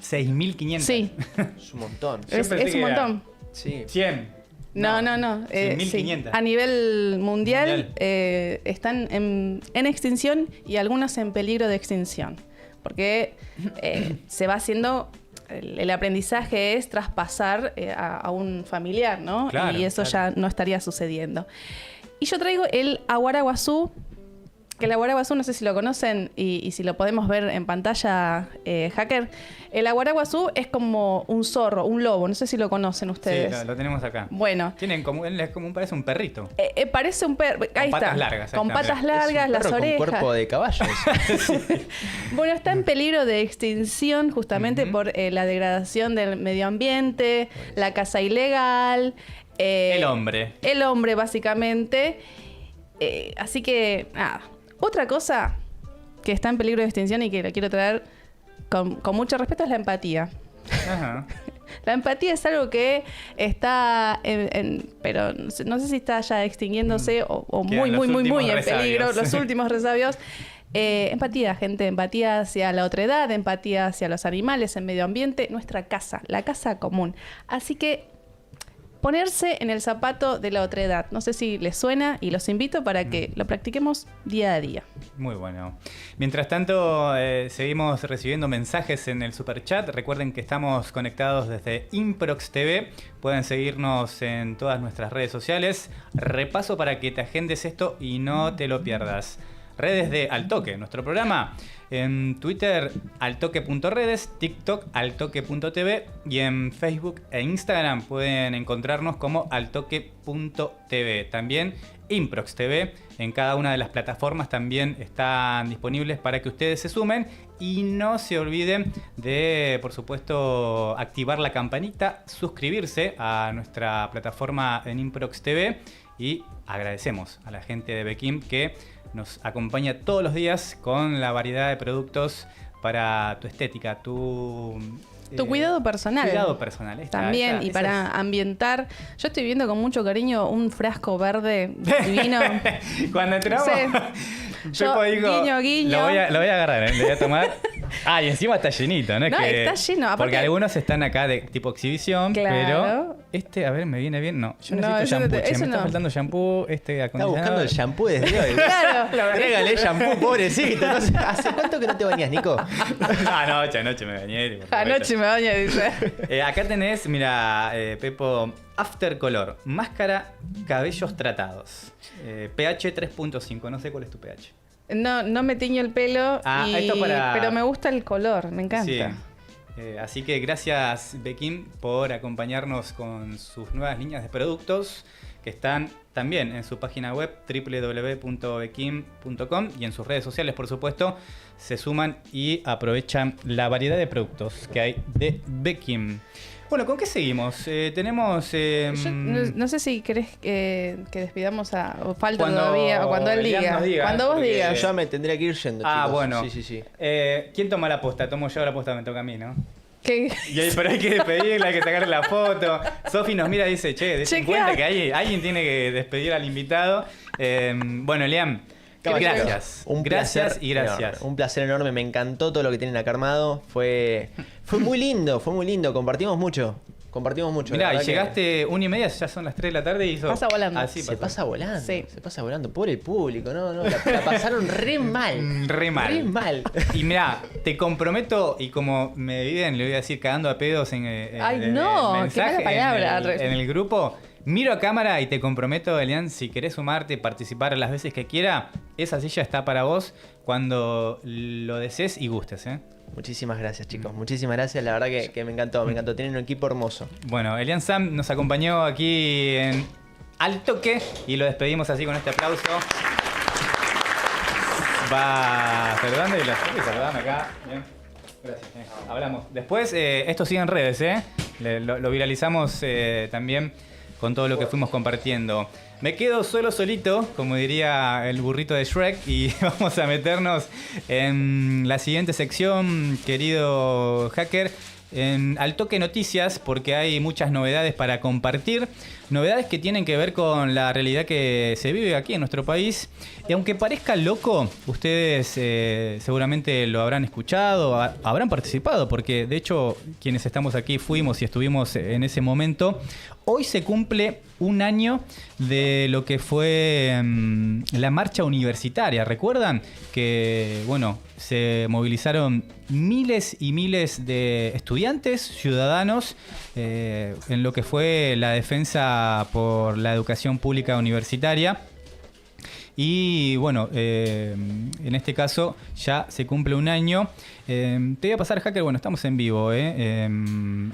6.500. Sí, Es un montón. Yo es pensé un que era- montón. Sí. 100. No. Sí, 1500. A nivel mundial, están en extinción y algunos en peligro de extinción. Porque se va haciendo... El aprendizaje es traspasar a un familiar, ¿no? Claro, y eso claro. ya no estaría sucediendo. Y yo traigo el aguaraguazú, que el aguaraguazú, no sé si lo conocen y si lo podemos ver en pantalla, Hacker. El aguaraguazú es como un zorro, un lobo, no sé si lo conocen ustedes. Sí, lo tenemos acá. Bueno. Tienen como, parece un perrito. Parece un perro. Ahí patas está. largas, Con exactamente. patas largas, las Con orejas. cuerpo de caballo. Bueno, está en peligro de extinción justamente por la degradación del medio ambiente, la caza ilegal. El hombre. El hombre, básicamente. Así que, nada. Otra cosa que está en peligro de extinción y que lo quiero traer con mucho respeto es la empatía. Ajá. La empatía es algo que está pero no sé si está ya extinguiéndose o Quedan muy los en últimos peligro, resabios. los últimos resabios. Empatía, gente, empatía hacia la otredad, empatía hacia los animales, el medio ambiente, nuestra casa, la casa común. Así que ponerse en el zapato de la otredad, no sé si les suena y los invito para que lo practiquemos día a día. Muy bueno. Mientras tanto, seguimos recibiendo mensajes en el superchat. Recuerden que estamos conectados desde Improx TV. Pueden seguirnos en todas nuestras redes sociales. Repaso para que te agendes esto y no te lo pierdas. Redes de Altoque, nuestro programa. En Twitter, altoque.redes, TikTok, altoque.tv y en Facebook e Instagram pueden encontrarnos como altoque.tv. También Improx TV. En cada una de las plataformas también están disponibles para que ustedes se sumen. Y no se olviden de, por supuesto, activar la campanita, suscribirse a nuestra plataforma en Improx TV. Y agradecemos a la gente de Bekim que nos acompaña todos los días con la variedad de productos para tu estética, tu cuidado personal. Cuidado personal. También, y para ambientar. Yo estoy viendo con mucho cariño un frasco verde divino. Cuando entramos, Yo, guiño. Lo voy a agarrar, le voy a tomar. Ah, y encima está llenito, ¿no? No, está lleno. Aparte, porque algunos están acá de tipo exhibición, claro. pero a ver, me viene bien. No, yo necesito eso shampoo. no te- Che, eso me está no. faltando shampoo, Está acondicionador. buscando el shampoo desde hoy. Claro. Agrégale shampoo, pobrecito. No sé, ¿hace cuánto que no te bañas, Nico? Anoche me bañé. por Anoche supuesto. me bañé, dice. Acá tenés, mira, Pepo, After Color, máscara, cabellos tratados. pH 3.5, no sé cuál es tu pH. No me tiño el pelo, Esto para... pero me gusta el color, me encanta. Sí. Así que gracias, Bekim, por acompañarnos con sus nuevas líneas de productos que están también en su página web www.bekim.com y en sus redes sociales, por supuesto. Se suman y aprovechan la variedad de productos que hay de Bekim. Bueno, ¿con qué seguimos? Tenemos... Yo no sé si querés que despidamos o falta Cuando todavía, o cuando él Elian diga. nos diga, Cuando vos porque- digas. Yo ya me tendría que ir yendo, chicos. bueno. Sí. ¿Quién toma la posta? Tomo yo la posta, me toca a mí, ¿no? ¿Qué? Pero hay que despedirla, hay que sacarle la foto. Sofi nos mira y dice, che, den cuenta que alguien tiene que despedir al invitado. Bueno, Elian, gracias. Gracias y gracias. Enorme, un placer enorme. Me encantó todo lo que tienen acá armado. Fue muy lindo, Compartimos mucho. Mirá, la y verdad llegaste 1:30, ya son las 3 de la tarde y hizo... Pasa volando. Así se pasa volando. Sí. Se pasa volando. Pobre el público, no. La pasaron re mal. Re mal. Y mirá, te comprometo, y como me viven, le voy a decir cagando a pedos en Ay, el no, qué mensaje, mala palabra. en el grupo. Miro a cámara y te comprometo, Elian, si querés sumarte, participar las veces que quiera, esa silla está para vos cuando lo desees y gustes, ¿eh? Muchísimas gracias, chicos. Muchísimas gracias. La verdad que me encantó. Tienen un equipo hermoso. Bueno, Elian Sam nos acompañó aquí en Altoque y lo despedimos así con este aplauso. Va saludando y la estoy saludando acá. Bien. Gracias. Hablamos. Después, esto sigue en redes, ¿eh? Lo viralizamos también con todo lo que fuimos compartiendo. Me quedo solito, como diría el burrito de Shrek, y vamos a meternos en la siguiente sección, querido Hacker, en Altoque Noticias, porque hay muchas novedades para compartir. novedades que tienen que ver con la realidad que se vive aquí en nuestro país. Y aunque parezca loco, ustedes seguramente lo habrán escuchado, habrán participado, porque de hecho quienes estamos aquí fuimos y estuvimos en ese momento. Hoy se cumple un año de lo que fue la marcha universitaria. ¿Recuerdan? Que, bueno, se movilizaron miles y miles de estudiantes, ciudadanos, en lo que fue la defensa por la educación pública universitaria. Y bueno, en este caso ya se cumple un año. Te voy a pasar, Hacker, bueno, estamos en vivo. El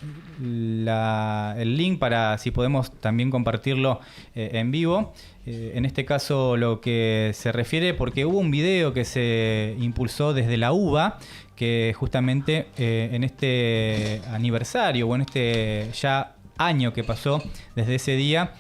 link para si podemos también compartirlo en vivo. En este caso lo que se refiere, porque hubo un video que se impulsó desde la UBA, que justamente en este aniversario, o en este ya año que pasó desde ese día,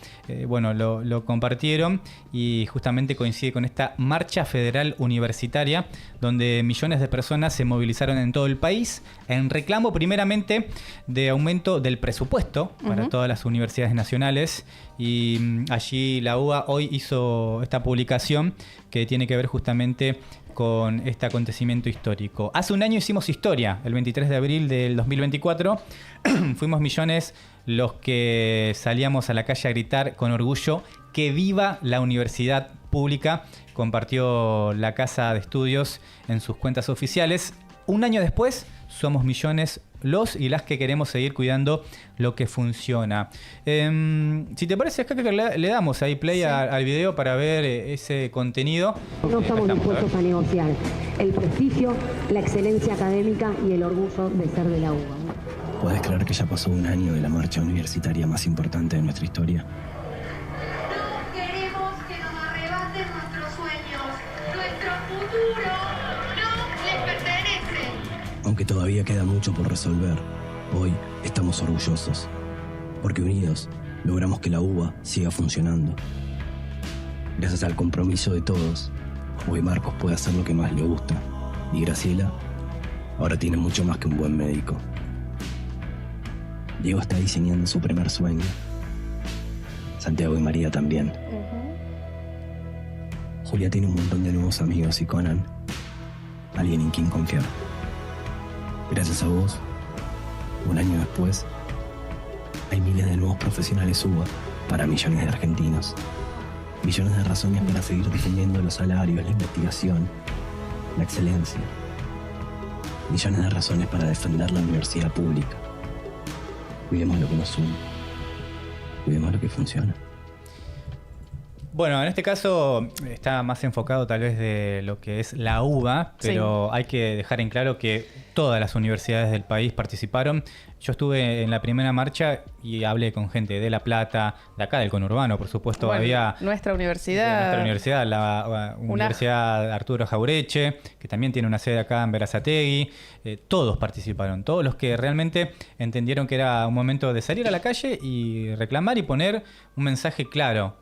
bueno, lo compartieron y justamente coincide con esta marcha federal universitaria donde millones de personas se movilizaron en todo el país en reclamo primeramente de aumento del presupuesto para todas las universidades nacionales, y allí la UBA hoy hizo esta publicación que tiene que ver justamente con este acontecimiento histórico. Hace un año hicimos historia, el 23 de abril del 2024. Fuimos millones los que salíamos a la calle a gritar con orgullo que viva la universidad pública, compartió la Casa de Estudios en sus cuentas oficiales. Un año después, somos millones los y las que queremos seguir cuidando lo que funciona. Si te parece, que le damos ahí play al video para ver ese contenido. No estamos dispuestos a negociar el prestigio, la excelencia académica y el orgullo de ser de la UBA. ¿Podés creer que ya pasó un año de la marcha universitaria más importante de nuestra historia? No queremos que nos arrebaten nuestros sueños. Nuestro futuro no les pertenece. Aunque todavía queda mucho por resolver, hoy estamos orgullosos, porque unidos logramos que la UBA siga funcionando. Gracias al compromiso de todos, hoy Marcos puede hacer lo que más le gusta, y Graciela ahora tiene mucho más que un buen médico. Diego está diseñando su primer sueño. Santiago y María también. Julia tiene un montón de nuevos amigos y Conan, alguien en quien confiar. Gracias a vos, un año después, hay miles de nuevos profesionales UBA para millones de argentinos. Millones de razones para seguir defendiendo los salarios, la investigación, la excelencia. Millones de razones para defender la universidad pública. Cuidemos lo que nos une. Cuidemos lo que funciona. Bueno, en este caso está más enfocado tal vez de lo que es la UBA, pero hay que dejar en claro que todas las universidades del país participaron. Yo estuve en la primera marcha y hablé con gente de La Plata, de acá del conurbano, por supuesto. Bueno, había nuestra universidad, la Universidad Arturo Jaureche, que también tiene una sede acá en Berazategui. Todos participaron, todos los que realmente entendieron que era un momento de salir a la calle y reclamar y poner un mensaje claro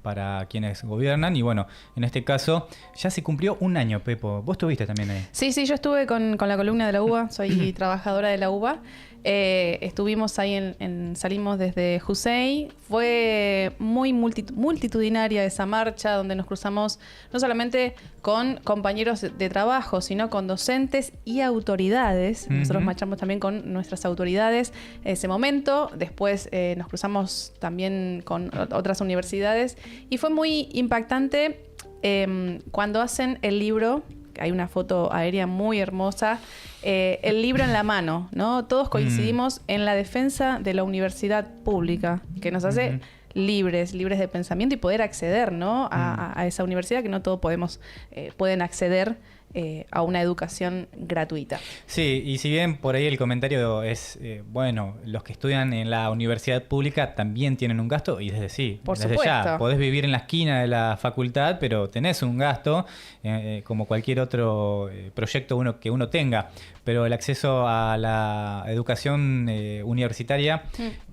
para quienes gobiernan. Y bueno, en este caso ya se cumplió un año, Pepo. ¿Vos estuviste también ahí? Sí, yo estuve con la columna de la UBA, soy trabajadora de la UBA. Estuvimos ahí salimos desde Jusey. Fue muy multitudinaria esa marcha, donde nos cruzamos no solamente con compañeros de trabajo, sino con docentes y autoridades. Nosotros marchamos también con nuestras autoridades en ese momento. Después nos cruzamos también con otras universidades y fue muy impactante cuando hacen el libro. Hay una foto aérea muy hermosa, el libro en la mano, ¿no? Todos coincidimos en la defensa de la universidad pública, que nos hace libres de pensamiento y poder acceder, ¿no? a esa universidad, que no todos pueden acceder a una educación gratuita. Sí, y si bien por ahí el comentario es, bueno, los que estudian en la universidad pública también tienen un gasto, y desde supuesto. ya podés vivir en la esquina de la facultad, pero tenés un gasto como cualquier otro proyecto que uno tenga, pero el acceso a la educación universitaria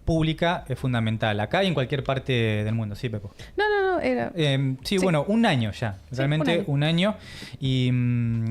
pública es fundamental, acá y en cualquier parte del mundo. Sí, Pepo. No, era... sí, bueno, un año ya, realmente un año. Y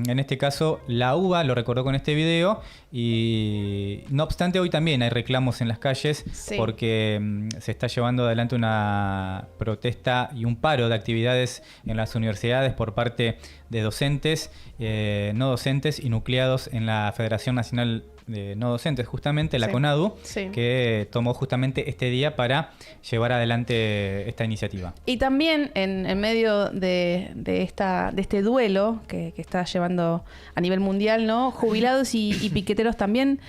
en este caso la UBA lo recordó con este video y no obstante hoy también hay reclamos en las calles porque se está llevando adelante una protesta y un paro de actividades en las universidades por parte de docentes, no docentes y nucleados en la Federación Nacional de No Docentes, justamente la CONADU, que tomó justamente este día para llevar adelante esta iniciativa. Y también en medio de este duelo que está llevando a nivel mundial, ¿no? Jubilados y piqueteros también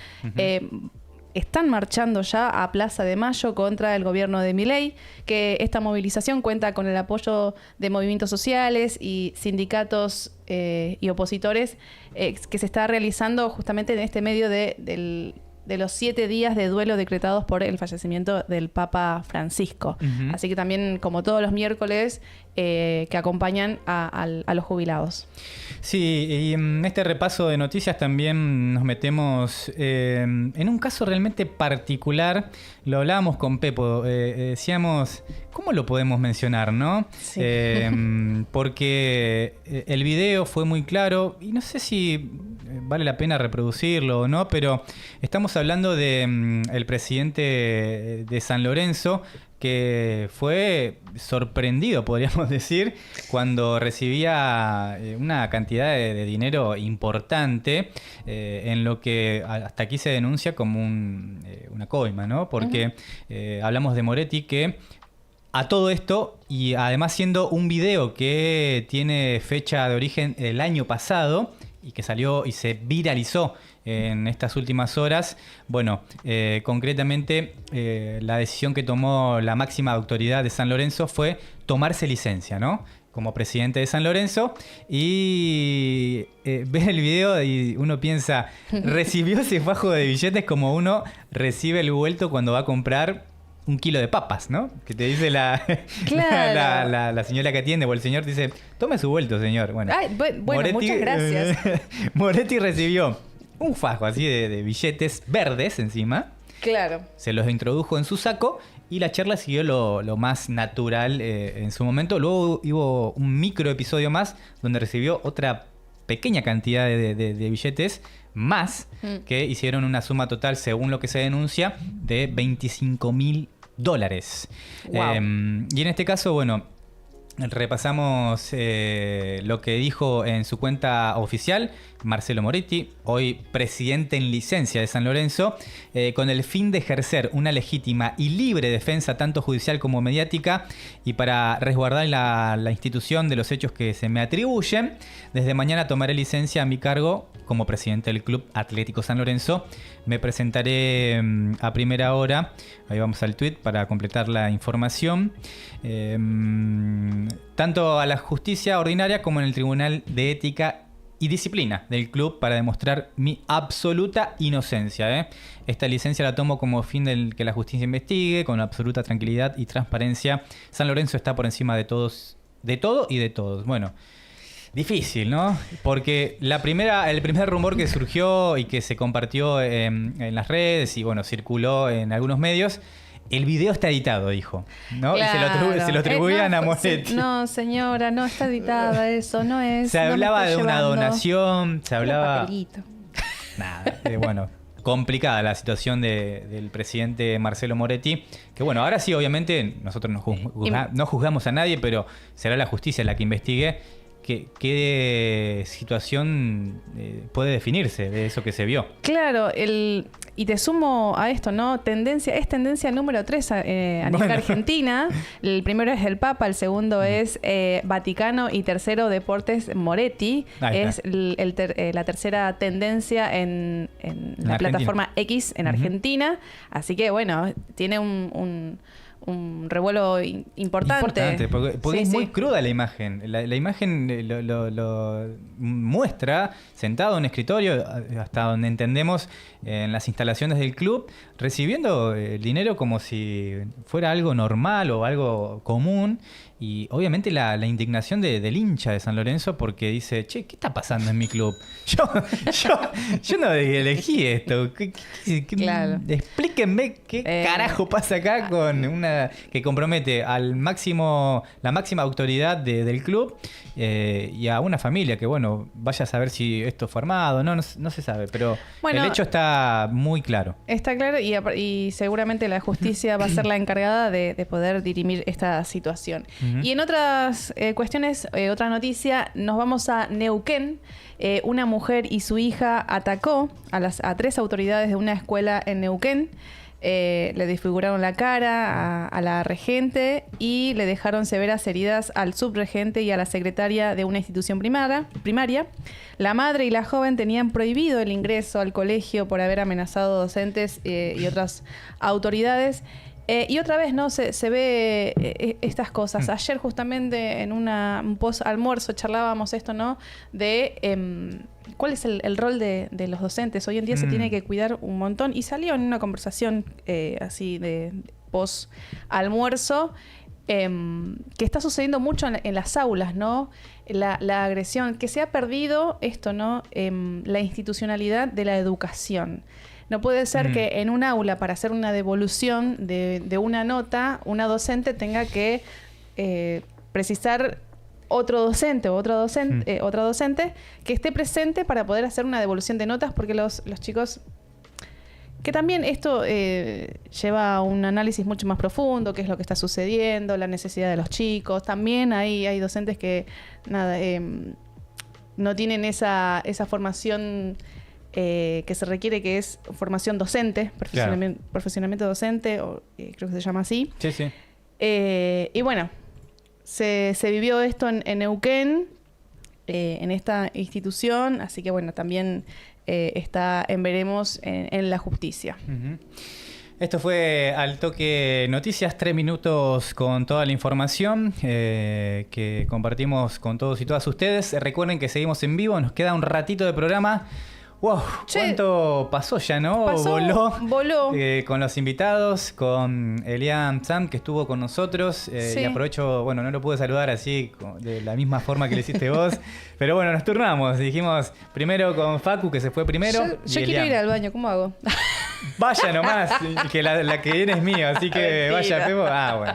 están marchando ya a Plaza de Mayo contra el gobierno de Milei, que esta movilización cuenta con el apoyo de movimientos sociales y sindicatos y opositores que se está realizando justamente en este medio de los 7 días de duelo decretados por el fallecimiento del Papa Francisco. Así que también, como todos los miércoles, que acompañan a los jubilados. Sí, y en este repaso de noticias también nos metemos en un caso realmente particular. Lo hablábamos con Pepo, decíamos, ¿cómo lo podemos mencionar, no? Sí. Porque el video fue muy claro y no sé si vale la pena reproducirlo o no, pero estamos hablando de el presidente de San Lorenzo, que fue sorprendido, podríamos decir, cuando recibía una cantidad de dinero importante, en lo que hasta aquí se denuncia como una coima, ¿no? Porque hablamos de Moretti, que a todo esto, y además siendo un video que tiene fecha de origen el año pasado, y que salió y se viralizó en estas últimas horas, bueno, concretamente la decisión que tomó la máxima autoridad de San Lorenzo fue tomarse licencia, ¿no? Como presidente de San Lorenzo, y ver el video y uno piensa, recibió ese fajo de billetes como uno recibe el vuelto cuando va a comprar 1 kilo de papas, ¿no? Que te dice la señora que atiende o el señor, dice, tome su vuelto, señor. Bueno, Moretti, muchas gracias. Moretti recibió un fajo así de billetes verdes encima. Claro. Se los introdujo en su saco y la charla siguió lo más natural en su momento. Luego hubo un micro episodio más donde recibió otra pequeña cantidad de billetes más que hicieron una suma total, según lo que se denuncia, de $25.000. Wow. Y en este caso, bueno, repasamos lo que dijo en su cuenta oficial Marcelo Moretti, hoy presidente en licencia de San Lorenzo, con el fin de ejercer una legítima y libre defensa tanto judicial como mediática y para resguardar la institución de los hechos que se me atribuyen. Desde mañana tomaré licencia a mi cargo como presidente del Club Atlético San Lorenzo. Me presentaré a primera hora, ahí vamos al tweet para completar la información, tanto a la justicia ordinaria como en el Tribunal de Ética y Disciplina del club para demostrar mi absoluta inocencia. Esta licencia la tomo como fin del que la justicia investigue con absoluta tranquilidad y transparencia. San Lorenzo está por encima de todos, de todo y de todos. Bueno, difícil, ¿no? Porque el primer rumor que surgió y que se compartió en las redes y bueno, circuló en algunos medios, el video está editado, dijo, ¿no? Claro. Y se lo atribuían a Moretti. No, señora, no está editada eso, no es. Se hablaba de una donación, se hablaba... Papelito. Nada, bueno, complicada la situación del presidente Marcelo Moretti, que bueno, ahora sí, obviamente, nosotros no juzgamos a nadie, pero será la justicia la que investigue qué situación puede definirse de eso que se vio. Claro, y te sumo a esto, ¿no? Es tendencia número 3 a nivel Argentina. El primero es el Papa, el segundo es Vaticano y tercero Deportes Moretti. Es la tercera tendencia en la plataforma X en Argentina. Así que bueno, tiene un revuelo importante. Porque es muy cruda la imagen. La imagen lo muestra sentado en un escritorio, hasta donde entendemos, en las instalaciones del club, recibiendo el dinero como si fuera algo normal o algo común. Y obviamente la indignación del hincha de San Lorenzo porque dice, che, ¿qué está pasando en mi club? Yo no elegí esto. Claro. Explíquenme qué carajo pasa acá con una que compromete la máxima autoridad del club y a una familia que, bueno, vaya a saber si esto fue armado, no se sabe, pero bueno, el hecho está muy claro. Está claro y seguramente la justicia va a ser la encargada de poder dirimir esta situación. Y en otras cuestiones, otra noticia, nos vamos a Neuquén. Una mujer y su hija atacó a 3 autoridades de una escuela en Neuquén. Le desfiguraron la cara a la regente y le dejaron severas heridas al subregente y a la secretaria de una institución primaria. La madre y la joven tenían prohibido el ingreso al colegio por haber amenazado docentes y otras autoridades. Y otra vez, ¿no? Se ve estas cosas. Ayer justamente en un post-almuerzo charlábamos esto, ¿no? De cuál es el rol de los docentes. Hoy en día se tiene que cuidar un montón. Y salió en una conversación así de post-almuerzo que está sucediendo mucho en las aulas, ¿no? La agresión, que se ha perdido esto, ¿no? La institucionalidad de la educación. No puede ser que en un aula, para hacer una devolución de una nota, una docente tenga que precisar otro docente o otra docente que esté presente para poder hacer una devolución de notas, porque los chicos... Que también esto lleva a un análisis mucho más profundo, qué es lo que está sucediendo, la necesidad de los chicos. También hay docentes que no tienen esa formación... que se requiere, que es formación docente, profesionalmente docente, o creo que se llama así. Sí, sí. Y bueno, se vivió esto en Neuquén, en esta institución, así que bueno, también está en veremos en la justicia. Esto fue Al Toque Noticias, 3 minutos con toda la información que compartimos con todos y todas ustedes. Recuerden que seguimos en vivo, nos queda un ratito de programa. Wow, ¿cuánto pasó ya, no? Voló. Con los invitados, con Elian Sam, que estuvo con nosotros. Y aprovecho, bueno, no lo pude saludar así, de la misma forma que lo hiciste vos. Pero bueno, nos turnamos. Dijimos primero con Facu, que se fue primero. Yo quiero ir al baño, ¿cómo hago? Vaya nomás, que la que viene es mía, así que vaya, Pepo. Bueno.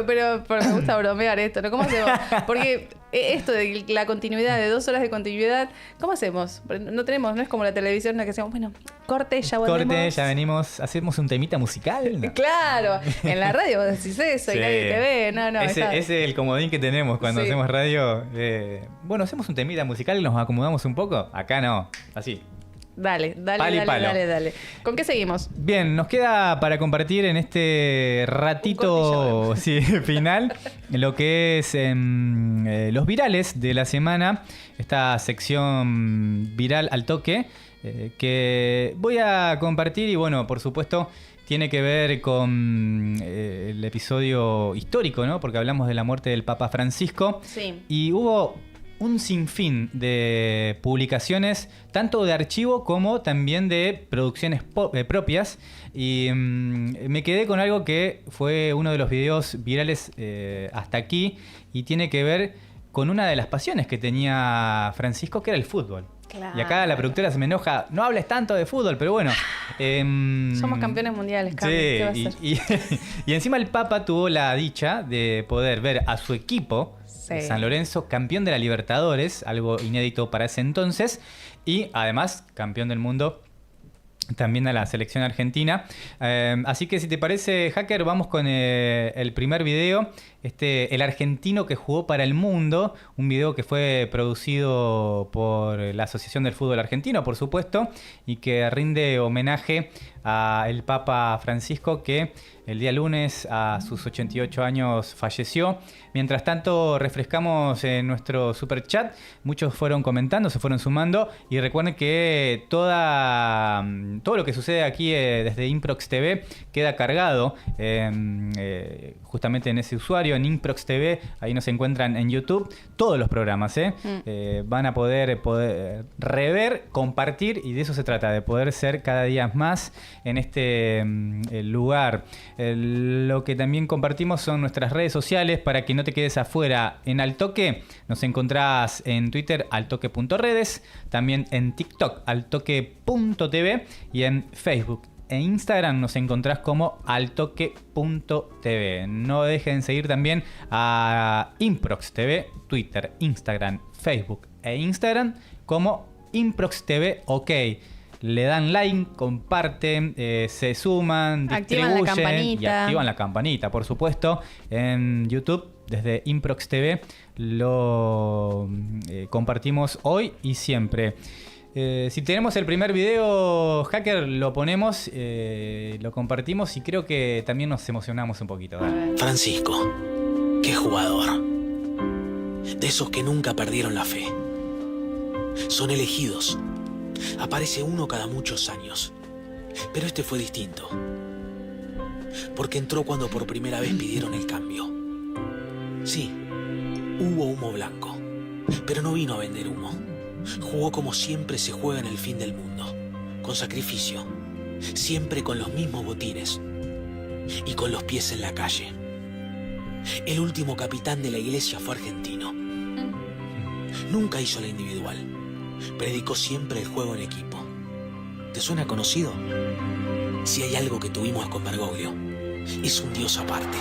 Pero me gusta bromear esto, ¿no? ¿Cómo hacemos? Porque esto de la continuidad, de 2 horas de continuidad, ¿cómo hacemos? No es como la televisión, que hacemos, bueno, corte, ya venimos, hacemos un temita musical. ¿No? Claro, en la radio vos decís eso y nadie te ve. No, ese es el comodín que tenemos cuando hacemos radio. Bueno, hacemos un temita musical y nos acomodamos un poco. Acá no, así. Dale. ¿Con qué seguimos? Bien, nos queda para compartir en este ratito final lo que es los virales de la semana, esta sección viral al toque que voy a compartir y bueno, por supuesto tiene que ver con el episodio histórico, ¿no? Porque hablamos de la muerte del Papa Francisco. Sí. Y hubo un sinfín de publicaciones, tanto de archivo como también de producciones propias. Y me quedé con algo que fue uno de los videos virales hasta aquí y tiene que ver con una de las pasiones que tenía Francisco, que era el fútbol. Claro. Y acá la productora se me enoja, no hables tanto de fútbol, pero bueno. Somos campeones mundiales, Cami. Sí, ¿qué va a hacer? Y encima el Papa tuvo la dicha de poder ver a su equipo, San Lorenzo, campeón de la Libertadores, algo inédito para ese entonces, y además campeón del mundo también a la selección argentina. Así que si te parece, Hacker, vamos con el primer video. El argentino que jugó para el mundo, un video que fue producido por la Asociación del Fútbol Argentino, por supuesto, y que rinde homenaje al Papa Francisco, que el día lunes a sus 88 años falleció. Mientras tanto, refrescamos en nuestro super chat. Muchos fueron comentando, se fueron sumando. Y recuerden que todo lo que sucede aquí desde Improx TV queda cargado justamente en ese usuario, en Improx TV. Ahí nos encuentran en YouTube todos los programas. Van a poder rever, compartir, y de eso se trata, de poder ser cada día más en este lugar. Lo que también compartimos son nuestras redes sociales para que no te quedes afuera. En Altoque nos encontrás en Twitter altoque.redes, también en TikTok altoque.tv y en Facebook e Instagram nos encontrás como altoque.tv. No dejen seguir también a Improx TV, Twitter, Instagram, Facebook e Instagram como Improx TV OK. Le dan like, comparten, se suman, distribuyen y activan la campanita, por supuesto. En YouTube, desde Improx TV, lo compartimos hoy y siempre. Si tenemos el primer video, Hacker, lo ponemos, lo compartimos y creo que también nos emocionamos un poquito. Dale. Francisco, qué jugador. De esos que nunca perdieron la fe. Son elegidos. Aparece uno cada muchos años. Pero este fue distinto. Porque entró cuando por primera vez pidieron el cambio. Sí, hubo humo blanco. Pero no vino a vender humo. Jugó como siempre se juega en el fin del mundo, con sacrificio, siempre con los mismos botines y con los pies en la calle. El último capitán de la iglesia fue argentino. Nunca hizo la individual, predicó siempre el juego en equipo. ¿Te suena conocido? Si hay algo que tuvimos con Bergoglio, es un dios aparte.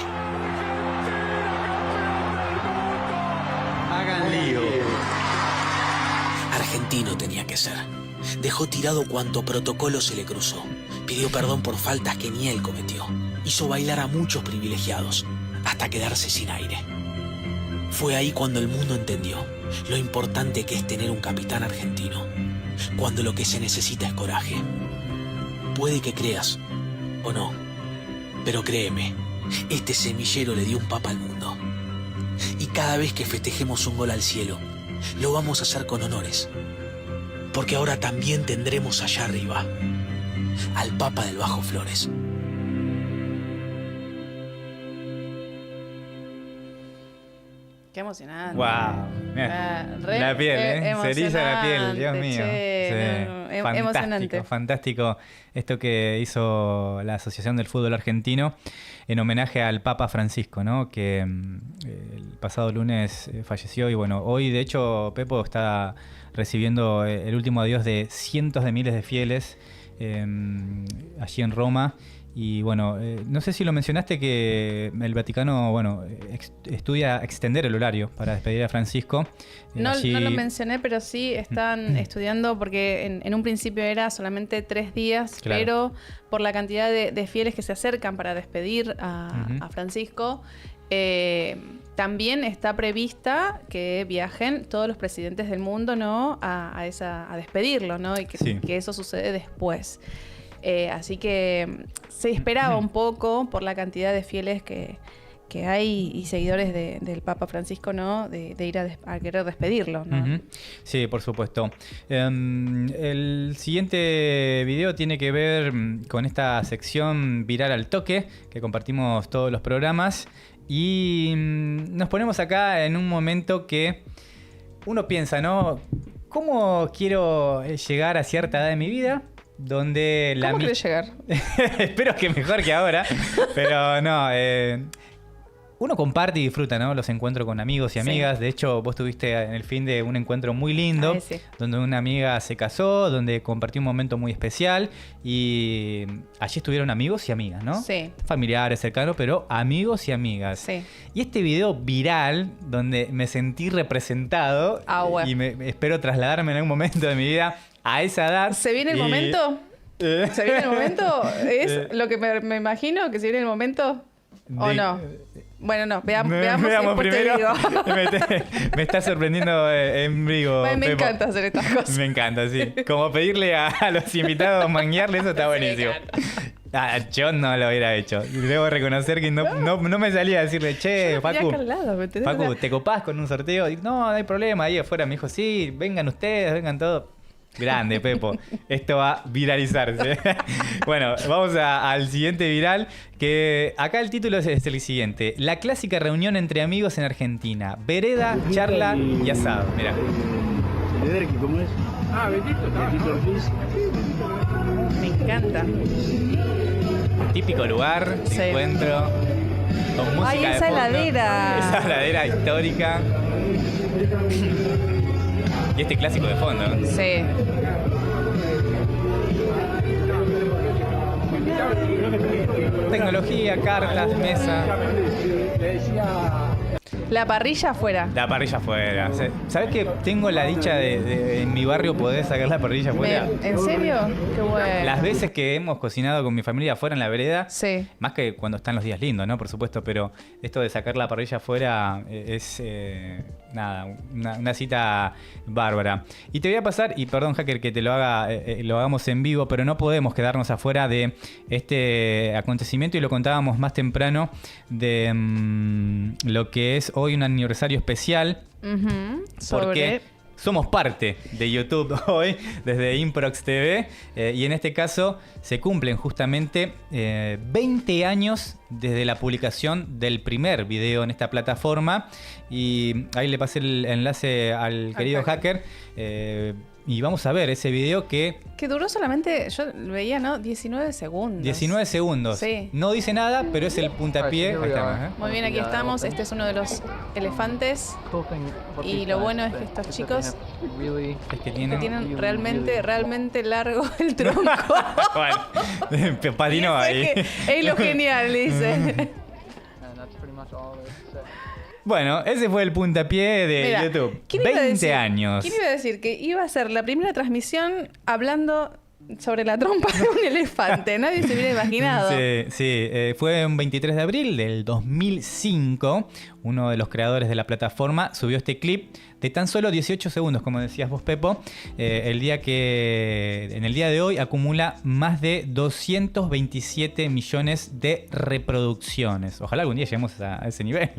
Hagan lío. Argentino tenía que ser. Dejó tirado cuanto protocolo se le cruzó. Pidió perdón por faltas que ni él cometió. Hizo bailar a muchos privilegiados hasta quedarse sin aire. Fue ahí cuando el mundo entendió lo importante que es tener un capitán argentino. Cuando lo que se necesita es coraje. Puede que creas o no, pero créeme, este semillero le dio un papa al mundo. Y cada vez que festejemos un gol al cielo, lo vamos a hacer con honores, porque ahora también tendremos allá arriba al Papa del Bajo Flores. Qué emocionante. ¡Wow! La piel, se eriza la piel, Dios mío. Sí. Fantástico, emocionante. Fantástico esto que hizo la Asociación del Fútbol Argentino en homenaje al Papa Francisco, ¿no? Que el pasado lunes falleció y bueno, hoy de hecho Pepo está recibiendo el último adiós de cientos de miles de fieles allí en Roma. Y bueno, no sé si lo mencionaste que el Vaticano, bueno, estudia extender el horario para despedir a Francisco. No lo mencioné, pero sí están estudiando porque en un principio era solamente 3 días, claro. Pero por la cantidad de fieles que se acercan para despedir a Francisco, también está prevista que viajen todos los presidentes del mundo, ¿no? a despedirlo, ¿no? Y que eso sucede después. Así que se esperaba un poco por la cantidad de fieles que hay y seguidores del Papa Francisco, ¿no? De ir a querer despedirlo, ¿no? Sí, por supuesto. El siguiente video tiene que ver con esta sección Viral al Toque que compartimos todos los programas y nos ponemos acá en un momento que uno piensa, ¿no? ¿Cómo quiero llegar a cierta edad de mi vida? Donde ¿Cómo querés llegar? Espero que mejor que ahora, pero no, uno comparte y disfruta, ¿no? Los encuentros con amigos y amigas. Sí. De hecho, vos tuviste en el fin de un encuentro muy lindo, donde una amiga se casó, donde compartió un momento muy especial y allí estuvieron amigos y amigas, ¿no? Sí. Familiares, cercanos, pero amigos y amigas. Sí. Y este video viral, donde me sentí representado y espero trasladarme en algún momento de mi vida a esa edad. ¿Se viene el momento? ¿Se viene el momento? ¿Es lo que me imagino? ¿Que se viene el momento? ¿O no? Bueno, no. Veamos primero. Me está sorprendiendo en vivo. Me encanta hacer estas cosas. Me encanta, sí. Como pedirle a los invitados manguearle, eso está buenísimo. Yo no lo hubiera hecho. Debo reconocer que no me salía a decirle, che, Facu, ¿te copás con un sorteo? Y, no hay problema. Ahí afuera me dijo, sí, vengan ustedes, vengan todos. Grande, Pepo. Esto va a viralizarse. Bueno, vamos al siguiente viral, que acá el título es el siguiente. La clásica reunión entre amigos en Argentina. Vereda, charla y asado. Mirá. ¿Cómo es? Betito, Me encanta. Típico lugar de Sí. encuentro con música Ay, de esa fondo. heladera. Esa heladera histórica. Y este clásico de fondo. Sí. Tecnología, cartas, mesa. La parrilla afuera. La parrilla afuera. ¿Sabes que tengo la dicha de en mi barrio poder sacar la parrilla afuera? ¿En serio? Qué bueno. Las veces que hemos cocinado con mi familia afuera en la vereda, Sí. más que cuando están los días lindos, ¿no? Por supuesto, pero esto de sacar la parrilla afuera es nada, una cita bárbara. Y te voy a pasar, y perdón, Hacker, que te lo hagamos en vivo, pero no podemos quedarnos afuera de este acontecimiento, y lo contábamos más temprano de lo que es hoy un aniversario especial. Ujú. Porque somos parte de YouTube hoy, desde Improx TV, y en este caso se cumplen justamente 20 años desde la publicación del primer video en esta plataforma, y ahí le pasé el enlace al querido Hacker, y vamos a ver ese video que duró solamente, yo veía, ¿no? 19 segundos. 19 segundos. Sí. No dice nada, pero es el puntapié. Ahí estamos, ¿eh? Muy bien, aquí estamos. Este es uno de los elefantes. Y lo bueno es que estos chicos Es que tienen... realmente largo el tronco. Bueno, patinó ahí. Es lo genial, dice. Bueno, ese fue el puntapié de Mira, YouTube. ¿quién iba a 20 decir- años. ¿Quién iba a decir que iba a ser la primera transmisión hablando sobre la trompa de un elefante? Nadie se hubiera imaginado. Sí, fue un 23 de abril del 2005. Uno de los creadores de la plataforma subió este clip de tan solo 18 segundos, como decías vos, Pepo. En el día de hoy acumula más de 227 millones de reproducciones. Ojalá algún día lleguemos a ese nivel.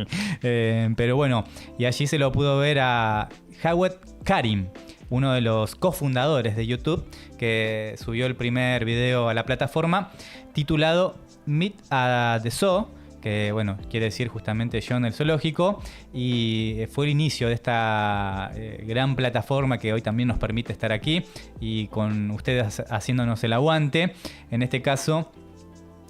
Pero bueno, y allí se lo pudo ver a Jawed Karim, uno de los cofundadores de YouTube, que subió el primer video a la plataforma titulado Meet at the Zoo, que bueno, quiere decir justamente yo en el zoológico, y fue el inicio de esta gran plataforma que hoy también nos permite estar aquí y con ustedes haciéndonos el aguante. En este caso,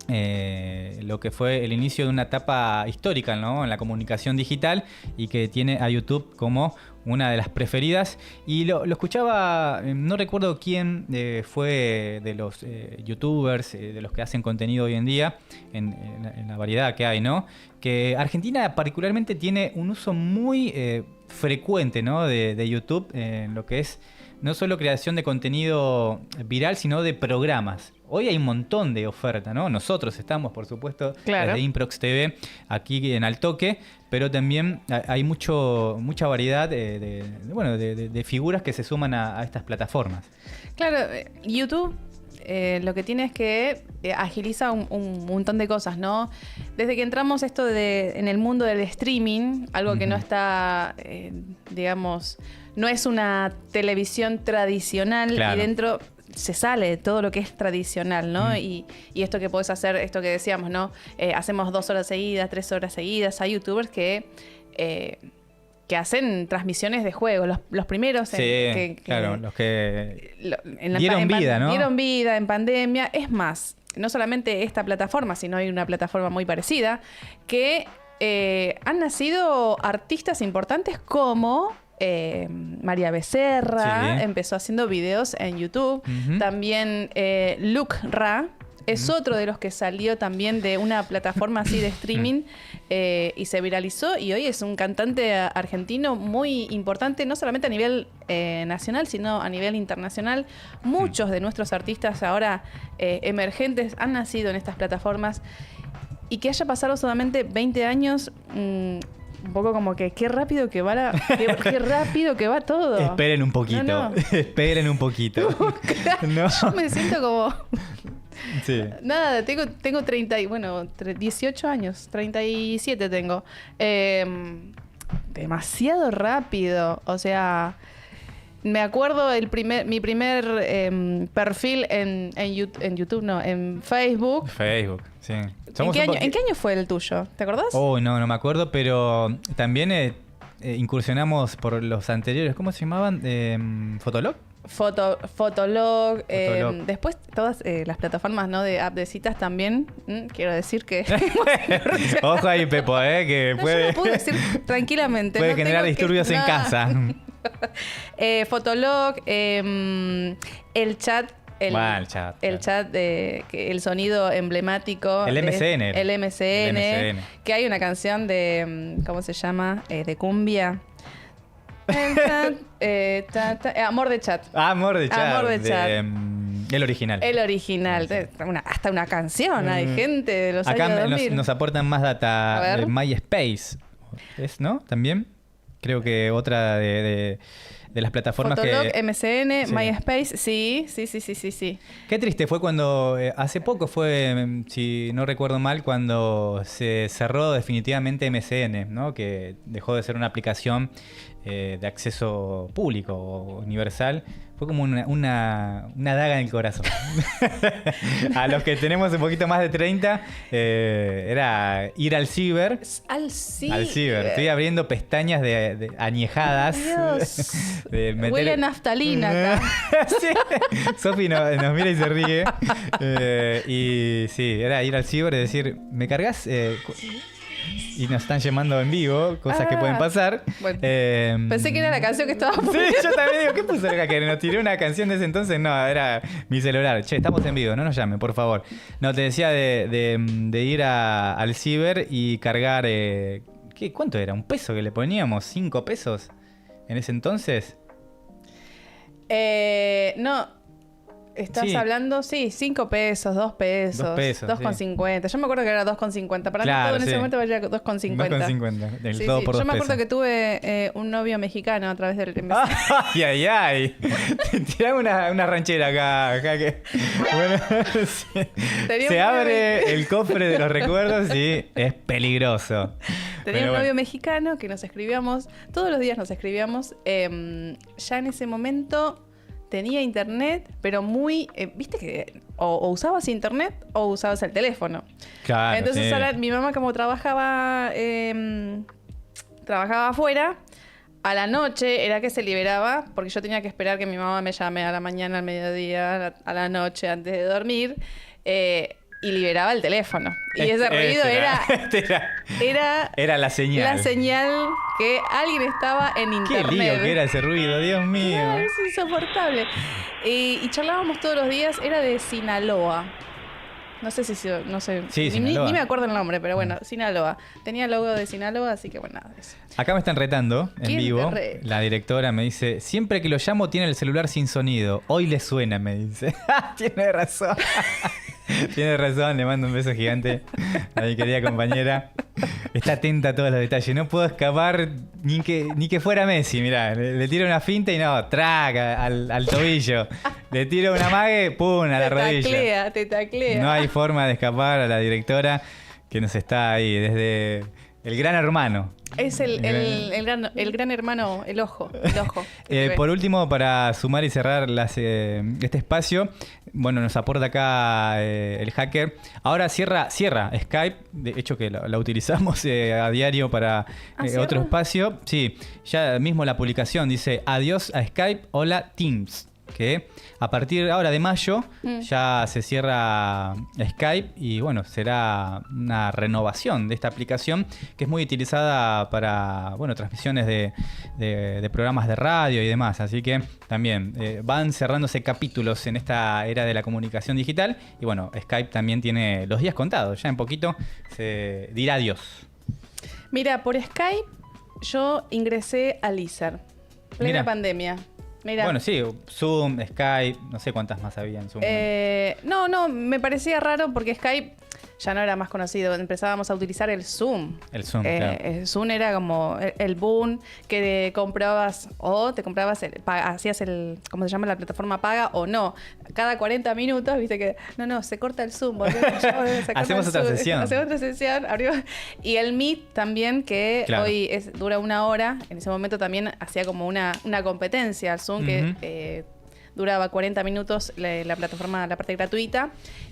lo que fue el inicio de una etapa histórica, ¿no?, en la comunicación digital, y que tiene a YouTube como una de las preferidas. Y lo escuchaba, no recuerdo quién fue de los youtubers, de los que hacen contenido hoy en día, en la variedad que hay, ¿no?, que Argentina particularmente tiene un uso muy frecuente, ¿no?, de YouTube en lo que es no solo creación de contenido viral, sino de programas. Hoy hay un montón de oferta, ¿no? Nosotros estamos, por supuesto, Claro. desde Improx TV, aquí en Altoque, pero también hay mucha variedad de figuras que se suman a estas plataformas. Claro, YouTube lo que tiene es que agiliza un montón de cosas, ¿no? Desde que entramos en el mundo del streaming, algo que no está, digamos, no es una televisión tradicional, Claro. y dentro se sale todo lo que es tradicional, ¿no? Y esto que podés hacer, esto que decíamos, ¿no? Hacemos 2 horas seguidas, 3 horas seguidas. Hay youtubers que hacen transmisiones de juegos. Los primeros Claro, los que en dieron vida, ¿no? Dieron vida en pandemia. Es más, no solamente esta plataforma, sino hay una plataforma muy parecida que han nacido artistas importantes como María Becerra, Sí. empezó haciendo videos en YouTube. Ujú. También Luke Ra es otro de los que salió también de una plataforma así de streaming y se viralizó, y hoy es un cantante argentino muy importante, no solamente a nivel nacional, sino a nivel internacional. Muchos de nuestros artistas ahora emergentes han nacido en estas plataformas, y que haya pasado solamente 20 años... un poco como que qué rápido que va qué rápido que va todo. Esperen un poquito, No. esperen un poquito. No. Yo me siento como... Sí. Nada, tengo 18 años, 37 tengo. Demasiado rápido. O sea, me acuerdo mi primer perfil en YouTube, no, en Facebook. Facebook, sí. ¿En qué año fue el tuyo? ¿Te acordás? Oh, no me acuerdo, pero también incursionamos por los anteriores. ¿Cómo se llamaban? ¿Fotolog? Fotolog. Después todas las plataformas, ¿no? De app de citas también. Quiero decir que... Ojo ahí, Pepo, que no, puede... yo lo puedo decir tranquilamente. Puede no generar tengo disturbios en casa. Fotolog, el chat. El chat, el sonido emblemático. El MCN. El MCN. Que hay una canción de... ¿Cómo se llama? De cumbia. Amor de chat. Amor de chat. Amor de chat. El original. El original. Hasta una canción. Hay gente de los acá años 2000. nos aportan más data de MySpace. ¿Es, no? ¿También? Creo que otra de las plataformas Fotolog, que... MCN, sí. MySpace, sí. Qué triste fue cuando, hace poco fue, si no recuerdo mal, cuando se cerró definitivamente MCN, ¿no? Que dejó de ser una aplicación de acceso público o universal. Fue como una daga en el corazón. A los que tenemos un poquito más de 30, era ir al ciber. Al ciber. Estoy abriendo pestañas de añejadas. Dios. De meter... Huele a naftalina acá. Sí. Sofi nos mira y se ríe. Y sí, era ir al ciber y decir, ¿me cargas? Y nos están llamando en vivo, cosas que pueden pasar. Bueno, pensé que era la canción que estaba poniendo. Sí, yo también digo, ¿qué puso acá? Que nos tiré una canción de ese entonces. No, era mi celular. Che, estamos en vivo, no nos llamen, por favor. No, te decía de ir al ciber y cargar... ¿Cuánto era? ¿1 peso que le poníamos? ¿5 pesos en ese entonces? No... Estás hablando, 5 pesos, 2 pesos, 2 pesos, 2,50. Yo me acuerdo que era 2,50. Para claro, mí todo en ese momento valía 2,50. 2,50. Todo por 2 Yo me acuerdo pesos. que tuve un novio mexicano a través del MCN. ¡Ay! Tirame una ranchera acá que... Bueno, se abre el cofre de los recuerdos y es peligroso. Tenía un novio mexicano que nos escribíamos, todos los días nos escribíamos. Ya en ese momento... Tenía internet, pero muy... ¿Viste que o usabas internet o usabas el teléfono? Claro. Entonces ahora mi mamá como trabajaba afuera, a la noche era que se liberaba, porque yo tenía que esperar que mi mamá me llame a la mañana, al mediodía, a la noche, antes de dormir, y liberaba el teléfono. Y ese ruido era la señal. La señal que alguien estaba en internet. Qué lío que era ese ruido, Dios mío. Claro, es insoportable. Y charlábamos todos los días, era de Sinaloa. No sé si... No sé. Sí, ni me acuerdo el nombre, pero bueno, Sinaloa. Tenía el logo de Sinaloa, así que bueno, nada de eso. Acá me están retando en vivo. La directora me dice, siempre que lo llamo tiene el celular sin sonido. Hoy le suena, me dice. Tiene razón. Tiene razón, le mando un beso gigante a mi querida compañera. Está atenta a todos los detalles. No puedo escapar ni que fuera Messi. Mirá, le tiro una finta y no, traca al tobillo. Le tiro una mague, pum, a la rodilla. Te taclea. No hay forma de escapar a la directora que nos está ahí desde el gran hermano. Es el gran hermano, el ojo. Por último, para sumar y cerrar este espacio, bueno, nos aporta acá el hacker. Ahora cierra Skype, de hecho que la utilizamos a diario para otro espacio. Sí, ya mismo la publicación dice, adiós a Skype, hola Teams. Que a partir ahora de mayo ya se cierra Skype y bueno, será una renovación de esta aplicación que es muy utilizada para transmisiones de programas de radio y demás. Así que también van cerrándose capítulos en esta era de la comunicación digital y bueno, Skype también tiene los días contados. Ya en poquito se dirá adiós. Mira, por Skype yo ingresé a Lizard, plena pandemia. Mirá. Bueno, sí, Zoom, Skype, no sé cuántas más había en Zoom. No, me parecía raro porque Skype ya no era más conocido. Empezábamos a utilizar el Zoom. El Zoom, claro. El Zoom era como el boom que comprabas hacías ¿cómo se llama? La plataforma paga o no. Cada 40 minutos, viste que, no, se corta el Zoom. Hacemos otra sesión. Hacemos otra sesión. Y el Meet también, que hoy dura 1 hora. En ese momento también hacía como una competencia al Zoom que duraba 40 minutos la plataforma, la parte gratuita.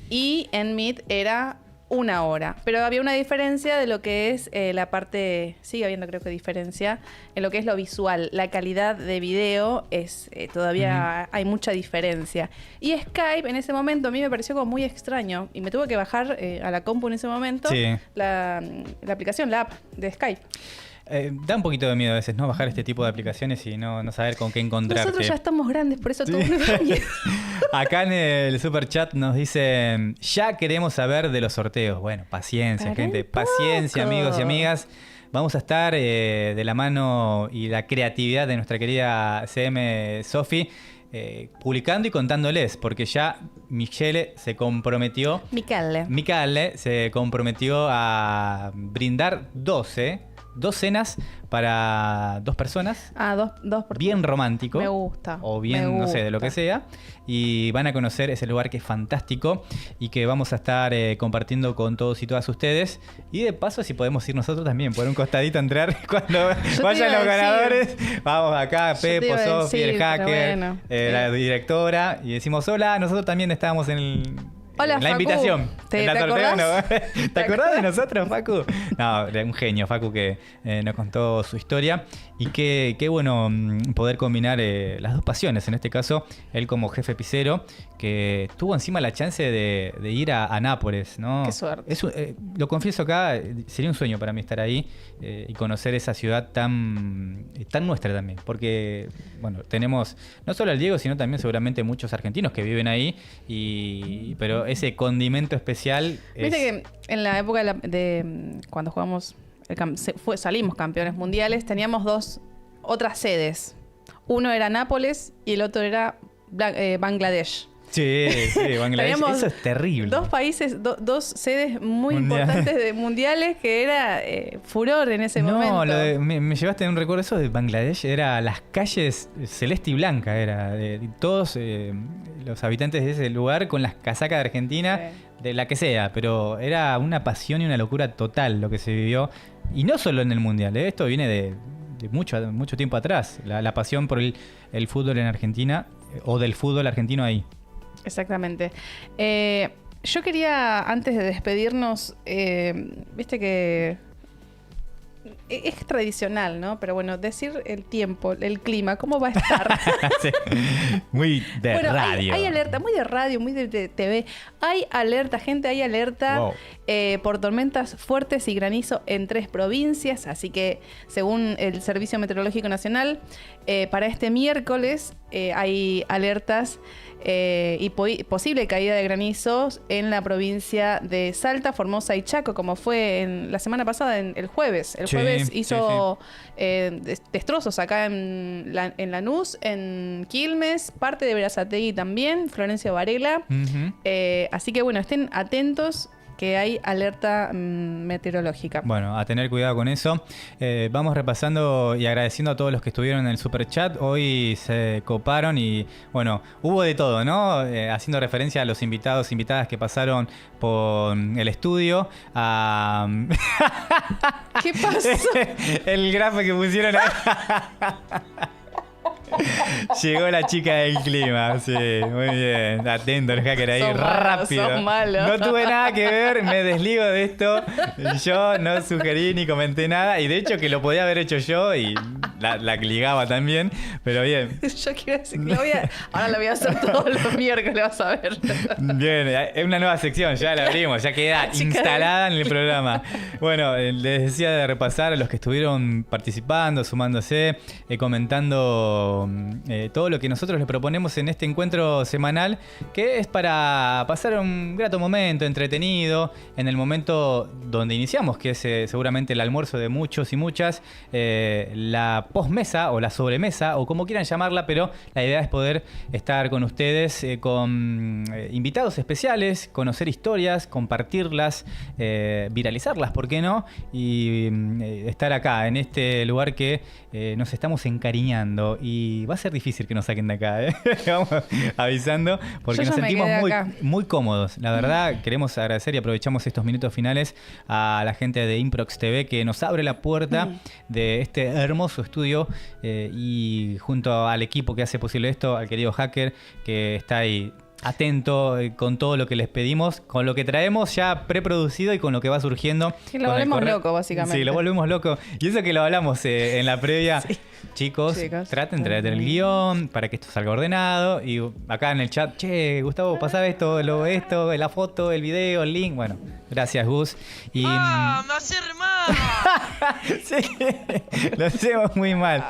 Y en Meet era 1 hora. Pero había una diferencia de lo que es la parte, sigue habiendo creo que diferencia, en lo que es lo visual. La calidad de video es todavía hay mucha diferencia. Y Skype en ese momento a mí me pareció como muy extraño. Y me tuve que bajar a la compu en ese momento la aplicación, la app de Skype. Da un poquito de miedo a veces, ¿no? Bajar este tipo de aplicaciones y no saber con qué encontrarte. Nosotros ya estamos grandes, por eso todo nos da miedo. Acá en el super chat nos dicen, ya queremos saber de los sorteos. Bueno, paciencia, gente. Paciencia, amigos y amigas. Vamos a estar de la mano y la creatividad de nuestra querida CM Sofi publicando y contándoles, porque ya Michele se comprometió. Michele se comprometió a brindar 2 cenas para 2 personas. Dos bien romántico. Me gusta. O bien, no sé, de lo que sea. Y van a conocer ese lugar que es fantástico y que vamos a estar compartiendo con todos y todas ustedes. Y de paso, si podemos ir nosotros también, por un costadito a entrar cuando vayan los ganadores. Vamos acá, Pepo, Sofi, el hacker, la directora. Y decimos, hola, nosotros también estábamos en Hola, la Facu. invitación. ¿Te sorteo, acordás? ¿no? ¿Te acordás de nosotros, Facu? No, un genio, Facu, que nos contó su historia. Y qué bueno poder combinar las 2 pasiones. En este caso, él como jefe pizzero, que tuvo encima la chance de ir a Nápoles, ¿no? Qué suerte. Lo confieso acá, sería un sueño para mí estar ahí y conocer esa ciudad tan nuestra también. Porque, bueno, tenemos no solo al Diego, sino también seguramente muchos argentinos que viven ahí. Pero ese condimento especial Viste que en la época de cuando jugamos, salimos campeones mundiales, teníamos otras sedes. Uno era Nápoles y el otro era Bangladesh. Sí, Bangladesh. Eso es terrible. 2 países, 2 sedes muy importantes de mundiales que era furor en ese momento. No, me llevaste en un recuerdo eso de Bangladesh. Era las calles celeste y blanca. Era de todos los habitantes de ese lugar con las casacas de Argentina, de la que sea. Pero era una pasión y una locura total lo que se vivió. Y no solo en el mundial. Esto viene de mucho tiempo atrás. La pasión por el fútbol en Argentina o del fútbol argentino ahí. Exactamente. Yo quería, antes de despedirnos, viste que es tradicional, ¿no? Pero bueno, decir el tiempo, el clima, ¿cómo va a estar? Sí. Muy de radio. Hay alerta, muy de radio, muy de TV. Hay alerta, gente, hay alerta por tormentas fuertes y granizo en 3 provincias. Así que, según el Servicio Meteorológico Nacional, para este miércoles hay alertas y posible caída de granizos en la provincia de Salta, Formosa y Chaco, como fue en la semana pasada, el jueves. El jueves hizo destrozos acá en Lanús, en Quilmes, parte de Berazategui también, Florencio Varela. Así que bueno, estén atentos, que hay alerta meteorológica. Bueno, a tener cuidado con eso. Vamos repasando y agradeciendo a todos los que estuvieron en el super chat. Hoy se coparon y bueno, hubo de todo, ¿no? Haciendo referencia a los invitados, invitadas que pasaron por el estudio. ¿Qué pasó? El grafo que pusieron Llegó la chica del clima, sí, muy bien. Atento el hacker ahí, rápido. Son malos. No tuve nada que ver, me desligo de esto. Yo no sugerí ni comenté nada. Y de hecho que lo podía haber hecho yo y la ligaba también. Pero bien. Yo quiero decir que ahora lo voy a hacer todos los miércoles, vas a ver. Bien, es una nueva sección, ya la abrimos, ya queda instalada en el programa. Bueno, les decía de repasar a los que estuvieron participando, sumándose, comentando todo lo que nosotros les proponemos en este encuentro semanal, que es para pasar un grato momento, entretenido, en el momento donde iniciamos, que es seguramente el almuerzo de muchos y muchas, la posmesa o la sobremesa, o como quieran llamarla, pero la idea es poder estar con ustedes, con invitados especiales, conocer historias, compartirlas, viralizarlas, ¿por qué no? Y estar acá, en este lugar que nos estamos encariñando. Y va a ser difícil que nos saquen de acá, ¿eh? Vamos avisando, porque nos sentimos muy cómodos. La verdad, queremos agradecer y aprovechamos estos minutos finales a la gente de Improx TV que nos abre la puerta de este hermoso estudio y junto al equipo que hace posible esto, al querido hacker que está ahí atento con todo lo que les pedimos, con lo que traemos ya preproducido y con lo que va surgiendo. Que lo volvemos loco, básicamente. Sí, lo volvemos loco. Y eso que lo hablamos en la previa. Sí. Chicos, traten de traer el guión para que esto salga ordenado. Y acá en el chat, che, Gustavo, pasá esto, la foto, el video, el link. Bueno, gracias, Gus. Y, ¡me hace mal! Sí, lo hacemos muy mal.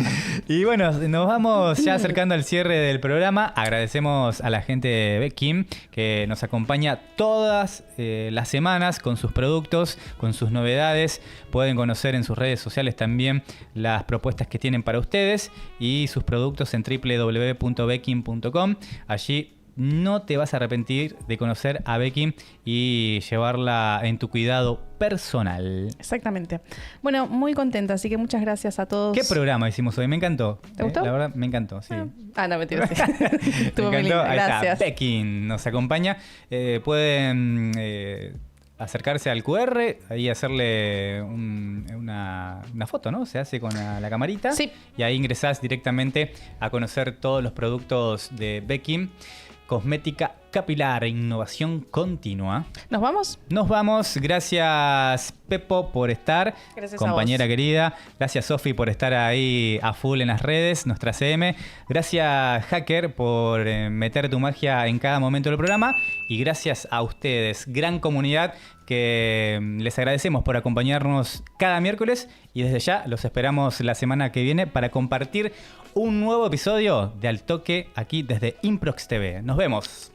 Y bueno, nos vamos ya acercando al cierre del programa. Agradecemos a la gente de Beckim que nos acompaña todas las semanas con sus productos, con sus novedades. Pueden conocer en sus redes sociales también las propuestas que tienen para ustedes y sus productos en www.beckim.com. Allí no te vas a arrepentir de conocer a Beckim y llevarla en tu cuidado personal. Exactamente. Bueno, muy contenta, así que muchas gracias a todos. ¿Qué programa hicimos hoy? Me encantó. ¿Te gustó? La verdad, me encantó, sí. No, mentira. Sí. Estuvo muy lindo. Gracias. Beckim nos acompaña. Pueden acercarse al QR y hacerle una foto, ¿no? Se hace con la camarita. Sí. Y ahí ingresás directamente a conocer todos los productos de Beckim. Cosmética capilar e innovación continua. ¿Nos vamos? Nos vamos. Gracias, Pepo, por estar. Gracias, compañera querida. Gracias, Sofi, por estar ahí a full en las redes, nuestra CM. Gracias, Hacker, por meter tu magia en cada momento del programa. Y gracias a ustedes, gran comunidad, que les agradecemos por acompañarnos cada miércoles. Y desde ya los esperamos la semana que viene para compartir un nuevo episodio de Al Toque aquí desde Improx TV. Nos vemos.